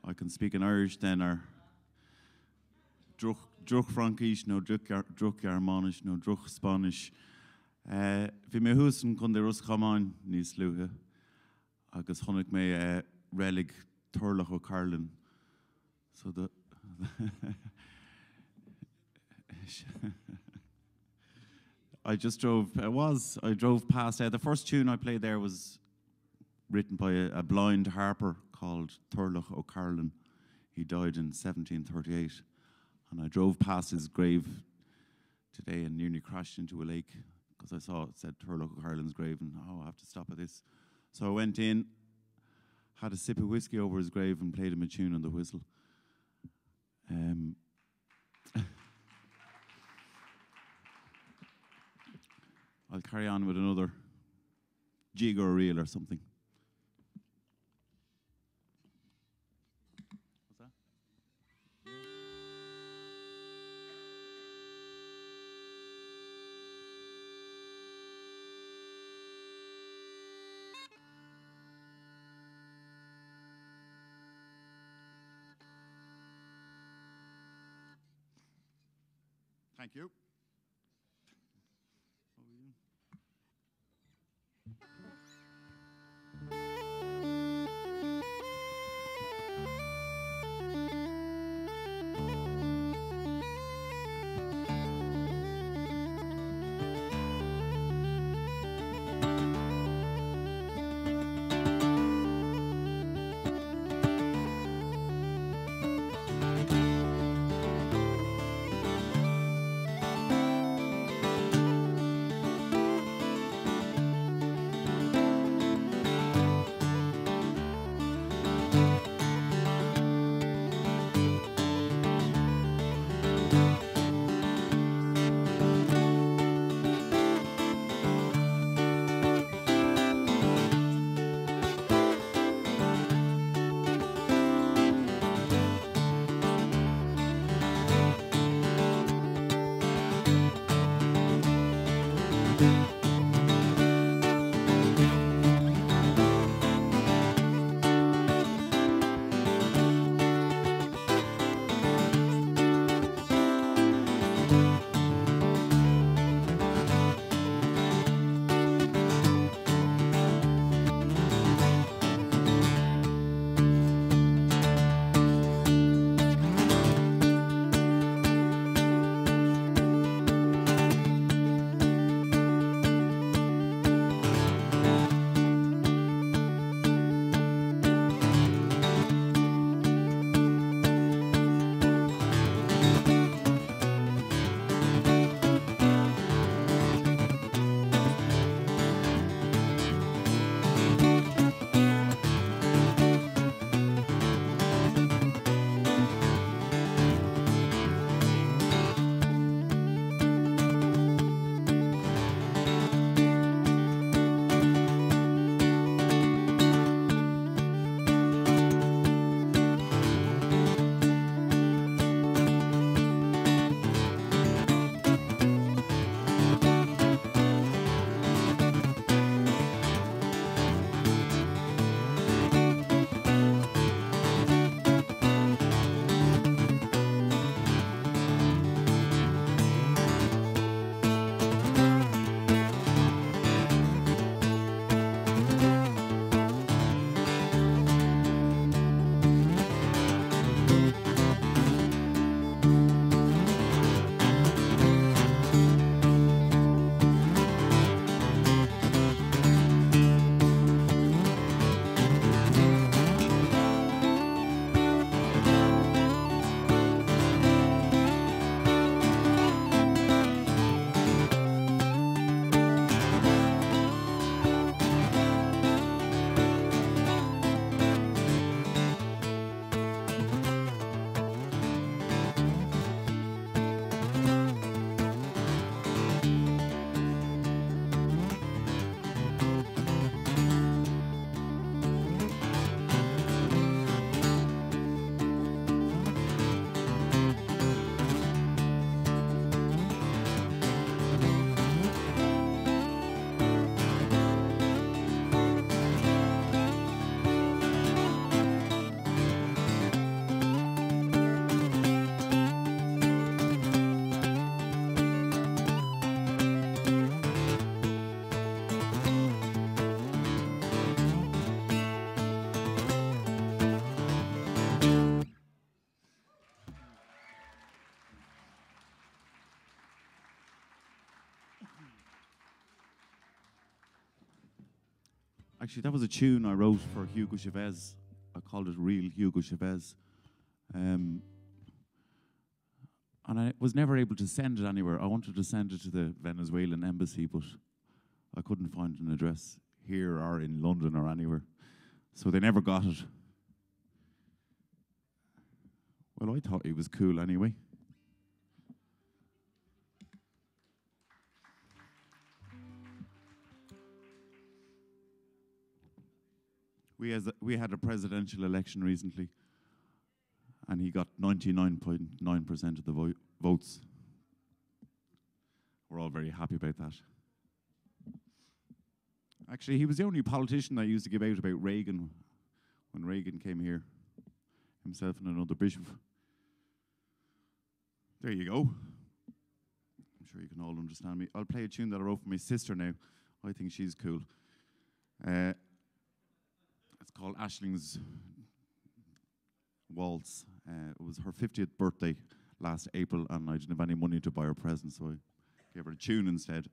I can speak in Irish then, or Druch Frankish, no Druch Germanish, no Druch Spanish. Fi me husen kun de Rus chamáin níos luúthe, agus chonig mé relig Turlach O'Carlin. So the I drove past. The first tune I played there was written by a blind harper called Turlach O'Carlin. He died in 1738, and I drove past his grave today and nearly crashed into a lake because I saw it said Turlach O'Carlin's grave, and I have to stop at this. So I went in, had a sip of whiskey over his grave, and played him a tune on the whistle. I'll carry on with another jig or a reel or something. What's that? Thank you. Actually, that was a tune I wrote for Hugo Chavez. I called it Real Hugo Chavez. And I was never able to send it anywhere. I wanted to send it to the Venezuelan embassy, but I couldn't find an address here or in London or anywhere. So they never got it. Well, I thought he was cool anyway. We had a presidential election recently, and he got 99.9% of the votes. We're all very happy about that. Actually, he was the only politician that used to give out about Reagan when Reagan came here, himself and another bishop. There you go. I'm sure you can all understand me. I'll play a tune that I wrote for my sister now. I think she's cool. It's called Ashling's Waltz. It was her 50th birthday last April, and I didn't have any money to buy her a present, so I gave her a tune instead.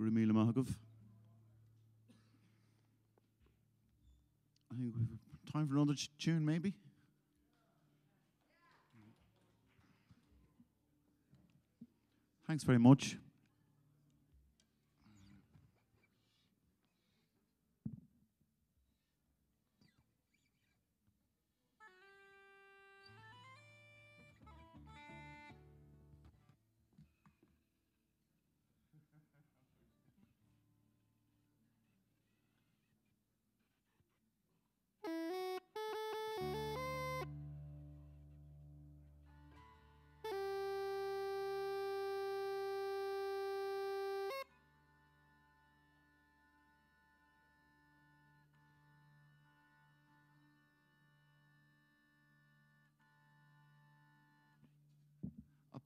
Grimila Mahagov. I think we've time for another tune, maybe. Thanks very much.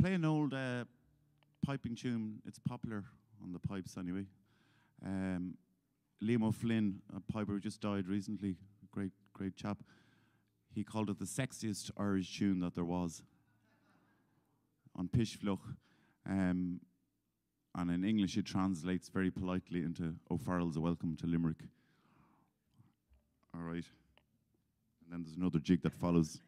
play an old piping tune. It's popular on the pipes anyway. Liam O'Flynn, a piper who just died recently, great chap. He called it the sexiest Irish tune that there was. On Pishfluch. And in English it translates very politely into O'Farrell's A Welcome to Limerick. All right. And then there's another jig that follows.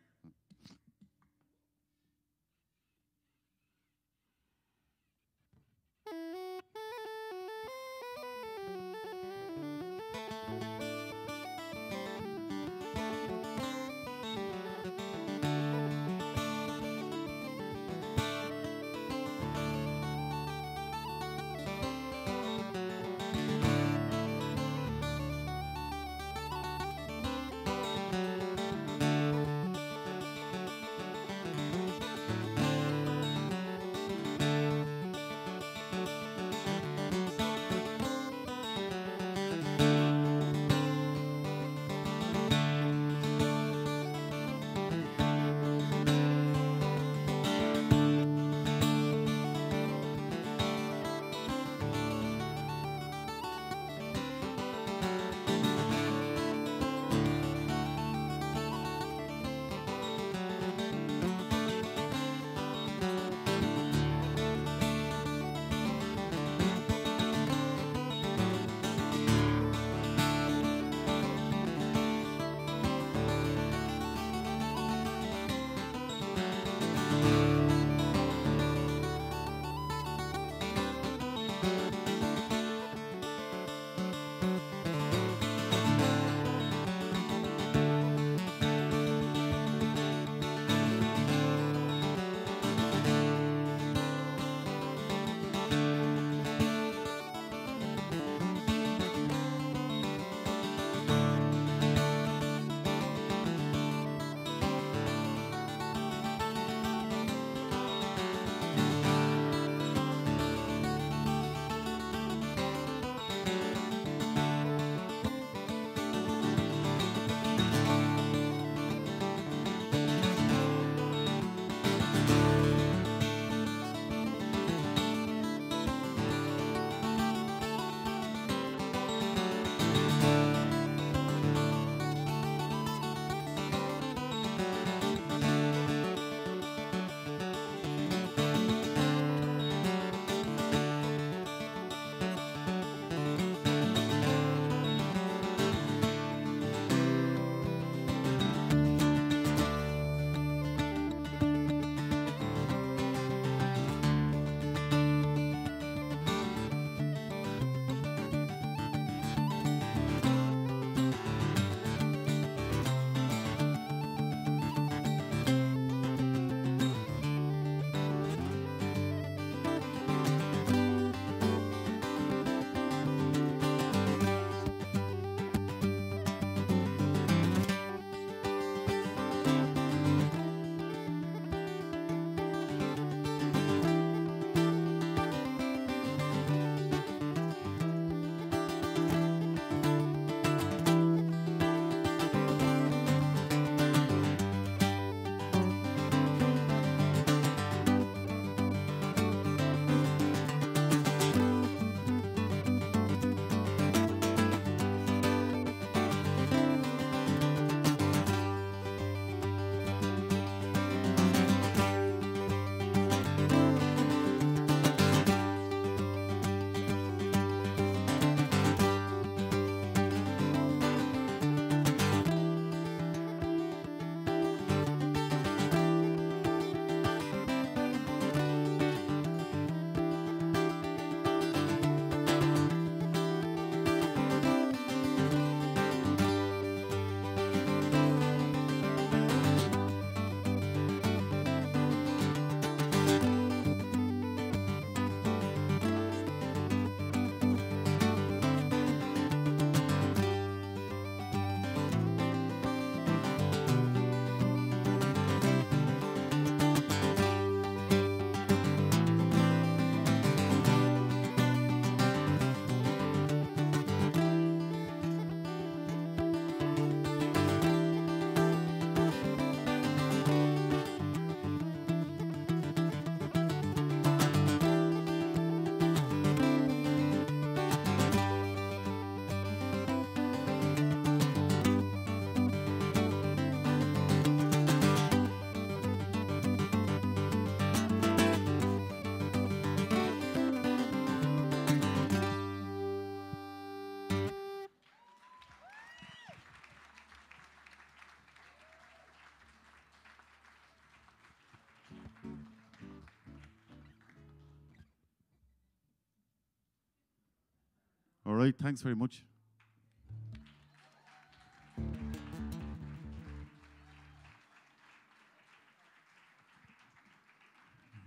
All right, thanks very much.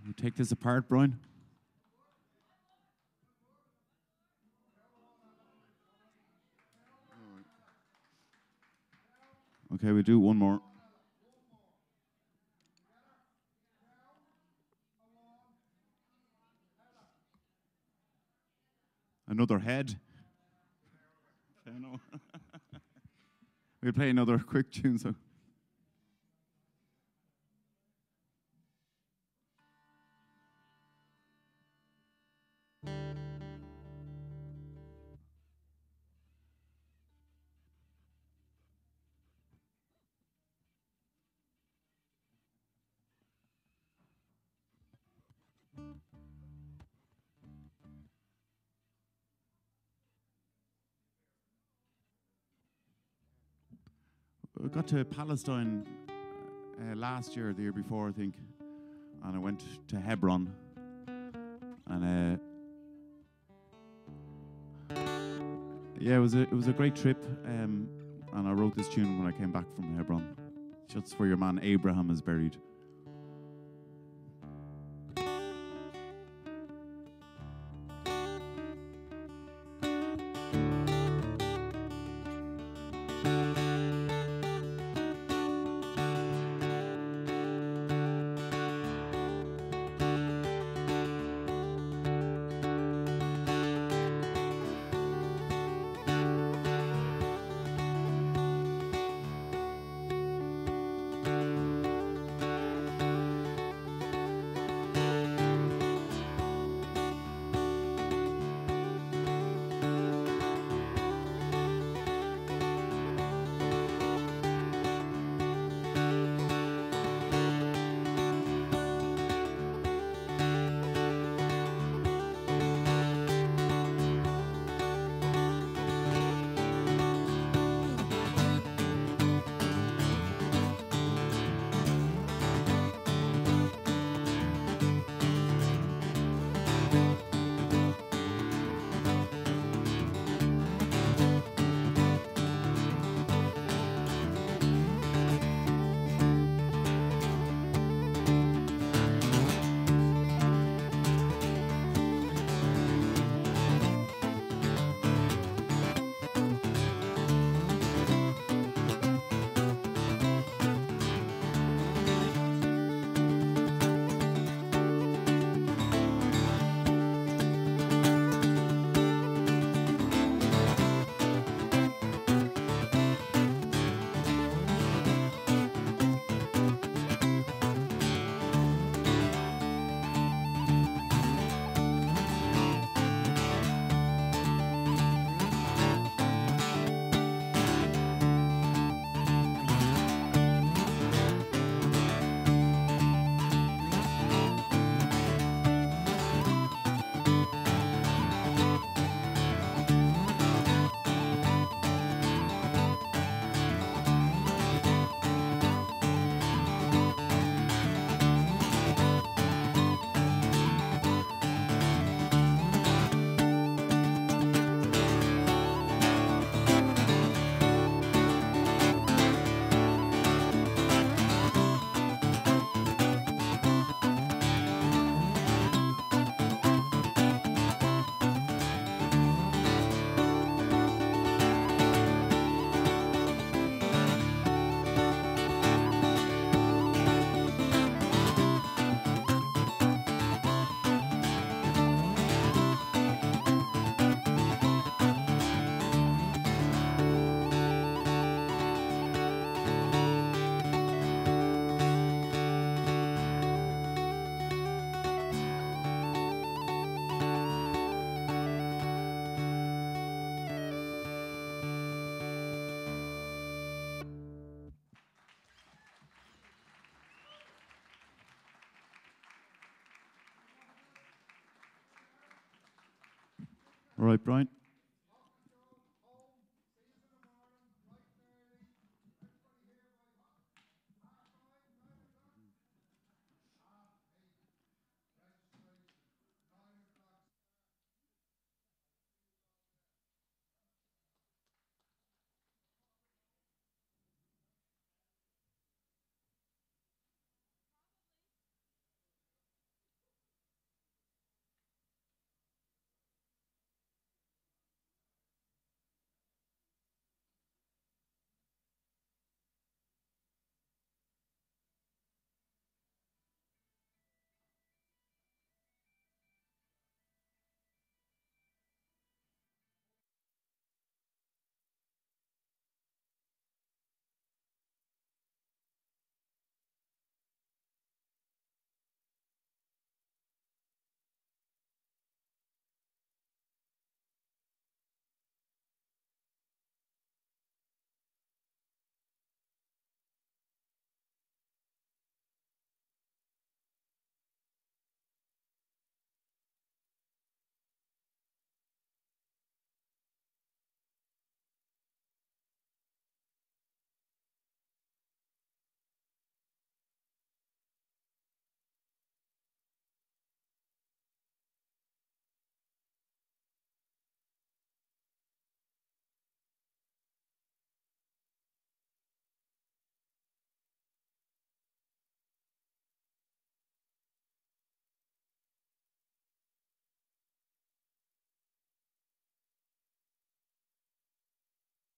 You take this apart, Brian. Okay, we do one more. Another head. We'll play another quick tune, so. I got to Palestine last year, the year before, I think, and I went to Hebron, and yeah, it was a great trip, and I wrote this tune when I came back from Hebron, just where your man Abraham is buried. All right, Brian.